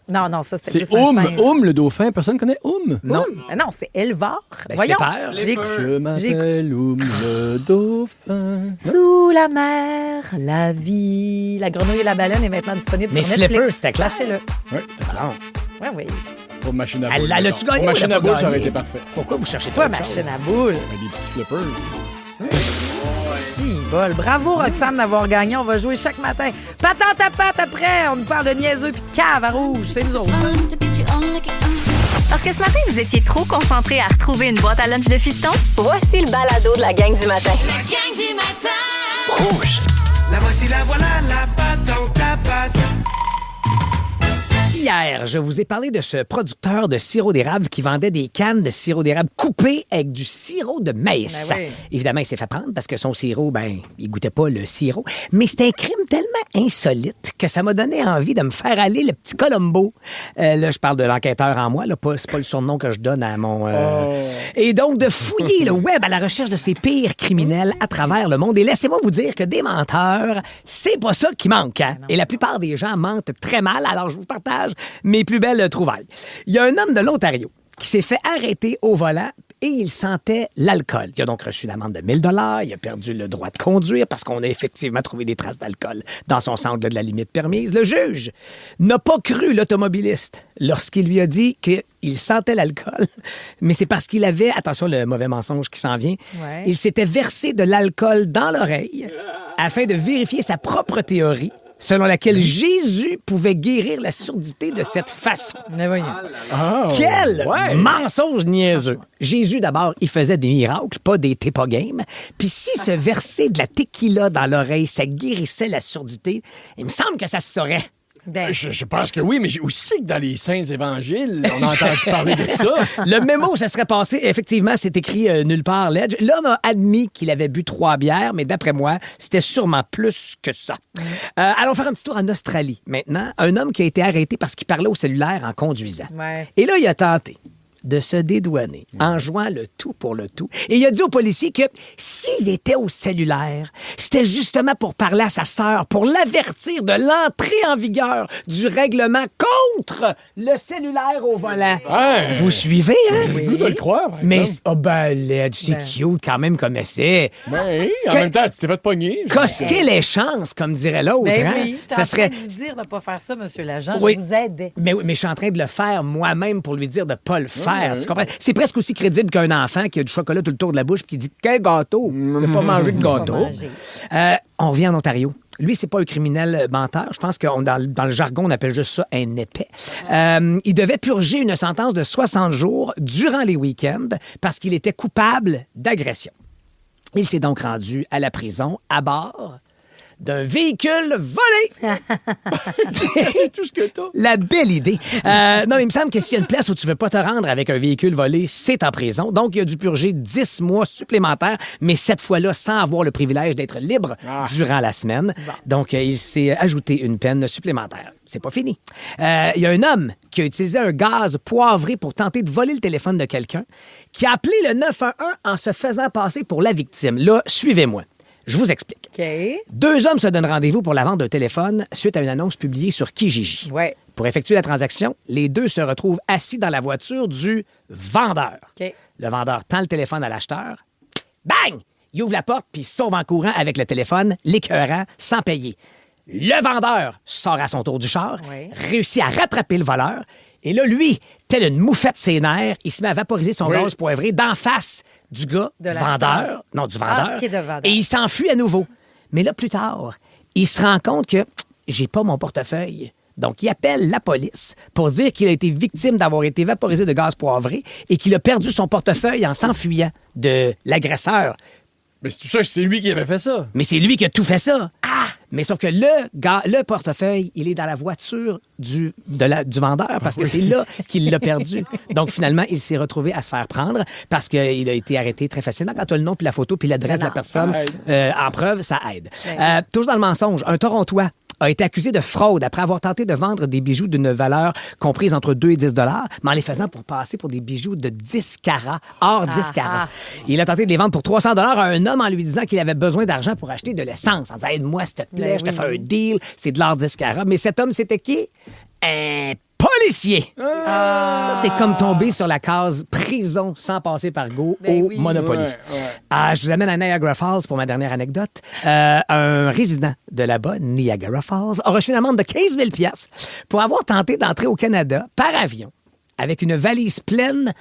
Non, ça, c'était C'est plus un singe. le dauphin. Personne connaît Oum? Non. Non, c'est éleveur. Ben, Voyons. flipper. Je m'appelle Oum, le dauphin. Sous la mer, la vie. La grenouille et la baleine est maintenant disponible Mais sur Flipper, Netflix. c'était clair. Sachez-le. Oui, c'était clair. Oui. Pour machine à Elle boule. l'a-tu gagné Pour ou machine elle a à pas boule, ça aurait gagné? été parfait. Pourquoi vous cherchez Quoi, pas autre chose? machine à boule? Mais des petits flippers. Si, bol. Bravo, Roxane, d'avoir gagné. On va jouer chaque matin. Patente à patte après. On nous parle de niaiseux puis de cave à rouge. C'est nous autres. Parce que ce matin, vous étiez trop concentrés à retrouver une boîte à lunch de fiston? Voici le balado de la gang du matin. La gang du matin. Rouge. La voici, la voilà, la patente à patte. Hier, je vous ai parlé de ce producteur de sirop d'érable qui vendait des cannes de sirop d'érable coupé avec du sirop de maïs. Ben oui. Évidemment, il s'est fait prendre parce que son sirop, il goûtait pas le sirop. Mais c'est un crime tellement insolite que ça m'a donné envie de me faire aller le petit Colombo. Là, je parle de l'enquêteur en moi, là, c'est pas le surnom que je donne à mon... Et donc, de fouiller le web à la recherche de ces pires criminels à travers le monde. Et laissez-moi vous dire que des menteurs, c'est pas ça qui manque. Hein? Et la plupart des gens mentent très mal, alors je vous partage mes plus belles trouvailles. Il y a un homme de l'Ontario qui s'est fait arrêter au volant et il sentait l'alcool. Il a donc reçu une amende de 1 000 $. Il a perdu le droit de conduire parce qu'on a effectivement trouvé des traces d'alcool dans son sang de la limite permise. Le juge n'a pas cru l'automobiliste lorsqu'il lui a dit qu'il sentait l'alcool, mais c'est parce qu'il avait, attention le mauvais mensonge qui s'en vient, il s'était versé de l'alcool dans l'oreille afin de vérifier sa propre théorie selon laquelle Jésus pouvait guérir la surdité de cette façon. Quel mensonge niaiseux! Jésus, d'abord, il faisait des miracles, pas des t'es pas game. Puis si se verser de la tequila dans l'oreille, ça guérissait la surdité, il me semble que ça se saurait. Je pense que oui, mais j'ai aussi que dans les Saints évangiles, on a entendu parler de ça. Le mémo, ça serait passé. Effectivement, c'est écrit nulle part, Ledge. L'homme a admis qu'il avait bu 3 bières, mais d'après moi, c'était sûrement plus que ça. Allons faire un petit tour en Australie. Maintenant, un homme qui a été arrêté parce qu'il parlait au cellulaire en conduisant. Et là, il a tenté de se dédouaner en jouant le tout pour le tout. Et il a dit aux policiers que s'il était au cellulaire, c'était justement pour parler à sa sœur, pour l'avertir de l'entrée en vigueur du règlement contre le cellulaire au volant. Vous suivez, hein? J'ai le goût de le croire. Mais, Ledge, c'est cute quand même comme essai. Ben, en même temps, tu t'es fait pogner. Cosquer les chances, comme dirait l'autre. Ben hein? oui, je Ça serait... de dire de ne pas faire ça, monsieur l'agent. Oui. Je vous aidais. Mais je suis en train de le faire moi-même pour lui dire de ne pas le faire. Tu comprends? C'est presque aussi crédible qu'un enfant qui a du chocolat tout le tour de la bouche et qui dit « Quel gâteau! Ne pas manger de gâteau. » On revient en Ontario. Lui, c'est pas un criminel menteur. Je pense que dans le jargon, on appelle juste ça un épais. Il devait purger une sentence de 60 jours durant les week-ends parce qu'il était coupable d'agression. Il s'est donc rendu à la prison à bord d'un véhicule volé. C'est tout ce que t'as. La belle idée. Non, il me semble que s'il y a une place où tu veux pas te rendre avec un véhicule volé, c'est en prison. Donc, il a dû purger 10 mois supplémentaires, mais cette fois-là, sans avoir le privilège d'être libre durant la semaine. Donc, il s'est ajouté une peine supplémentaire. C'est pas fini. Il y a un homme qui a utilisé un gaz poivré pour tenter de voler le téléphone de quelqu'un, qui a appelé le 911 en se faisant passer pour la victime. Là, suivez-moi. Je vous explique. OK. 2 hommes se donnent rendez-vous pour la vente d'un téléphone suite à une annonce publiée sur Kijiji. Ouais. Pour effectuer la transaction, les 2 se retrouvent assis dans la voiture du vendeur. OK. Le vendeur tend le téléphone à l'acheteur. Bang! Il ouvre la porte puis il sauve en courant avec le téléphone, l'écœurant, sans payer. Le vendeur sort à son tour du char, réussit à rattraper le voleur. Et là, lui, tel une moufette ses nerfs, il se met à vaporiser son gaz poivré d'en face du gars, De vendeur. Non, du vendeur. Ah, OK, de vendeur. Et il s'enfuit à nouveau. Mais là, plus tard, il se rend compte que j'ai pas mon portefeuille. Donc, il appelle la police pour dire qu'il a été victime d'avoir été vaporisé de gaz poivré et qu'il a perdu son portefeuille en s'enfuyant de l'agresseur. Mais c'est tout ça, c'est lui qui avait fait ça. Mais c'est lui qui a tout fait ça. Ah! Mais sauf que le portefeuille, il est dans la voiture du vendeur parce que c'est là qu'il l'a perdu. Donc, finalement, il s'est retrouvé à se faire prendre parce qu'il a été arrêté très facilement. Quand tu as le nom, puis la photo, puis l'adresse de la personne en preuve, ça aide. Toujours dans le mensonge, un Torontois a été accusé de fraude après avoir tenté de vendre des bijoux d'une valeur comprise entre 2 et 10 $, mais en les faisant pour passer pour des bijoux de 10 carats, hors 10 carats. Il a tenté de les vendre pour 300 $ à un homme en lui disant qu'il avait besoin d'argent pour acheter de l'essence. En disant, aide-moi, s'il te plaît, je te fais un deal, c'est de l'or 10 carats. Mais cet homme, c'était qui? Un policier. Ça, c'est comme tomber sur la case prison sans passer par go au Monopoly. Je vous amène à Niagara Falls pour ma dernière anecdote. Un résident de là-bas, Niagara Falls, a reçu une amende de 15 000 $ pour avoir tenté d'entrer au Canada par avion avec une valise pleine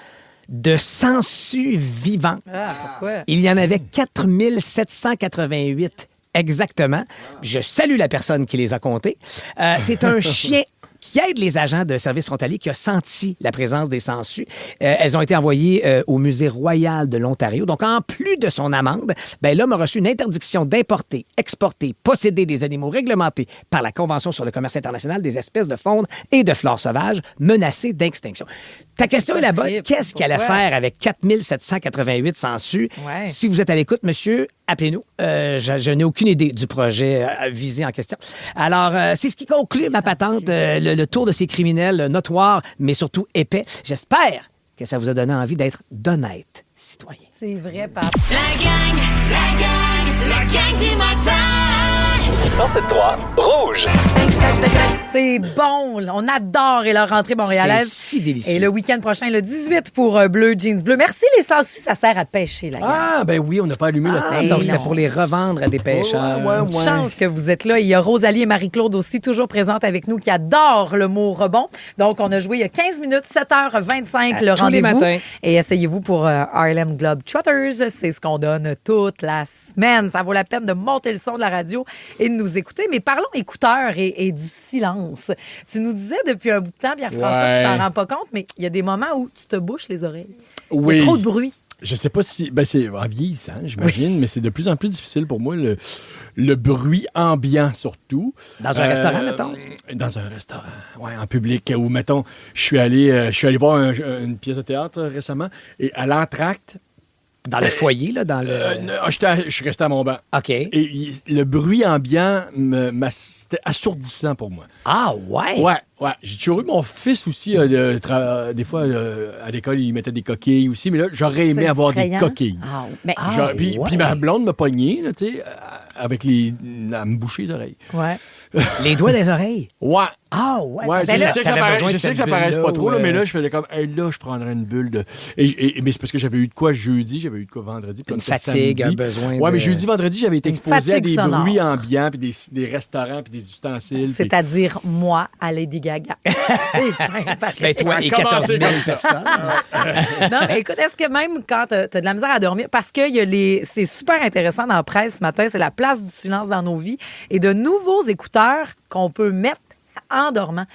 de sangsues vivants. Pourquoi? Il y en avait 4 788 exactement. Je salue la personne qui les a comptés. C'est un chien qui aide les agents de services frontaliers qui a senti la présence des sangsues. Elles ont été envoyées au Musée royal de l'Ontario. Donc, en plus de son amende, l'homme a reçu une interdiction d'importer, exporter, posséder des animaux réglementés par la Convention sur le commerce international des espèces de faune et de flore sauvage menacées d'extinction. Ta question est la bonne. Qu'est-ce qu'il allait faire avec 4 788 sangsues? Si vous êtes à l'écoute, monsieur, appelez-nous. Je n'ai aucune idée du projet visé en question. Alors, c'est ce qui conclut ma patente, le tour de ces criminels notoires, mais surtout épais. J'espère que ça vous a donné envie d'être d'honnêtes citoyens. C'est vrai, papa. La gang du matin. 107.3 Rouge. C'est bon. On adore et leur rentrée montréalaise. C'est si délicieux. Et le week-end prochain, le 18 pour Bleu Jeans Bleu. Merci les sangsues, ça sert à pêcher, la gang. Ah, ben oui, on n'a pas allumé notre Donc, c'était pour les revendre à des pêcheurs. Chance que vous êtes là. Il y a Rosalie et Marie-Claude aussi, toujours présentes avec nous, qui adorent le mot rebond. Donc, on a joué il y a 15 minutes, 7h25, le tous les rendez-vous. matins. Et essayez-vous pour Harlem Globetrotters. C'est ce qu'on donne toute la semaine. Ça vaut la peine de monter le son de la radio et de nous écouter. Mais parlons écouteurs et du silence. Tu nous disais depuis un bout de temps, Pierre-François, tu t'en rends pas compte, mais il y a des moments où tu te bouches les oreilles. Oui. Il y a trop de bruit. Je sais pas si... c'est vieillissant, j'imagine, mais c'est de plus en plus difficile pour moi, le bruit ambiant, surtout. Dans un restaurant, mettons? Dans un restaurant, oui, en public. Ou, mettons, je suis allé voir une pièce de théâtre récemment, et à l'entracte... Dans le foyer, là, dans le... je suis resté à mon banc. OK. Et le bruit ambiant, c'était assourdissant pour moi. Ah, ouais? Ouais. J'ai toujours eu mon fils aussi, des fois, à l'école, il mettait des coquilles aussi, mais là, j'aurais aimé avoir des coquilles. Puis ma blonde m'a pogné, là, tu sais, à me boucher les oreilles. Ouais. Les doigts des oreilles? Ouais. Ah, ouais. Je sais que ça paraisse pas trop, là, mais là, je faisais comme, là, je prendrais une bulle de. Mais c'est parce que j'avais eu de quoi jeudi, j'avais eu de quoi vendredi. Une fatigue, un besoin. Ouais, mais jeudi, vendredi, j'avais été exposé à des sonore. bruits ambiants, puis des restaurants, puis des ustensiles. C'est-à-dire, moi, à Lady Gaga. Ben, toi et 14 000 personnes. Non, mais écoute, est-ce que même quand t'as de la misère à dormir, parce que c'est super intéressant dans la presse ce matin, c'est la place du silence dans nos vies et de nouveaux écouteurs qu'on peut mettre en dormant.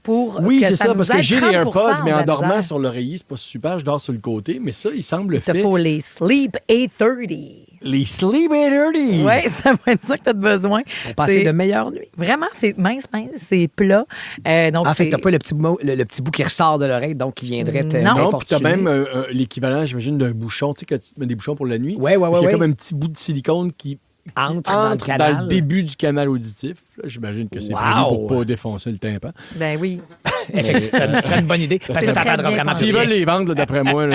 Oui, c'est ça, parce que j'ai les 30% AirPods, mais en de la dormant misère. sur l'oreiller, c'est pas super, je dors sur le côté, mais ça, il semble Il te faut les Sleep 830. Les Sleep 830. Oui, ça va être ça que tu as besoin. Pour passer de meilleures nuits. Vraiment, c'est mince, c'est plat. Donc fait que t'as pas le petit bout qui ressort de l'oreille, donc qui viendrait te Non, puis t'as importuner. même l'équivalent, j'imagine, d'un bouchon, tu sais, quand tu mets des bouchons pour la nuit. Ouais. Il y a comme un petit bout de silicone qui entre dans le début du canal auditif. Là, j'imagine que c'est prévu pour pas défoncer le tympan. Ben oui. Effectivement, ça serait une bonne idée. Parce que t'entendras vraiment S'ils veulent les vendre, là, d'après moi,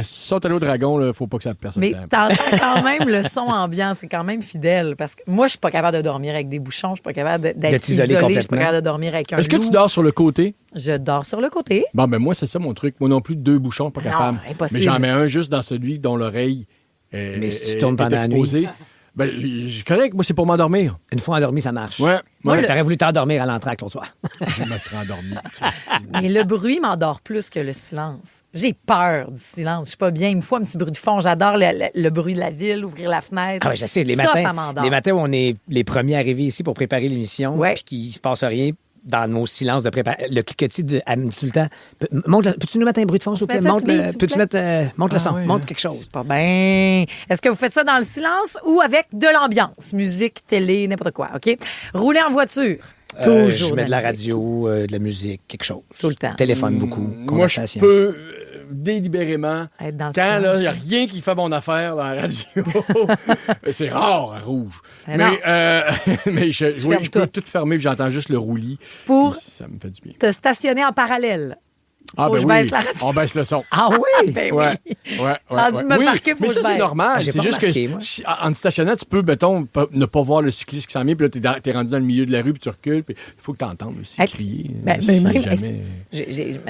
s'ils sont allés au dragon, il ne faut pas que ça personne. Mais t'entends quand même le son ambiant, c'est quand même fidèle. Parce que moi, je suis pas capable de dormir avec des bouchons, je suis pas capable d'être isolée, je suis pas capable de dormir avec un Est-ce que tu dors sur le côté? Je dors sur le côté. Bon, ben moi, c'est ça mon truc. Moi non plus, 2 bouchons, pas capable. Impossible. Mais j'en mets un juste dans celui dont l'oreille mais si tu tombes pendant la nuit. Ben, je suis correct, moi, c'est pour m'endormir. Une fois endormi, ça marche. Ouais. T'aurais voulu t'endormir à l'entracte l'autre soir. Je me serais endormi. Mais le bruit m'endort plus que le silence. J'ai peur du silence. Je suis pas bien. Il me faut un petit bruit de fond. J'adore le bruit de la ville, ouvrir la fenêtre. Ah ouais, je sais. Ça m'endort. Les matins où on est les premiers arrivés ici pour préparer l'émission, puis qu'il se passe rien, dans nos silences de préparation. Le cliquetis, elle me dit tout le temps, peux-tu nous mettre un bruit de fond, s'il vous plaît? Peux-tu mettre, monte le son, monte quelque chose. Pas bien. Est-ce que vous faites ça dans le silence ou avec de l'ambiance? Musique, télé, n'importe quoi, OK? Rouler en voiture. Toujours. Je mets de la radio, de la musique, quelque chose. Tout le temps. Téléphone beaucoup. Moi, je peux délibérément, être dans le quand il n'y a silence. rien qui fait mon affaire dans la radio, c'est rare à rouge. Mais je peux tout fermer, puis j'entends juste le roulis. Ça me fait du bien. Te stationner en parallèle. Ah, faut ben que je oui, baisse la radio. on baisse le son. Ah oui? Ben ouais. oui. Ouais. Rendu me marquer, faut mais que ça, je c'est baisse. normal. J'ai C'est pas juste remarqué, que moi. en te stationnant, tu peux, mettons, ne pas voir le cycliste qui s'en vient, puis là, t'es rendu dans le milieu de la rue, puis tu recules, puis il faut que tu entendes aussi crier.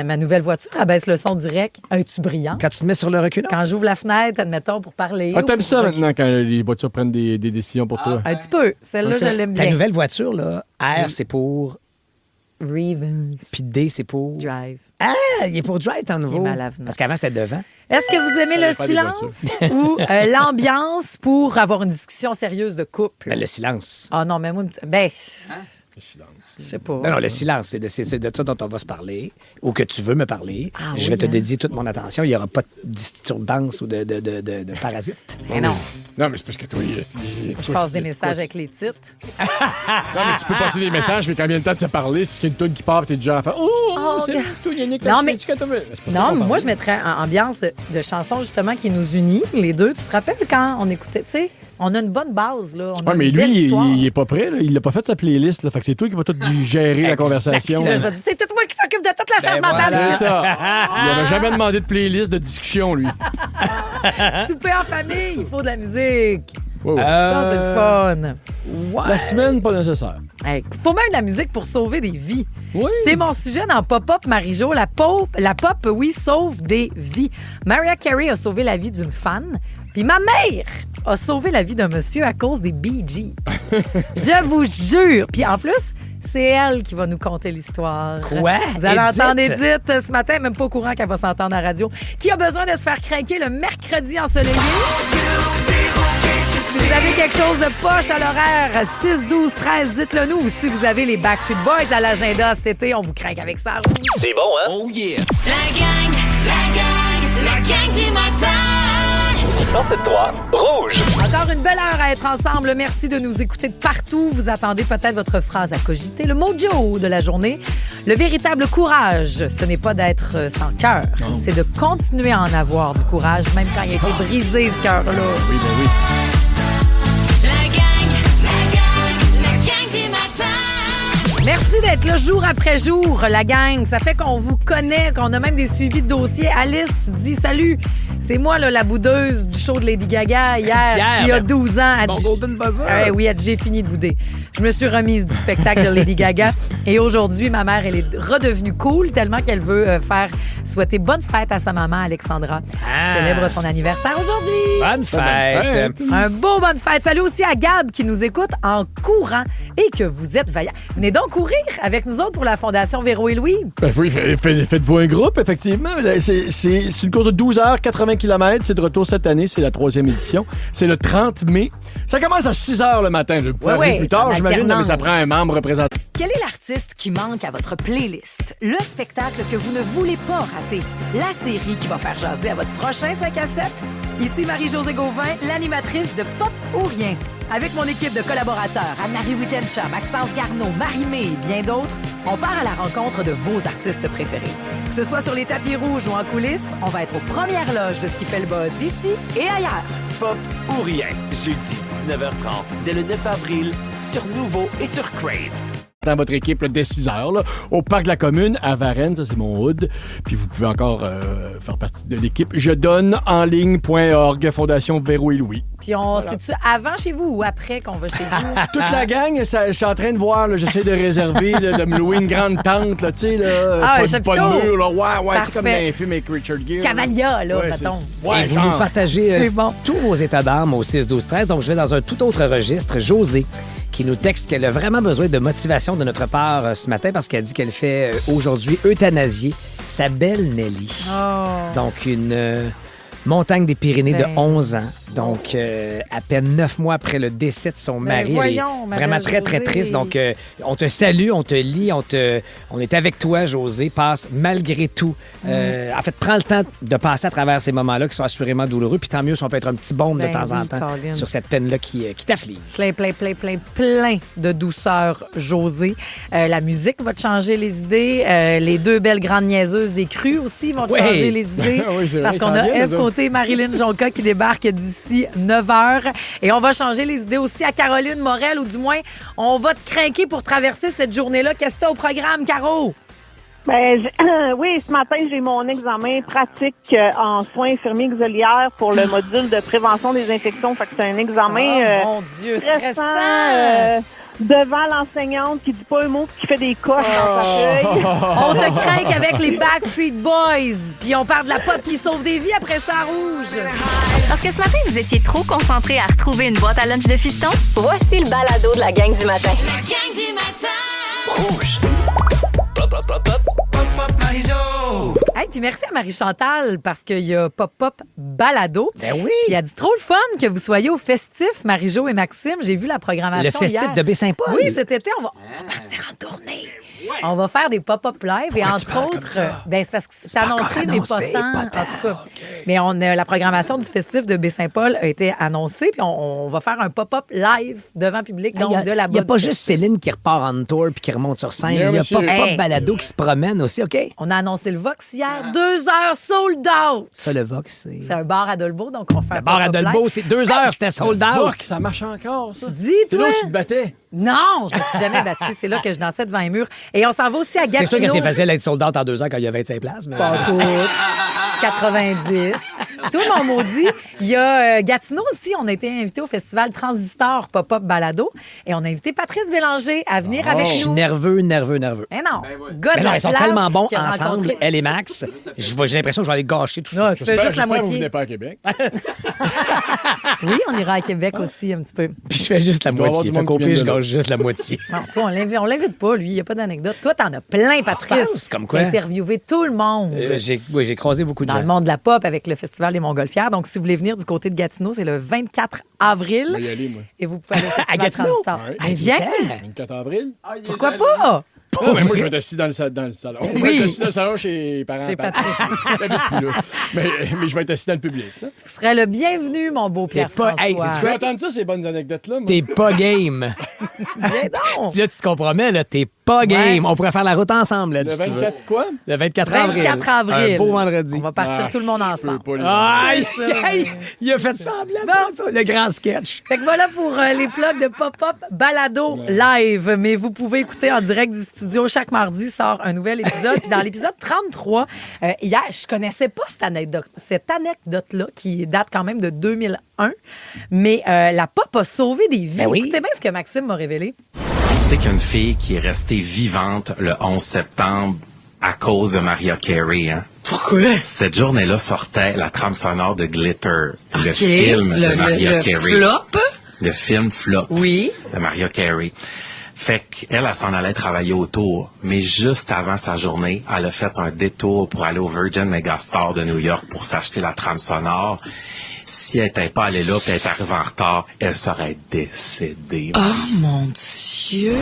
Ma nouvelle voiture, elle baisse le son direct. Es-tu brillant? Quand tu te mets sur le reculon? Quand j'ouvre la fenêtre, admettons, pour parler. Ah, t'aimes ça maintenant quand les voitures prennent des décisions pour toi? Un petit peu. Celle-là, je l'aime bien. Ta nouvelle voiture, là, R, c'est pour... Reverse. Puis D, c'est pour... Drive. Ah, il est pour Drive, ton nouveau. Parce qu'avant, c'était devant. Est-ce que vous aimez le silence ou l'ambiance pour avoir une discussion sérieuse de couple? Ben, le silence. Ah non, mais moi... Le silence. Je sais pas. Non, le silence, c'est de ça dont on va se parler ou que tu veux me parler. Je vais te dédier toute mon attention. Il n'y aura pas de disturbance ou de parasites. Mais non. Non, mais c'est parce que toi... Je passe des messages avec les titres. Non, mais tu peux passer des messages, mais combien de temps tu as parlé? C'est qu'il y a une toune qui part, t'es déjà à faire... Oh, c'est tout, Yannick. Non, mais moi, je mettrais une ambiance de chansons, justement, qui nous unit, les deux. Tu te rappelles quand on écoutait, tu sais, on a une bonne base, là. On a mais une belle lui, histoire. il est pas prêt, là. Il n'a pas fait sa playlist, là. Fait que c'est toi qui vas tout gérer la conversation. Là, je vais dire, c'est tout moi qui s'occupe de toute la charge mentale. C'est ça. Il n'avait jamais demandé de playlist de discussion, lui. Souper en famille, il faut de la musique. Wow. Ça, c'est le fun. Ouais. La semaine, pas nécessaire. Il faut même de la musique pour sauver des vies. Oui. C'est mon sujet dans Pop-Up, Marie-Jo. La pop, oui, sauve des vies. Mariah Carey a sauvé la vie d'une fan. Puis ma mère a sauvé la vie d'un monsieur à cause des Bee Gees. Je vous jure. Puis en plus, c'est elle qui va nous conter l'histoire. Quoi? Vous allez Edith? entendre Edith ce matin, même pas au courant qu'elle va s'entendre à la radio. Qui a besoin de se faire craquer le mercredi ensoleillé? Si vous avez quelque chose de poche à l'horaire, 6, 12, 13, dites-le nous. Ou si vous avez les Backstreet Boys à l'agenda cet été, on vous craque avec ça. C'est bon, hein? Oh yeah! La gang du matin. 107.3 Rouge. Encore une belle heure à être ensemble. Merci de nous écouter de partout. Vous attendez peut-être votre phrase à cogiter. Le mojo de la journée. Le véritable courage, ce n'est pas d'être sans cœur. C'est de continuer à en avoir du courage, même quand il a été brisé, ce cœur-là. Oui, ben oui. La gang du matin. Merci d'être là jour après jour, la gang. Ça fait qu'on vous connaît, qu'on a même des suivis de dossiers. Alice dit salut. C'est moi, là, la boudeuse du show de Lady Gaga hier qui a 12 ans. Bon golden buzzer. Oui, elle dit, j'ai fini de bouder. Je me suis remise du spectacle de Lady Gaga. Et aujourd'hui, ma mère, elle est redevenue cool tellement qu'elle veut faire souhaiter bonne fête à sa maman, Alexandra. Qui célèbre son anniversaire aujourd'hui. Bonne fête. Un beau bonne fête. Salut aussi à Gab qui nous écoute en courant et que vous êtes vaillant. Venez donc courir avec nous autres pour la Fondation Véro et Louis. Ben oui, faites-vous un groupe, effectivement. C'est une course de 12 heures, 80 km. C'est de retour cette année. C'est la 3e édition. C'est le 30 mai. Ça commence à 6 heures le matin. Vous pouvez arriver plus tard, j'imagine, mais ça prend un membre représentant. Quel est l'artiste qui manque à votre playlist? Le spectacle que vous ne voulez pas rater? La série qui va faire jaser à votre prochain 5 à 7? Ici Marie-Josée Gauvin, l'animatrice de Pop ou Rien. Avec mon équipe de collaborateurs, Anne-Marie Wittencha, Maxence Garneau, Marie-Mé et bien d'autres, on part à la rencontre de vos artistes préférés. Que ce soit sur les tapis rouges ou en coulisses, on va être aux premières loges de ce qui fait le buzz ici et ailleurs. Pop ou rien, jeudi 19h30, dès le 9 avril, sur Nouveau et sur Crave. Dans votre équipe là, dès 6 heures, là, au Parc de la Commune, à Varennes, ça c'est mon hood. Puis vous pouvez encore faire partie de l'équipe Je donne en ligne.org, Fondation Véro et Louis. Puis c'est-tu avant chez vous ou après qu'on va chez vous? Toute la gang, je suis en train de voir, là, j'essaie de réserver, là, de me louer une grande tente, là, tu sais, là, pas de mur, là, ouais, tu sais, comme dans les films avec Richard Gere. Cavalia, là, mettons. Et vous nous partagez tous vos états d'âme au 6-12-13. Donc, je vais dans un tout autre registre. Josée, qui nous texte qu'elle a vraiment besoin de motivation de notre part ce matin parce qu'elle dit qu'elle fait aujourd'hui euthanasier sa belle Nelly. Oh. Donc, une montagne des Pyrénées de 11 ans. Donc, à peine 9 mois après le décès de son mari. Voyons, elle est vraiment très, très triste. Donc, on te salue, on te lit, on est avec toi, Josée. Passe malgré tout. En fait, prends le temps de passer à travers ces moments-là qui sont assurément douloureux. Puis tant mieux si on peut être un petit baume de temps en temps sur cette peine-là qui t'afflige. Plein de douceur, Josée. La musique va te changer les idées. Les deux belles grandes niaiseuses des crues aussi vont te changer les idées. Oui, c'est parce vrai, qu'on a Eve Côté, Marilyn Jonca qui débarque d'ici 9h. Et on va changer les idées aussi à Caroline Morel, ou du moins, on va te craquer pour traverser cette journée-là. Qu'est-ce que t'as au programme, Caro? Oui, ce matin, j'ai mon examen pratique en soins infirmiers auxiliaires pour le module de prévention des infections. Fait que c'est un examen mon Dieu, stressant. Devant l'enseignante qui dit pas un mot, qui fait des coches dans sa feuille. On te craque avec les Backstreet Boys. Puis on parle de la pop qui sauve des vies après ça, Rouge. Parce que ce matin, vous étiez trop concentrés à retrouver une boîte à lunch de fiston? Voici le balado de la gang du matin. La gang du matin. Rouge. Hey, puis merci à Marie-Chantal parce qu'il y a Pop-Pop Balado. Ben oui! Puis il a dit trop le fun que vous soyez au festif, Marie-Jo et Maxime. J'ai vu la programmation Le festif hier. de Baie-Saint-Paul? Oui, cet été, on va partir en tournée. On va faire des pop-up live et entre autres, c'est parce que c'est annoncé, mais pas tant. En tout cas. Mais la programmation du festif de Baie-Saint-Paul a été annoncée, puis on va faire un pop-up live devant public, donc de la Il n'y a pas juste Céline qui repart en tour puis qui remonte sur scène. Il y a Pop-Pop Balado qui se promène aussi, OK? On a annoncé le Vox hier, 2 heures sold out. Ça, le Vox, c'est un bar à Dolbeau, donc on fait un bar à Dolbeau, c'est 2 heures, c'était sold out. Vox, ça marche encore, ça. Tu dis, c'est toi? là où tu te battais. Non, je me suis jamais battue. C'est là que je dansais devant un mur. Et on s'en va aussi à Gatineau. C'est sûr que c'est facile d'être sold out en 2 heures quand il y a 25 places. Mais... Pas tout. 90. Tout mon maudit. Il y a Gatineau aussi. On a été invité au festival Transistor Pop-Up Balado. Et on a invité Patrice Bélanger à venir avec nous. Je suis nerveux. Mais non. Gars de la ils sont place tellement bons qui a ensemble, rencontré- elle et Max. J'ai l'impression que je vais aller gâcher tout ça. Non, tu fais juste la J'espère que vous moitié. venez pas à Québec. Oui, on ira à Québec aussi un petit peu. Puis je fais juste la doit y avoir moitié. du Fait monde qu'au qui pire, vient je de là. gâche juste la moitié. Non, toi, on l'invite pas, lui. Il n'y a pas d'anecdote. Toi, t'en as plein, Patrice. pense, comme quoi. T'as interviewé tout le monde. J'ai croisé beaucoup de Dans le gens. monde de la pop avec le Festival des Montgolfières. Donc, si vous voulez venir du côté de Gatineau, c'est le 24 avril. Je vais y aller, moi. Et vous pouvez aller au Festival Gatineau? Transistor. Ouais. Hey, viens! 24 avril. Pourquoi pas? Non, mais moi, je vais être assis dans le salon. Je vais être assis dans le salon chez les parents. Chez Patrick. J'habite plus là. Mais je vais être assis dans le public. Là. Tu serais le bienvenu, mon beau Pierre-François. Hey, Tu peux entendre ça, ces bonnes anecdotes-là? moi? T'es pas game. Viens donc! Puis là, tu te compromets, là, t'es pas game. On pourrait faire la route ensemble, là, Le si tu veux. 24 quoi? Le 24 avril. 24 avril. Un beau vendredi. On va partir tout le monde ensemble. Je peux pas Aïe, aïe, il a fait semblant de ça, le grand sketch. Fait que voilà pour les plugs de Pop-Up Balado live. Mais vous pouvez écouter en direct du studio. Chaque mardi sort un nouvel épisode. Puis dans l'épisode 33, hier, je connaissais pas cette anecdote-là qui date quand même de 2001. Mais la pop a sauvé des vies. Ben oui. Écoutez bien ce que Maxime m'a révélé. Tu sais qu'il y a une fille qui est restée vivante le 11 septembre à cause de Mariah Carey, hein? Pourquoi? Cette journée-là sortait la trame sonore de Glitter, le film de Mariah Carey. Flop? Le film Flop Oui. de Mariah Carey. Fait qu'elle, elle s'en allait travailler autour. Mais juste avant sa journée, elle a fait un détour pour aller au Virgin Megastore de New York pour s'acheter la trame sonore. Si elle n'était pas allée là et elle est arrivée en retard, elle serait décédée. Oh mon Dieu!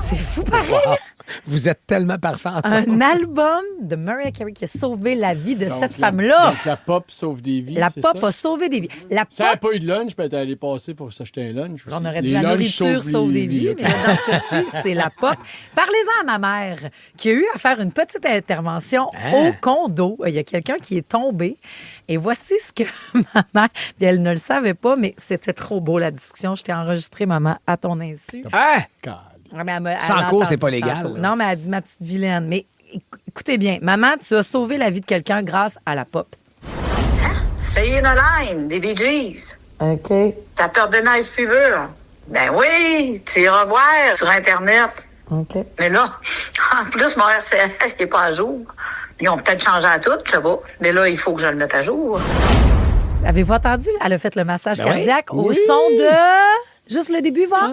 C'est fou pareil! Vous êtes tellement parfait ensemble. Un album de Mariah Carey qui a sauvé la vie de cette femme-là. Donc, la pop sauve des vies. La c'est pop ça? a sauvé des vies. La Si elle n'avait pop, pas eu de lunch, peut-être aller passer pour s'acheter un lunch. on aussi. aurait dit Les la lunchs nourriture sauve des vies, OK. mais là, dans ce cas-ci, c'est la pop. Parlez-en à ma mère qui a eu à faire une petite intervention au condo. Il y a quelqu'un qui est tombé. Et voici ce que ma mère, puis elle ne le savait pas, mais c'était trop beau la discussion. Je t'ai enregistré, maman, à ton insu. Hein? Ah, mais elle Sans a cours, c'est entendu pas légal, tantôt. là. Non, mais elle a dit ma petite vilaine. Mais écoutez bien, maman, tu as sauvé la vie de quelqu'un grâce à la pop. Stay in a line, des Bee Gees. OK. T'as peur de Nice Fever? Ben oui, tu iras voir sur Internet. OK. Mais là, en plus, mon RCS n'est pas à jour. Ils ont peut-être changé à tout, je sais pas. Mais là, il faut que je le mette à jour. Avez-vous entendu? Elle a fait le massage Ben oui. cardiaque au Oui. son de... Juste le début, voir?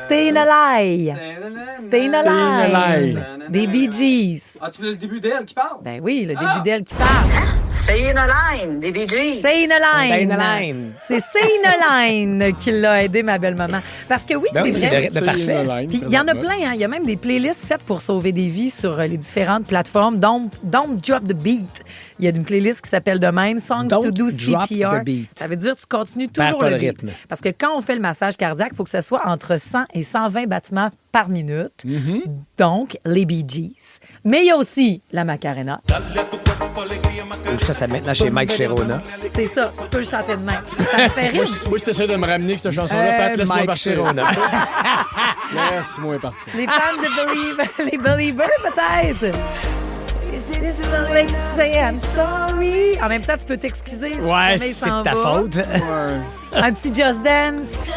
Stay in a line. Stay in a line. Des Bee Gees. Ah, tu veux le début d'elle qui parle? Ben oui, le début d'elle qui parle. Stay in a line, des Bee Gees. Stay in a line. Stay in a line. C'est Stay in a line qui l'a aidé, ma belle-maman. Parce que oui, Ben oui, c'est vrai. c'est de parfait. Puis il y en a plein, hein. Il y a même des playlists faites pour sauver des vies sur les différentes plateformes. Don't drop the beat. Il y a une playlist qui s'appelle de même, Songs to Don't do drop CPR. the beat. Ça veut dire que tu continues Perds toujours pas le le beat. rythme. Parce que quand on fait le massage cardiaque, il faut que ça soit entre 100 et 120 battements par minute. Donc, les Bee Gees. Mais il y a aussi la Macarena. Ou ça maintenant chez Mike Sherona. C'est ça, tu peux le chanter de même. Ça me fait rire. Moi, si t'essaies de me ramener avec cette chanson-là, Pat, laisse-moi Mike partir. Sherona. Laisse-moi partir. Les fans de les Believers, peut-être. Is it too late to say I'm sorry? En même temps, tu peux t'excuser. si Ouais, jamais il c'est s'en de ta va. faute. Un petit Just Dance.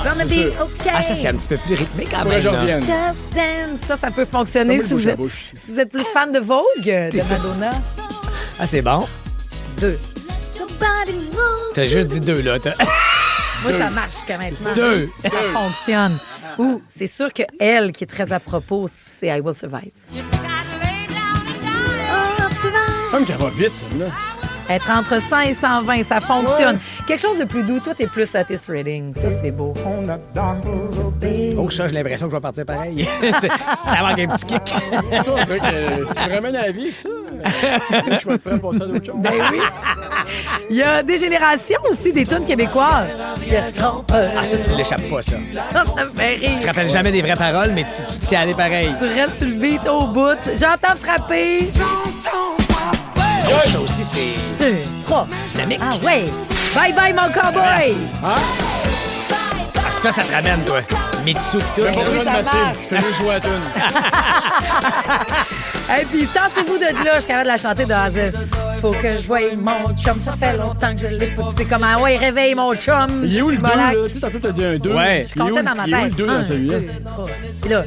Gonna c'est be sûr. okay. Ah, ça, c'est un petit peu plus rythmé quand Faudrait même. que je là. revienne. Just Dance. Ça peut fonctionner Comme si une vous, bouche à êtes, bouche. si vous êtes plus fan de Vogue, de Madonna. Ah, c'est bon. 2. T'as juste dit 2, là. Moi, ça marche jusqu'à maintenant. 2. Ça fonctionne. Ou, c'est sûr que elle, qui est très à propos, c'est I Will Survive. Comme qu'elle va vite, celle-là. Être entre 100 et 120, ça fonctionne. Quelque chose de plus doux. Toi, t'es plus Otis Redding. Ça, c'est beau. Oh, ça, j'ai l'impression que je vais partir pareil. Ça manque un petit kick. Ça, on dirait que c'est vraiment la vie que ça. Je vais te faire passer à d'autres choses. Ben oui. Il y a des générations aussi, des tunes québécoises. Ah, ça, tu l'échappes pas, ça. Ça me fait rire. Tu te rappelles jamais des vraies paroles, mais tu t'y allais pareil. Tu restes sur le beat au bout. J'entends frapper. Oh, ça aussi, c'est 2, 3. dynamique. Ah ouais. Bye bye, mon cowboy. Ah, ça te ramène, toi. Mitsu, tout. J'ai pas besoin de ça masser. marche. C'est juste jouer à la toune. Et puis, tassez-vous de là. Je suis capable de la chanter de A à Z. Faut que je voie mon chum. Ça fait longtemps que je l'ai pas. C'est comme un ouais, réveille mon chum. Il est où le 2, Simonac. là? Tu sais, tantôt, t'as dit un 2. Ouais. Je comptais dans ma tête. Il est où le 2 dans 1, celui-là? 2, 3. Puis là,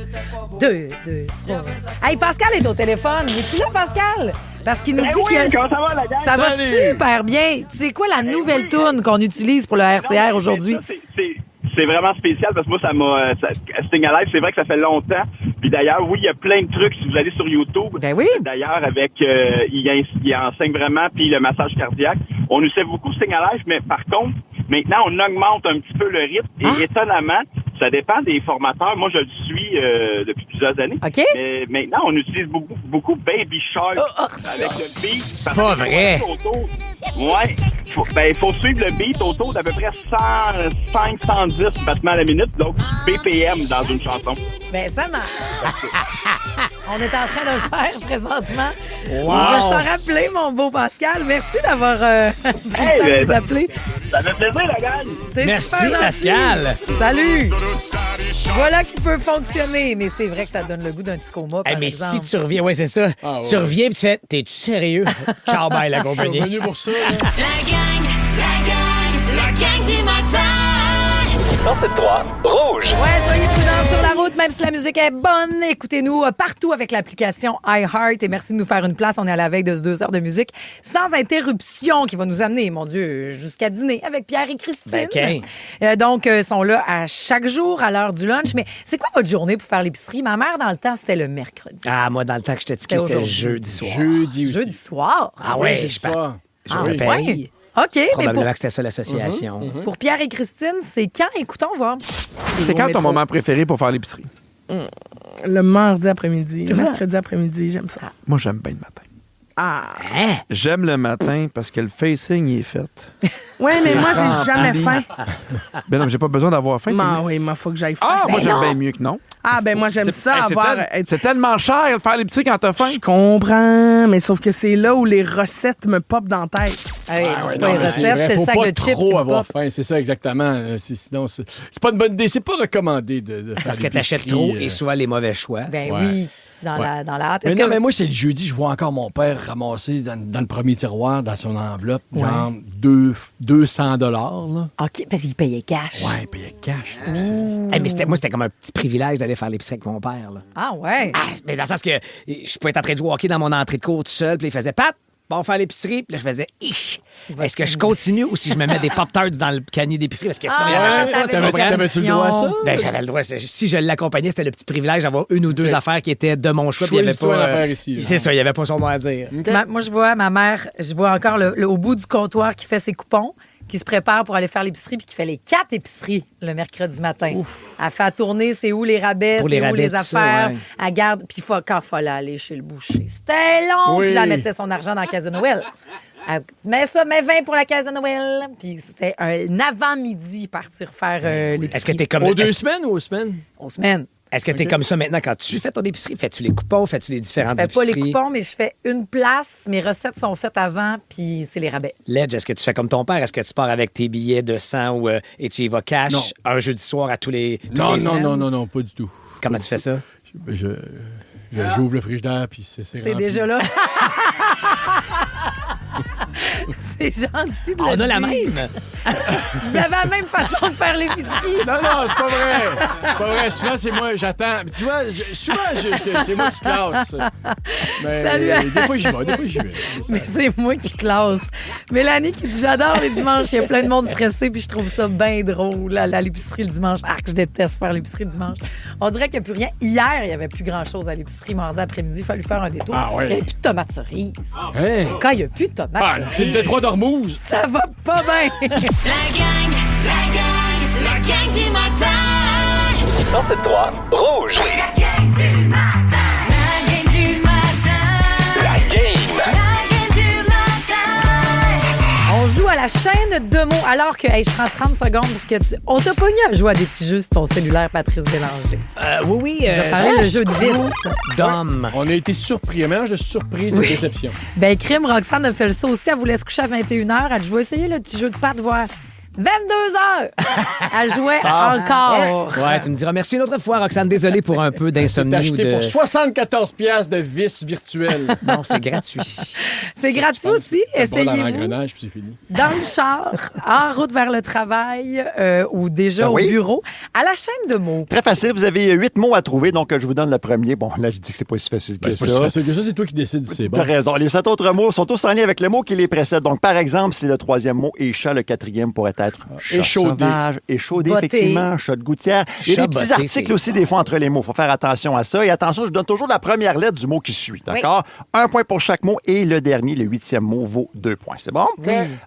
2, 2, 3. Hey, Pascal est au téléphone. Es-tu là, Pascal? Parce qu'il nous dit que comment ça va, la gang? ça va Salut! super bien. Tu sais quoi la nouvelle toune qu'on utilise pour le RCR aujourd'hui? C'est vraiment spécial parce que moi, ça m'a. Sting Alive, c'est vrai que ça fait longtemps. Puis d'ailleurs, oui, il y a plein de trucs si vous allez sur YouTube. Ben oui. D'ailleurs, avec. Il enseigne vraiment, puis le massage cardiaque. On nous sait beaucoup Sting Alive, mais par contre, maintenant, on augmente un petit peu le rythme. Et étonnamment, ça dépend des formateurs. Moi, je le suis depuis plusieurs années. OK. Mais maintenant, on utilise beaucoup Baby Shark avec le beat. C'est pas vrai. Ouais. Il faut suivre le beat autour d'à peu près 105-110 battements à la minute, donc BPM dans une chanson. Ben, ça marche. On est en train de le faire présentement. Wow. On va s'en rappeler, mon beau Pascal. Merci d'avoir pris le temps de nous appeler. Ça fait plaisir, la gang. T'es Merci, super gentil. Pascal. Salut. Voilà qui peut fonctionner, mais c'est vrai que ça donne le goût d'un petit coma, par mais exemple. si tu reviens, ouais, c'est ça. Ah, ouais. Tu reviens et tu fais, t'es-tu sérieux? Ciao, bye, la Je suis compagnie. revenu pour ça. Là. La gang du matin. 107.3 Rouge. Ouais, soyez prudents sur la route, même si la musique est bonne. Écoutez-nous partout avec l'application iHeart. Et merci de nous faire une place. On est à la veille de ce 2 heures de musique sans interruption qui va nous amener, mon Dieu, jusqu'à dîner avec Pierre et Christine. Ben, okay. Donc, ils sont là à chaque jour à l'heure du lunch. Mais c'est quoi votre journée pour faire l'épicerie? Ma mère, dans le temps, c'était le mercredi. Ah, moi, dans le temps que j'étais petit, c'était aujourd'hui. jeudi soir. Jeudi aussi. Jeudi soir. Ah ouais, jeudi je pars. soir. Je Ah me ouais. paye. OK, mais Probablement pour, que c'était ça l'association. pour Pierre et Christine, c'est quand? Écoutons voir. C'est quand ton moment préféré pour faire l'épicerie? Le mardi après-midi, le mercredi après-midi, j'aime ça. Moi, j'aime bien le matin. Ah! J'aime le matin parce que le facing il est fait. Oui, mais moi, j'ai jamais faim. Ben non, j'ai pas besoin d'avoir faim. Oui, il faut que j'aille faim. Ah, moi, j'aime bien mieux que non. Ah, ben moi, j'aime ça, avoir... C'est tellement cher de faire l'épicerie quand t'as faim. Je comprends, mais sauf que c'est là où les recettes me popent dans la tête. C'est pas les recettes, c'est le sac de chips qui faut me pas avoir pop. faim, c'est ça exactement. Sinon, c'est pas une bonne idée, c'est pas recommandé de faire Parce que l'épicerie, t'achètes trop et souvent les mauvais choix. Ben Ouais. oui, dans la hâte. Mais Est-ce non, que... mais moi, c'est le jeudi, je vois encore mon père ramasser dans le premier tiroir, dans son enveloppe, genre 200 $. Là. OK, parce qu'il payait cash. Ouais, il payait cash. Hey, mais moi, c'était comme un petit privilège d'aller faire l'épicerie avec mon père. Là. Ah ouais? Mais dans le sens que je pouvais être en train de jouer au hockey dans mon entrée de cours tout seul, puis il faisait Pat, on va faire l'épicerie, puis là, je faisais ich. Est-ce que je continue ou si je me mets des Pop-Tarts dans le canier d'épicerie? Parce que sinon, il y en achète pas. T'avais-tu le droit à ça? Ben, j'avais le droit. Si je l'accompagnais, c'était le petit privilège d'avoir une ou deux affaires qui étaient de mon choix. Puis il y avait Choisis-toi pas. une affaire ici, là. C'est ça, il n'y avait pas son mot à dire. Moi, je vois ma mère, je vois encore au bout du comptoir qui fait ses coupons, qui se prépare pour aller faire l'épicerie puis qui fait les 4 épiceries le mercredi matin. Elle fait tourner c'est où les rabais, Pour c'est les où rabais, les tout ça, affaires. ouais. Elle garde, puis quand il fallait aller chez le boucher, c'était long. Oui. Puis là, elle mettait son argent dans la caisse de Noël. Elle met 20 pour la caisse de Noël. Puis c'était un avant-midi partir faire l'épicerie. Est-ce que t'es comme. Aux 2 semaines ou aux semaines? Aux semaines. Est-ce que t'es comme ça maintenant quand tu fais ton épicerie? Fais-tu les coupons? Fais-tu les différentes Je fais pas épiceries? les coupons, mais je fais une place. Mes recettes sont faites avant, puis c'est les rabais. Ledge, est-ce que tu fais comme ton père? Est-ce que tu pars avec tes billets de 100 et tu y vas cash Non. un jeudi soir à tous les Non, semaines? non, pas du tout. Comment tu fais ça? J'ouvre le frigidaire, puis c'est C'est rempli. déjà là. C'est gentil de On le a la dire. même! Vous avez la même façon de faire l'épicerie. Non, c'est pas vrai. C'est pas vrai. Souvent, c'est moi, j'attends. Tu vois, c'est moi qui classe. Mais Salut. des fois, j'y vais. Mais c'est moi qui classe. Mélanie qui dit j'adore les dimanches. Il y a plein de monde stressé, puis je trouve ça bien drôle. À l'épicerie le dimanche. Ah, que je déteste faire l'épicerie le dimanche. On dirait qu'il n'y a plus rien. Hier, il n'y avait plus grand-chose à l'épicerie. Mardi après-midi, il fallu faire un détour. Ah ouais. Il n'y avait plus de tomates cerises. Hein? Quand il n'y a plus de tomates Ah, cerises, c'est le Détroit d'Ormuz. ça va pas bien. La gang du matin. 107.3 Rouge. La gang du matin. La gang du matin. La game. La gang du matin. On joue à la chaîne de mots alors que je prends 30 secondes parce que on t'a pogné à jouer à des petits jeux sur ton cellulaire, Patrice Bélanger. Oui. Tu as parlé le jeu de vis. D'homme. On a été surpris, un mélange de surprise et de déception. Ben, Crime, Roxane a fait ça aussi. Elle voulait se coucher à 21h. Elle dit, je vais essayer le petit jeu de patte, voir. 22h! Elle jouait encore. Ouais, tu me diras merci une autre fois, Roxane. Désolé pour un peu C'est d'insomnie ou acheté de. pour 74 piastres de vis virtuels. Non, c'est gratuit. C'est gratuit aussi. Bon, dans Essayez-vous. l'engrenage, puis c'est fini. Dans le char, en route vers le travail ou déjà Ben au oui. bureau, à la chaîne de mots. Très facile, vous avez 8 mots à trouver, donc je vous donne le premier. Bon, là, je dis que c'est pas si facile que C'est pas ça. si facile que ça, c'est toi qui décides si c'est bon. T'as raison. Les 7 autres mots sont tous en lien avec le mot qui les précède. Donc, par exemple, si le troisième mot est chat, le quatrième pourrait être chat échaudé. sauvage, échaudé, Botté. effectivement, chat de gouttière. Il y a Chat des petits botté, articles c'est- aussi, des fois, entre les mots. Il faut faire attention à ça. Et attention, je donne toujours la première lettre du mot qui suit. D'accord? Un point pour chaque mot et le dernier, le 8e mot, vaut 2 points. C'est bon?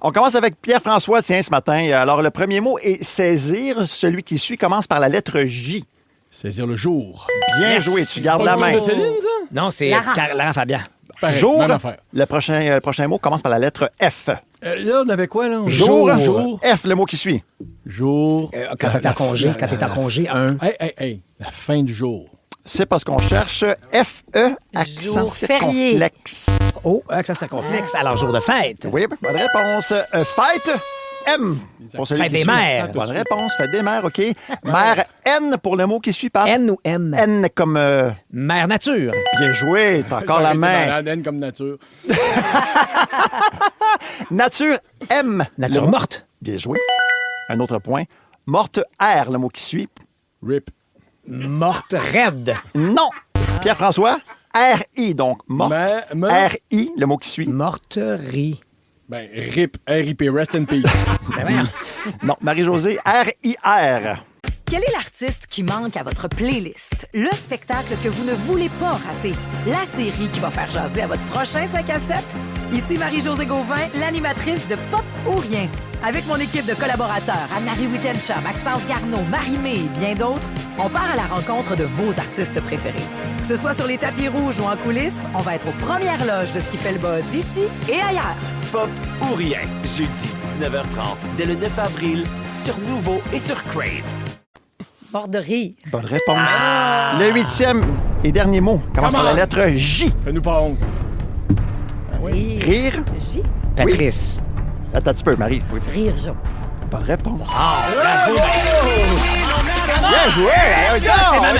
On commence avec Pierre-François, tiens, ce matin. Alors, le premier mot est saisir. Celui qui suit commence par la lettre J. Saisir le jour. Bien Yes. joué, tu gardes Pas la le tour main. de Céline, ça? Non, c'est Lara. Lara Fabian. Pareil, Jour, même affaire. le prochain mot commence par la lettre F. Là, on avait quoi, là? Jour. Jour. F, le mot qui suit. Jour. Quand t'es en congé, un. Hey. La fin du jour. C'est parce qu'on cherche F-E, accent Jour férié. circonflexe. Oh, accent circonflexe. Alors, jour de fête. Oui, bonne réponse. Fête, M. Pour celui Fête qui des suit. mères. Bonne réponse, fête des mères, OK. Mère, N pour le mot qui suit par N ou M? N comme... Mère nature. bien joué, t'as encore Ça la aurait été main. malade, N comme nature. Nature, M. Nature Le mot- morte. Bien joué. Un autre point. Morte, R, le mot qui suit. Rip. Morte raide. Non. Pierre-François, R-I, donc morte. R-I, le mot qui suit. Morterie. Ben, RIP. R-I-P. Rest in peace. Ben voyons. Non, Marie-Josée, R-I-R. Quel est l'artiste qui manque à votre playlist? Le spectacle que vous ne voulez pas rater? La série qui va faire jaser à votre prochain 5 à 7? Ici Marie-Josée Gauvin, l'animatrice de Pop ou Rien. Avec mon équipe de collaborateurs, Anne-Marie Wittenshaw, Maxence Garneau, Marie-Mé et bien d'autres, on part à la rencontre de vos artistes préférés. Que ce soit sur les tapis rouges ou en coulisses, on va être aux premières loges de ce qui fait le buzz ici et ailleurs. Pop ou rien, jeudi 19h30, dès le 9 avril, sur Nouveau et sur Crave. Mort de rire. Bonne réponse. Le 8e et dernier mot commence par la lettre J. Fais-nous pas honte. Rire. J. Patrice. Attends un petit peu, Marie. Rire, Jo. Bonne réponse. Bravo! Bien joué! C'est comme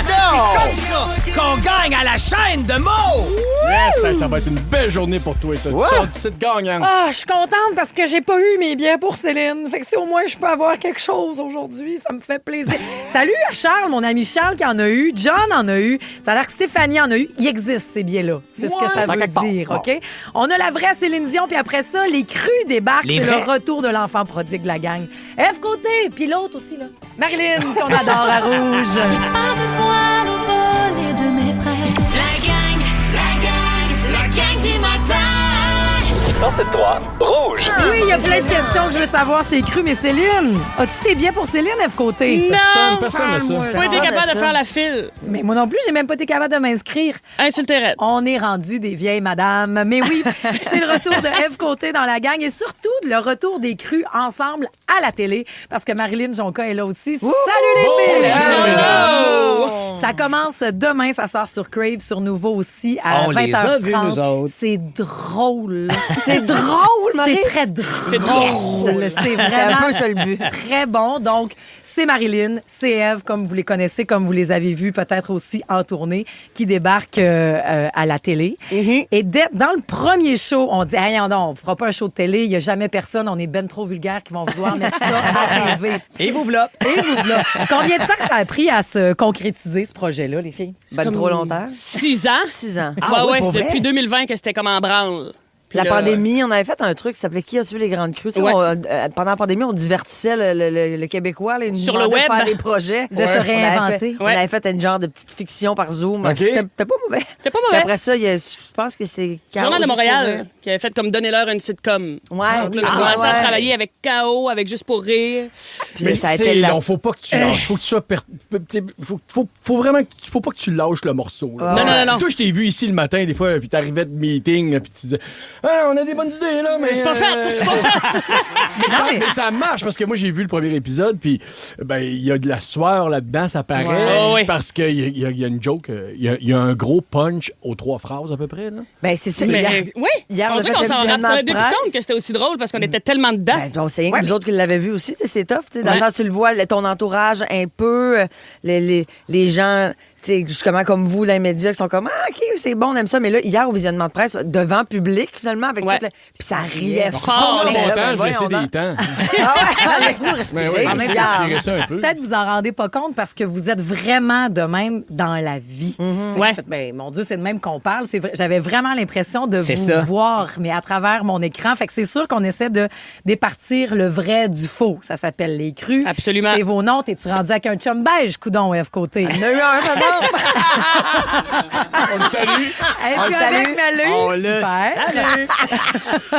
ça qu'on gagne à la chaîne de mots! Yes, ça va être une belle journée pour toi. Tu sors d'ici de gagnant. Ah, je suis contente parce que j'ai pas eu mes billets pour Céline. Fait que si au moins je peux avoir quelque chose aujourd'hui, ça me fait plaisir. Salut à Charles, mon ami Charles qui en a eu. John en a eu. Ça a l'air que Stéphanie en a eu. Il existe, ces billets-là. C'est ce que ça veut dire, OK? On a la vraie Céline Dion, puis après ça, les crus débarquent. C'est le retour de l'enfant prodigue de la gang. F côté, puis l'autre aussi, là. Marilyn, qu'on adore à Rouge. De mes frères. La gang du matin. 107.3 Rouge. Oui, il y a plein de questions que je veux savoir, c'est cru, mais Céline, as-tu tes billets pour Céline, F côté? Personne n'a ça. Pas été capable de faire la file. Mais moi non plus, j'ai même pas été capable de m'inscrire. Insulterait. On est rendu des vieilles madames. Mais oui, c'est le retour de F côté dans la gang et surtout le retour des crus ensemble à la télé parce que Marilyn Jonca est là aussi. Salut les filles! Hello! Ça commence demain, ça sort sur Crave, sur Nouveau aussi à 20h30. On les a vus, nous autres. C'est drôle. C'est drôle, Marie. C'est très drôle. C'est vraiment un peu ça le but. Très bon. Donc, c'est Marilyn, c'est Eve, comme vous les connaissez, comme vous les avez vus peut-être aussi en tournée, qui débarquent à la télé. Mm-hmm. Et dans le premier show, on dit, hey, non, on fera pas un show de télé, il y a jamais personne, on est ben trop vulgaire qui vont vouloir mettre ça à TV. Et vous voilà. Et vous voilà. Combien de temps que ça a pris à se concrétiser, ce projet-là, les filles? Ben, trop longtemps. 6 ans. 6 ans. Ouais, depuis 2020 que c'était comme en branle. La pandémie, on avait fait un truc qui s'appelait Qui a tué les grandes crues? Ouais. Pendant la pandémie, on divertissait le Québécois. Là, sur le web. De faire des projets. De se réinventer. On avait fait une genre de petite fiction par Zoom. Okay. C'était pas mauvais. C'était pas mauvais. Puis après ça, je pense que c'est Le Journal de Montréal qui avait fait comme Donner-leur une sitcom. Ouais. Donc là, on a commencé à travailler avec KO, avec Juste pour rire. Mais ça a été long. Faut pas que tu lâches. Faut que tu sois... Faut vraiment... Faut pas que tu lâches le morceau. Là. Non. Toi, je t'ai vu ici le matin, des fois, puis t'arrivais de meeting, puis tu disais « Ah, on a des bonnes idées, là, mais... » C'est pas fait! mais ça marche, parce que moi, j'ai vu le premier épisode, puis ben il y a de la sueur là-dedans, ça paraît, parce qu'il y a une joke, il y a un gros punch aux 3 phrases, à peu près, là. Ben, c'est ça. Oui, Hier, on dirait qu'on s'en rappelait depuis compte que c'était aussi drôle, parce qu'on était tellement dedans. Ben, c'est rien que nous autres qui l'avaient vu aussi, c'est tough, dans le sens tu le vois, ton entourage un peu, les gens... justement comme vous, les médias qui sont comme « Ah, OK, c'est bon, on aime ça. » Mais là, hier, au visionnement de presse, devant public, finalement, avec toute la... Puis ça riait fort. Je vais laisser des temps. Laisse-nous respirer. Peut-être vous en rendez pas compte parce que vous êtes vraiment de même dans la vie. Ouais. Ben, mon Dieu, c'est de même qu'on parle. J'avais vraiment l'impression de vous ça. voir, mais à travers mon écran. Fait que c'est sûr qu'on essaie de départir le vrai du faux. Ça s'appelle Les Crus. Absolument. C'est vos noms. T'es-tu rendu avec un chum beige, coudon, F côté? Il y en a eu un, pardon. On le salue. On le salue. Super. Salut.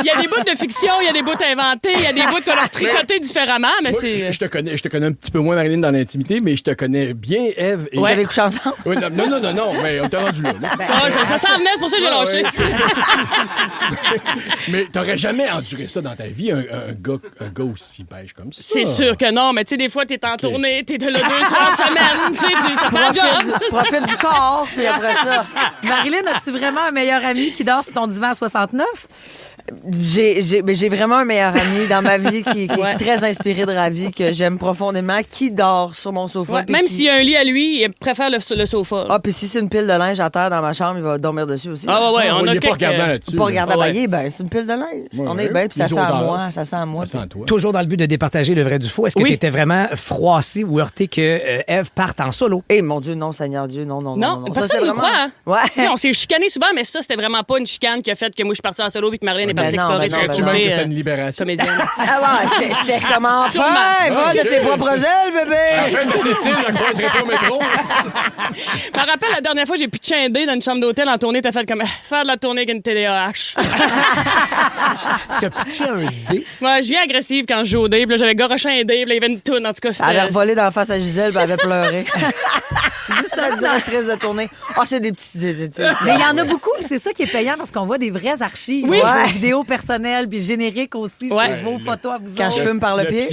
Il y a des bouts de fiction, il y a des bouts inventés, il y a des bouts qu'on a tricotés différemment, mais Moi, c'est... je te connais un petit peu moins, Marilyn, dans l'intimité, mais je te connais bien, Eve. Et... Vous avez couché ensemble? Oui, non, mais on t'a rendu là. ça s'en venait, c'est pour ça que j'ai lâché. Mais t'aurais jamais enduré ça dans ta vie, un gars aussi beige comme ça. C'est sûr que non, mais tu sais, des fois, t'es en tournée, t'es de là 2 soirs semaine, tu sais, ça fait un job. Profite du corps, puis après ça. Marilyn, as-tu vraiment un meilleur ami qui dort sur ton divan à 69? J'ai vraiment un meilleur ami dans ma vie qui est très inspiré de Ravi, que j'aime profondément, qui dort sur mon sofa. Même s'il y a un lit à lui, il préfère le sofa. Ah, puis si c'est une pile de linge à terre dans ma chambre, il va dormir dessus aussi. Ah ouais, on a il est pas regardant là-dessus. Pas regardant, c'est une pile de linge. On est bien, puis ça sent à moi, ça sent à moi. Toujours dans le but de départager le vrai du faux, est-ce que tu étais vraiment froissé ou heurté que Eve parte en solo? Eh mon Dieu, non, Seigneur. Seigneur Dieu, non. Non, Ça, personne c'est nous croit. Hein? Ouais. T'sais, on s'est chicané souvent, mais ça, c'était vraiment pas une chicane qui a fait que moi, je suis partie en solo et que Marlène est partie explorer sur le Tu même que côté c'était une libération. comédienne. Ah ouais, j'étais comme enfin, Sûrement. va de tes propres ailes, bébé! À la fin de cette île, je ne croiserai pas au métro. Je me rappelle la dernière fois, j'ai pitché un dé dans une chambre d'hôtel en tournée. T'as fait comme faire de la tournée avec une TDAH. T'as pitché un dé? Ouais, je viens agressive quand je joue au dé. Puis là, j'avais goroché un dé. Puis là, il y avait une toune. En tout cas, c'était. Elle avait volé dans la face à Gisèle, puis elle avait pleuré. Juste la directrice de tournée. Ah, c'est des petites idées. Mais il y en a beaucoup, puis c'est ça qui est payant parce qu'on voit des vraies archives. Oui. Vos vidéos personnelles, puis génériques aussi, c'est vos photos à vous Quand autres. je fume par le pied.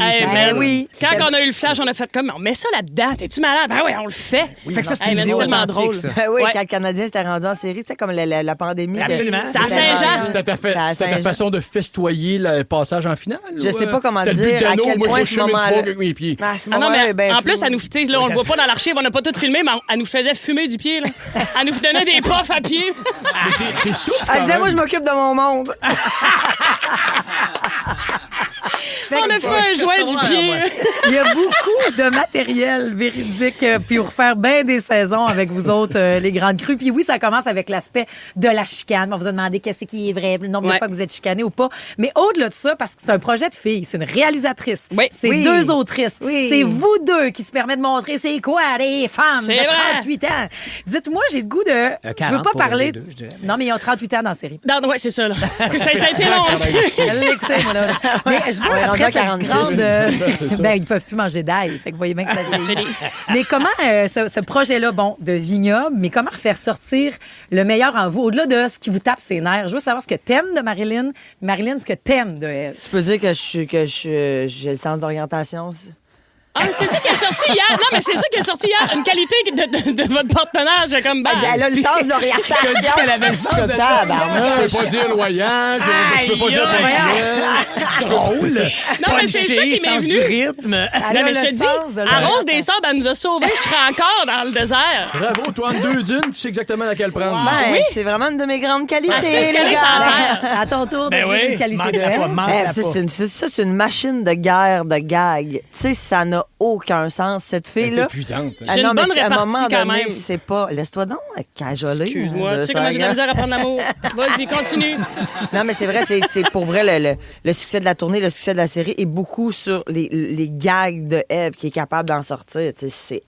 Oui. Quand on a eu le flash, on a fait comme, on met ça là-dedans. T'es-tu malade? Ben oui, on le fait. Fait que ça, c'est une mais vidéo tellement authentique, drôle. ça. Oui, Ouais. quand le Canadien s'était rendu en série, c'était comme la pandémie. Absolument. C'était à Saint-Jean. C'était ta Saint-Jean. façon de festoyer le passage en finale? Je sais pas comment C'était le dire but à d'Anneau, quel moi, point faut ce fumer du moment-là- smoke avec mes pieds. Ah, ce Ah non, moment-là mais est bien en plus, flou. elle nous, tu sais, là, on le voit pas dans l'archive, on n'a pas tout filmé, mais elle nous faisait fumer du pied, là. Elle nous donnait des puffs à pied. T'es souple, Elle disait, moi, je m'occupe de mon monde. On a fait un joint du pied. Il y a beaucoup de matériel véridique pour faire bien des saisons avec vous autres, les grandes crues. Puis oui, ça commence avec l'aspect de la chicane. On vous a demandé qu'est-ce qui est vrai, le nombre de fois que vous êtes chicané ou pas. Mais au-delà de ça, parce que c'est un projet de filles, c'est une réalisatrice, c'est Oui. 2 autrices, Oui. c'est vous deux qui se permet de montrer c'est quoi les femmes C'est de vrai. 38 ans. Dites-moi, j'ai le goût de... je veux 40 pas pour parler... les deux, je dirais. Non, mais ils ont 38 ans dans la série. Ouais, c'est ça, là. Parce que ça a été long. Je l'ai écouté, moi, là. Mais je On vois est rendu après à cette 46. grande... ben, ils peuvent plus manger d'ail. Fait que vous voyez bien que ça vieillit. Mais comment ce projet-là, bon, de vignoble, mais comment faire sortir le meilleur en vous, au-delà de ce qui vous tape ses nerfs? Je veux savoir ce que t'aimes de Marilyn. Marilyn, ce que t'aimes de elle. Tu peux dire que j'ai le sens d'orientation aussi. Ah, c'est ça qui est sorti hier. Non, mais c'est ça qui est sorti hier. Une qualité de votre partenaire. J'ai comme, Elle a le sens d'orientation. Elle avait le sens de Je peux pas dire loyal, je peux pas dire ponctuel. Drôle. Non, mais c'est ça qui m'est sens venu. du rythme. Non, mais je te dis, Arrose des Sables, elle nous a sauvés. Je serais encore dans le désert. Bravo, toi, en 2 dunes, tu sais exactement laquelle prendre. Ben, c'est vraiment une de mes grandes qualités, Ah, c'est ce les qu'elle est gars. sans terre. À ton tour de Ben dire oui, une qualité de manque-la pas, elle. manque-la Ça, pas. c'est une machine de guerre, de gag. Tu sais, ça n'a aucun sens, cette fille-là. C'est épuisante. Ah J'ai non, une mais bonne à un répartie moment quand donné, même. c'est pas... Laisse-toi donc cajoler. Excuse-moi, tu sais comment j'ai de la misère à prendre l'amour. Vas-y, continue. Non, mais c'est vrai, c'est pour vrai, le succès de la tournée, le succès de la série est beaucoup sur les gags de Eve qui est capable d'en sortir. Tu sais, c'est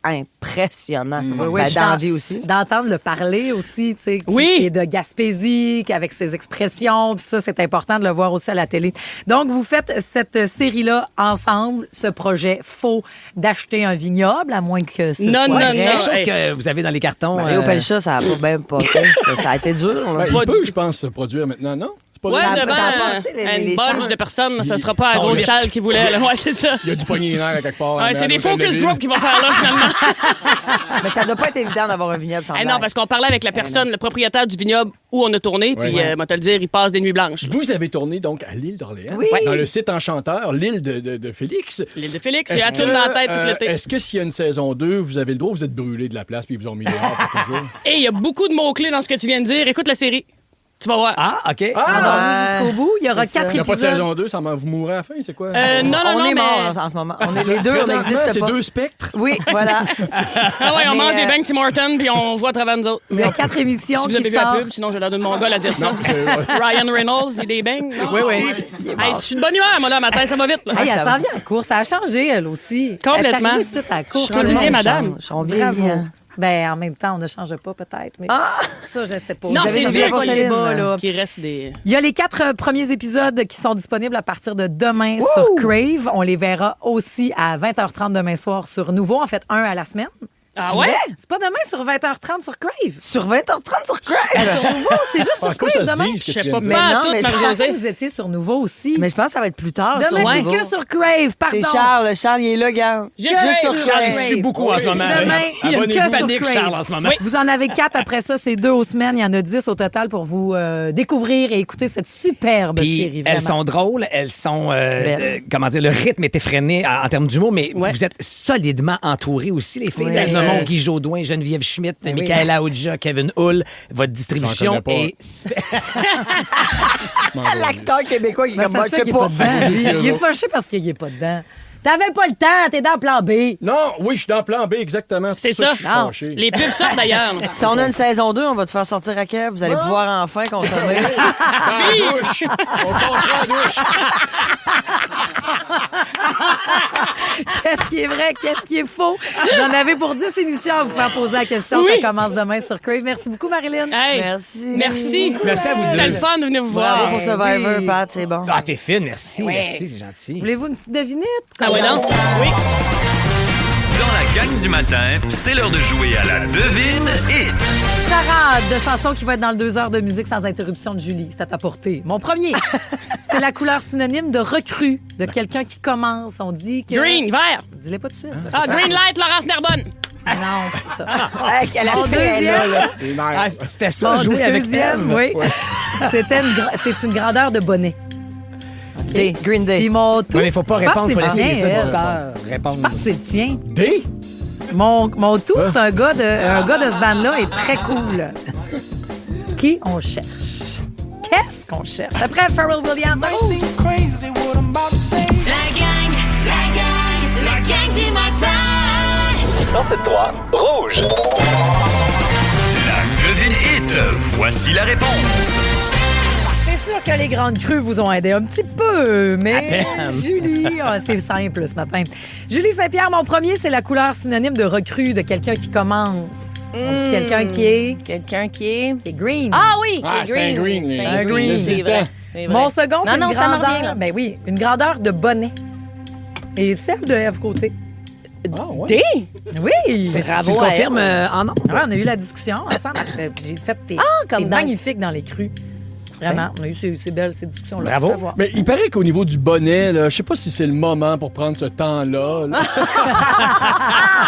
impressionnant. Oui, Ben, je dans la t'en- vie aussi. D'entendre le parler aussi, tu sais, qui est de Gaspésie, avec ses expressions, puis ça, c'est important de le voir aussi à la télé. Donc, vous faites cette série-là ensemble, ce projet faux d'acheter un vignoble, à moins que ce Non, soit non, vrai. C'est quelque non. chose Hey. que vous avez dans les cartons. Mario Pelcha, ça a pas bien passé. Ça a été dur. là. Ben, il peut, je pense, se produire maintenant, non? C'est pas Ouais, vrai? devant ça a passé, une les bunch salles. de personnes, ça sera pas la Sont grosse listes. salle qui voulait. Là. Ouais, c'est ça. Il y a du poignet les nerfs à quelque part. Ouais, c'est des focus group qui vont faire là, finalement. Mais ça doit pas être évident d'avoir un vignoble sans Eh non, blague. parce qu'on parlait avec la personne, le propriétaire du vignoble où on a tourné, puis, Ouais. moi, te le dire, il passe des nuits blanches. Vous avez tourné donc à l'île d'Orléans, Oui. dans le site Enchanteur, l'île de Félix. L'île de Félix, il Est-ce a tout dans la tête tout que, l'été. Est-ce que s'il y a une saison 2, vous avez le droit, vous êtes brûlé de la place puis ils vous ont mis dehors pour toujours? Et il y a beaucoup de mots-clés dans ce que tu viens de dire. Écoute la série. Tu vas voir. Ah, OK. Alors, jusqu'au bout, il y aura c'est ça. 4 Il n'y a pas de épisodes. saison 2, vous mourrez à la fin, c'est quoi? Non, non, on non, est mais... morts en ce moment. On est les deux, on Présentement, n'existe c'est pas. 2 spectres. Oui, voilà. Ah ouais, on Mais, mange des bangs Tim Hortons, puis on voit à travers nous autres. Il y a 4 émissions Si vous avez qui vu la sortent. pub, sinon j'ai l'air de mon gars à dire ça. Non, c'est- Ryan Reynolds, il des bangs. non? Oui, oui. Hey, je suis de bonne humeur, moi, là, matin, ça va vite. Là. Hey, elle ça s'en va. vient en course. Ça a changé, elle aussi. Complètement. Elle est arrivée ici à la course. Je suis vieille, madame. On Bravo. vient. Ben, en même temps, on ne change pas, peut-être. Mais ça, je sais pas. Non, Vous c'est avez sûr des qu'il y a Céline. débat, là. Qu'il reste des... Il y a les 4 premiers épisodes qui sont disponibles à partir de demain sur Crave. On les verra aussi à 20h30 demain soir sur Nouveau. En fait, un à la semaine. Ah ouais? C'est pas demain sur 20h30 sur Crave. Sur 20h30 sur Crave. Sur Nouveau, c'est juste sur pense pas que Crave ça se demain. dise, ce que Je tu sais viens pas de Mais dire. pas non, tout, mais Je pensais que Marie-Josée. vous étiez sur Nouveau aussi. Mais je pense que ça va être plus tard. sur Demain, c'est Nouveau. que sur Crave, pardon. C'est Charles. Charles, il est là, gars. Juste sur Crave. Crave. Je suis beaucoup en ce moment. Demain, il y a Abonnez-vous. que sur Panique, Crave. Charles, en ce moment. Vous en avez 4 après ça, c'est 2 aux semaines. Il y en a 10 au total pour vous découvrir et écouter cette superbe Puis série. elles vraiment. sont drôles, elles sont, comment dire, le rythme est effréné en termes d'humour, mais Ouais. vous êtes solidement entourés aussi, les filles. Oui. Dave Memon, Guy Jodoin, Geneviève Schmidt, oui. Michaela Audja, Kevin Hull. Votre distribution J'en connais est... L'acteur québécois qui est Ben, comme ça moi, se je fait sais qu'il est pas pas. dedans, lui. Il est fâché parce qu'il est pas dedans. T'avais pas le temps, t'es dans plan B. Non, oui, je suis dans plan B, exactement. C'est pour ça. que je suis fâché. Les pubs sortent d'ailleurs. Si on a une saison 2, on va te faire sortir à Kev. Vous allez pouvoir enfin consommer. Dans la douche. On passera à la douche. Qu'est-ce qui est vrai, qu'est-ce qui est faux? Vous en avez pour 10 émissions à vous faire poser la question. Oui. Ça commence demain sur Crave. Merci beaucoup, Marilyn. Hey, Merci. Merci. Merci à vous deux. C'était le fun de venir vous voir. Bravo pour Survivor, oui. Pat, c'est bon. Ah, t'es fine, merci. Ouais. Merci, c'est gentil. Voulez-vous une petite devinette? Ah ouais, non? Oui. Dans la gang du matin, c'est l'heure de jouer à la devine hit. Charade de chansons qui va être dans le 2 heures de musique sans interruption de Julie. C'est à ta portée. Mon premier, c'est la couleur synonyme de recrue, de quelqu'un qui commence. On dit que... Green, vert. Dis-le pas tout de suite. Ah, green light, Laurence Narbonne. Non, c'est ça. Elle a Mon fait, deuxième, Ah, c'était ça, mon jouer avec deuxième, Steve. oui. C'est une grandeur de bonnet. Day, Green Day. Puis mon tout... Oui, mais il faut pas je pense répondre, il faut que c'est laisser le les tien, auditeurs Je répondre. pense que c'est le tien. B? Mon tout, c'est un gars de ce band-là est très cool. Qui on cherche? Qu'est-ce qu'on cherche? Après Pharrell Williams. La gang du matin. 107.3 Rouge. La devine hit. Voici la réponse. C'est sûr que les grandes crues vous ont aidé un petit peu, mais À peine. Julie, c'est simple ce matin. Julie Saint-Pierre, mon premier, c'est la couleur synonyme de recrue, de quelqu'un qui commence. On dit quelqu'un qui est... Quelqu'un qui est... Qui est green. Ah oui, qui Ah, est c'est un green. C'est un green. C'est vrai. C'est vrai. Mon second, c'est non, une ça m'en grandeur... revient, là. Ben oui, une grandeur de bonnet. Et celle de F côté. Ah, ouais. D? Oui! Tu Bravo le à confirmes en nom? Ouais, on a eu la discussion ensemble. J'ai fait tes comme dans- magnifique dans les crues. Vraiment, on a eu ces belles ces discussions-là. Bravo. Faut savoir. Mais il paraît qu'au niveau du bonnet, là, je sais pas si c'est le moment pour prendre ce temps-là. là.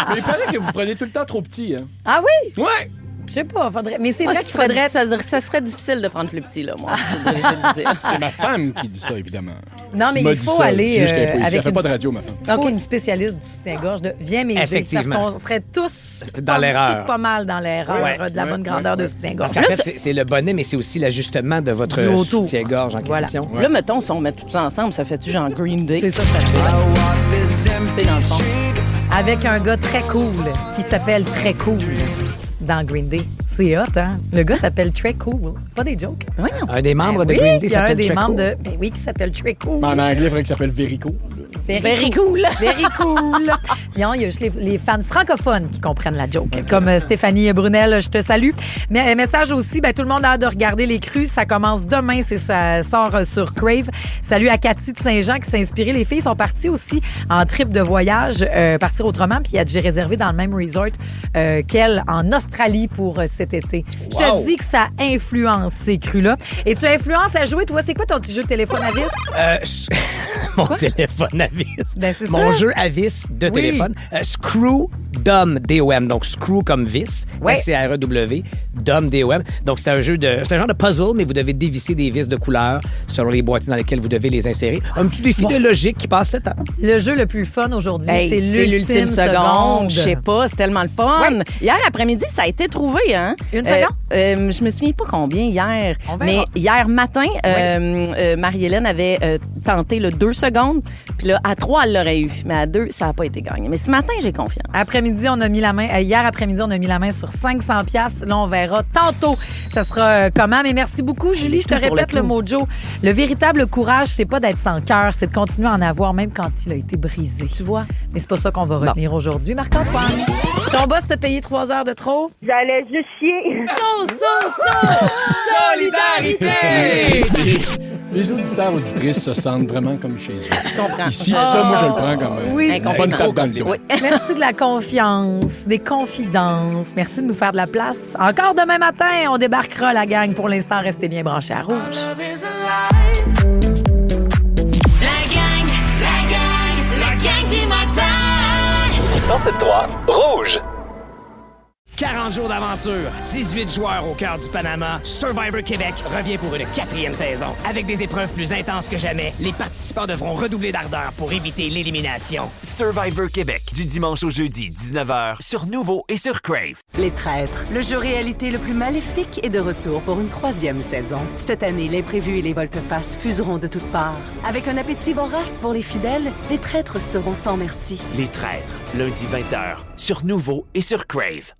Mais il paraît que vous prenez tout le temps trop petit. Hein. Ah oui? Ouais! Je sais pas, faudrait... Mais c'est Moi, vrai qu'il faudrait... ça serait difficile de prendre plus petit, là, moi. Je vais le dire. C'est ma femme qui dit ça, évidemment. Non, mais Qui m'a il dit faut ça. aller C'est juste qu'elle est pas ici. avec Elle fait pas une... de radio, ma femme. Il faut une spécialiste du soutien-gorge de viens m'aider. Effectivement. Parce qu'on serait tous Dans l'erreur. pas mal dans l'erreur Ouais. de la bonne grandeur de soutien-gorge. Parce qu'en fait, c'est le bonnet, mais c'est aussi l'ajustement de votre Du autour. soutien-gorge en Voilà. question. Là, mettons, si on met tout ça ensemble, ça fait-tu genre Green Day? C'est ça, ça fait. C'est dans le fond. Avec un gars très cool qui s'appelle Très Cool dans Green Day. C'est hot, hein? Le gars s'appelle Très Cool. Pas des jokes. Voyons. Un des membres de Oui, Green Day il y a un s'appelle des Très membres Cool. de... Ben oui, qui s'appelle Très Cool. Mais en anglais, il faudrait qu'il s'appelle Verico. Very cool. Very cool. Non, il y a juste les fans francophones qui comprennent la joke. Comme Stéphanie Brunel, je te salue. Mais message aussi, ben, tout le monde a hâte de regarder les crues. Ça commence demain, ça sort sur Crave. Salut à Cathy de Saint-Jean qui s'est inspirée. Les filles sont parties aussi en trip de voyage, partir autrement. Puis j'ai réservé dans le même resort qu'elle en Australie pour cet été. Je te dis que ça influence ces crues-là. Et tu influences à jouer, toi, c'est quoi ton petit jeu de téléphone à vis? Mon téléphone à vis. Ben, c'est Mon ça. jeu à vis de Oui. téléphone. Screw Dom D-O-M. Donc, Screw comme vis. Ouais. S-C-R-E-W. Dom D-O-M. Donc, c'est un genre de puzzle, mais vous devez dévisser des vis de couleur selon les boîtiers dans lesquels vous devez les insérer. Un petit défi de logique qui passe le temps. Le jeu le plus fun aujourd'hui, Hey, c'est l'ultime seconde. Je sais pas, c'est tellement le fun. Ouais. Hier après-midi, ça a été trouvé, hein? Une seconde? Je me souviens pas combien hier. On verra. Mais hier matin, Marie-Hélène avait tenté le 2 secondes. Puis là, à 3, elle l'aurait eu. Mais à 2, ça n'a pas été gagné. Mais ce matin, j'ai confiance. Après-midi, on a mis la main. Hier après-midi, on a mis la main sur 500 $. Là, on verra tantôt. Ça sera comment. Mais merci beaucoup, Julie. Je te Pour le répète le tout. mojo. Le véritable courage, c'est pas d'être sans cœur, c'est de continuer à en avoir même quand il a été brisé. Tu vois? Mais c'est pas ça qu'on va retenir aujourd'hui. Marc-Antoine, ton boss t'a payé 3 heures de trop? J'allais juste chier. Solidarité! Les auditeurs auditrices se sentent vraiment comme chez eux. Je comprends. Ici, ça, moi, je le prends comme Oui. une bonne tape dans le dos. Oui. Merci de la confiance, des confidences. Merci de nous faire de la place. Encore demain matin, on débarquera la gang. Pour l'instant, restez bien branchés à Rouge. La gang du matin. 107.3 Rouge. 40 150 jours d'aventure, 18 joueurs au cœur du Panama, Survivor Québec revient pour une 4e saison. Avec des épreuves plus intenses que jamais, les participants devront redoubler d'ardeur pour éviter l'élimination. Survivor Québec, du dimanche au jeudi, 19h, sur Nouveau et sur Crave. Les Traîtres, le jeu réalité le plus maléfique est de retour pour une 3e saison. Cette année, l'imprévu et les volte-face fuseront de toutes parts. Avec un appétit vorace pour les fidèles, les traîtres seront sans merci. Les Traîtres, lundi 20h, sur Nouveau et sur Crave.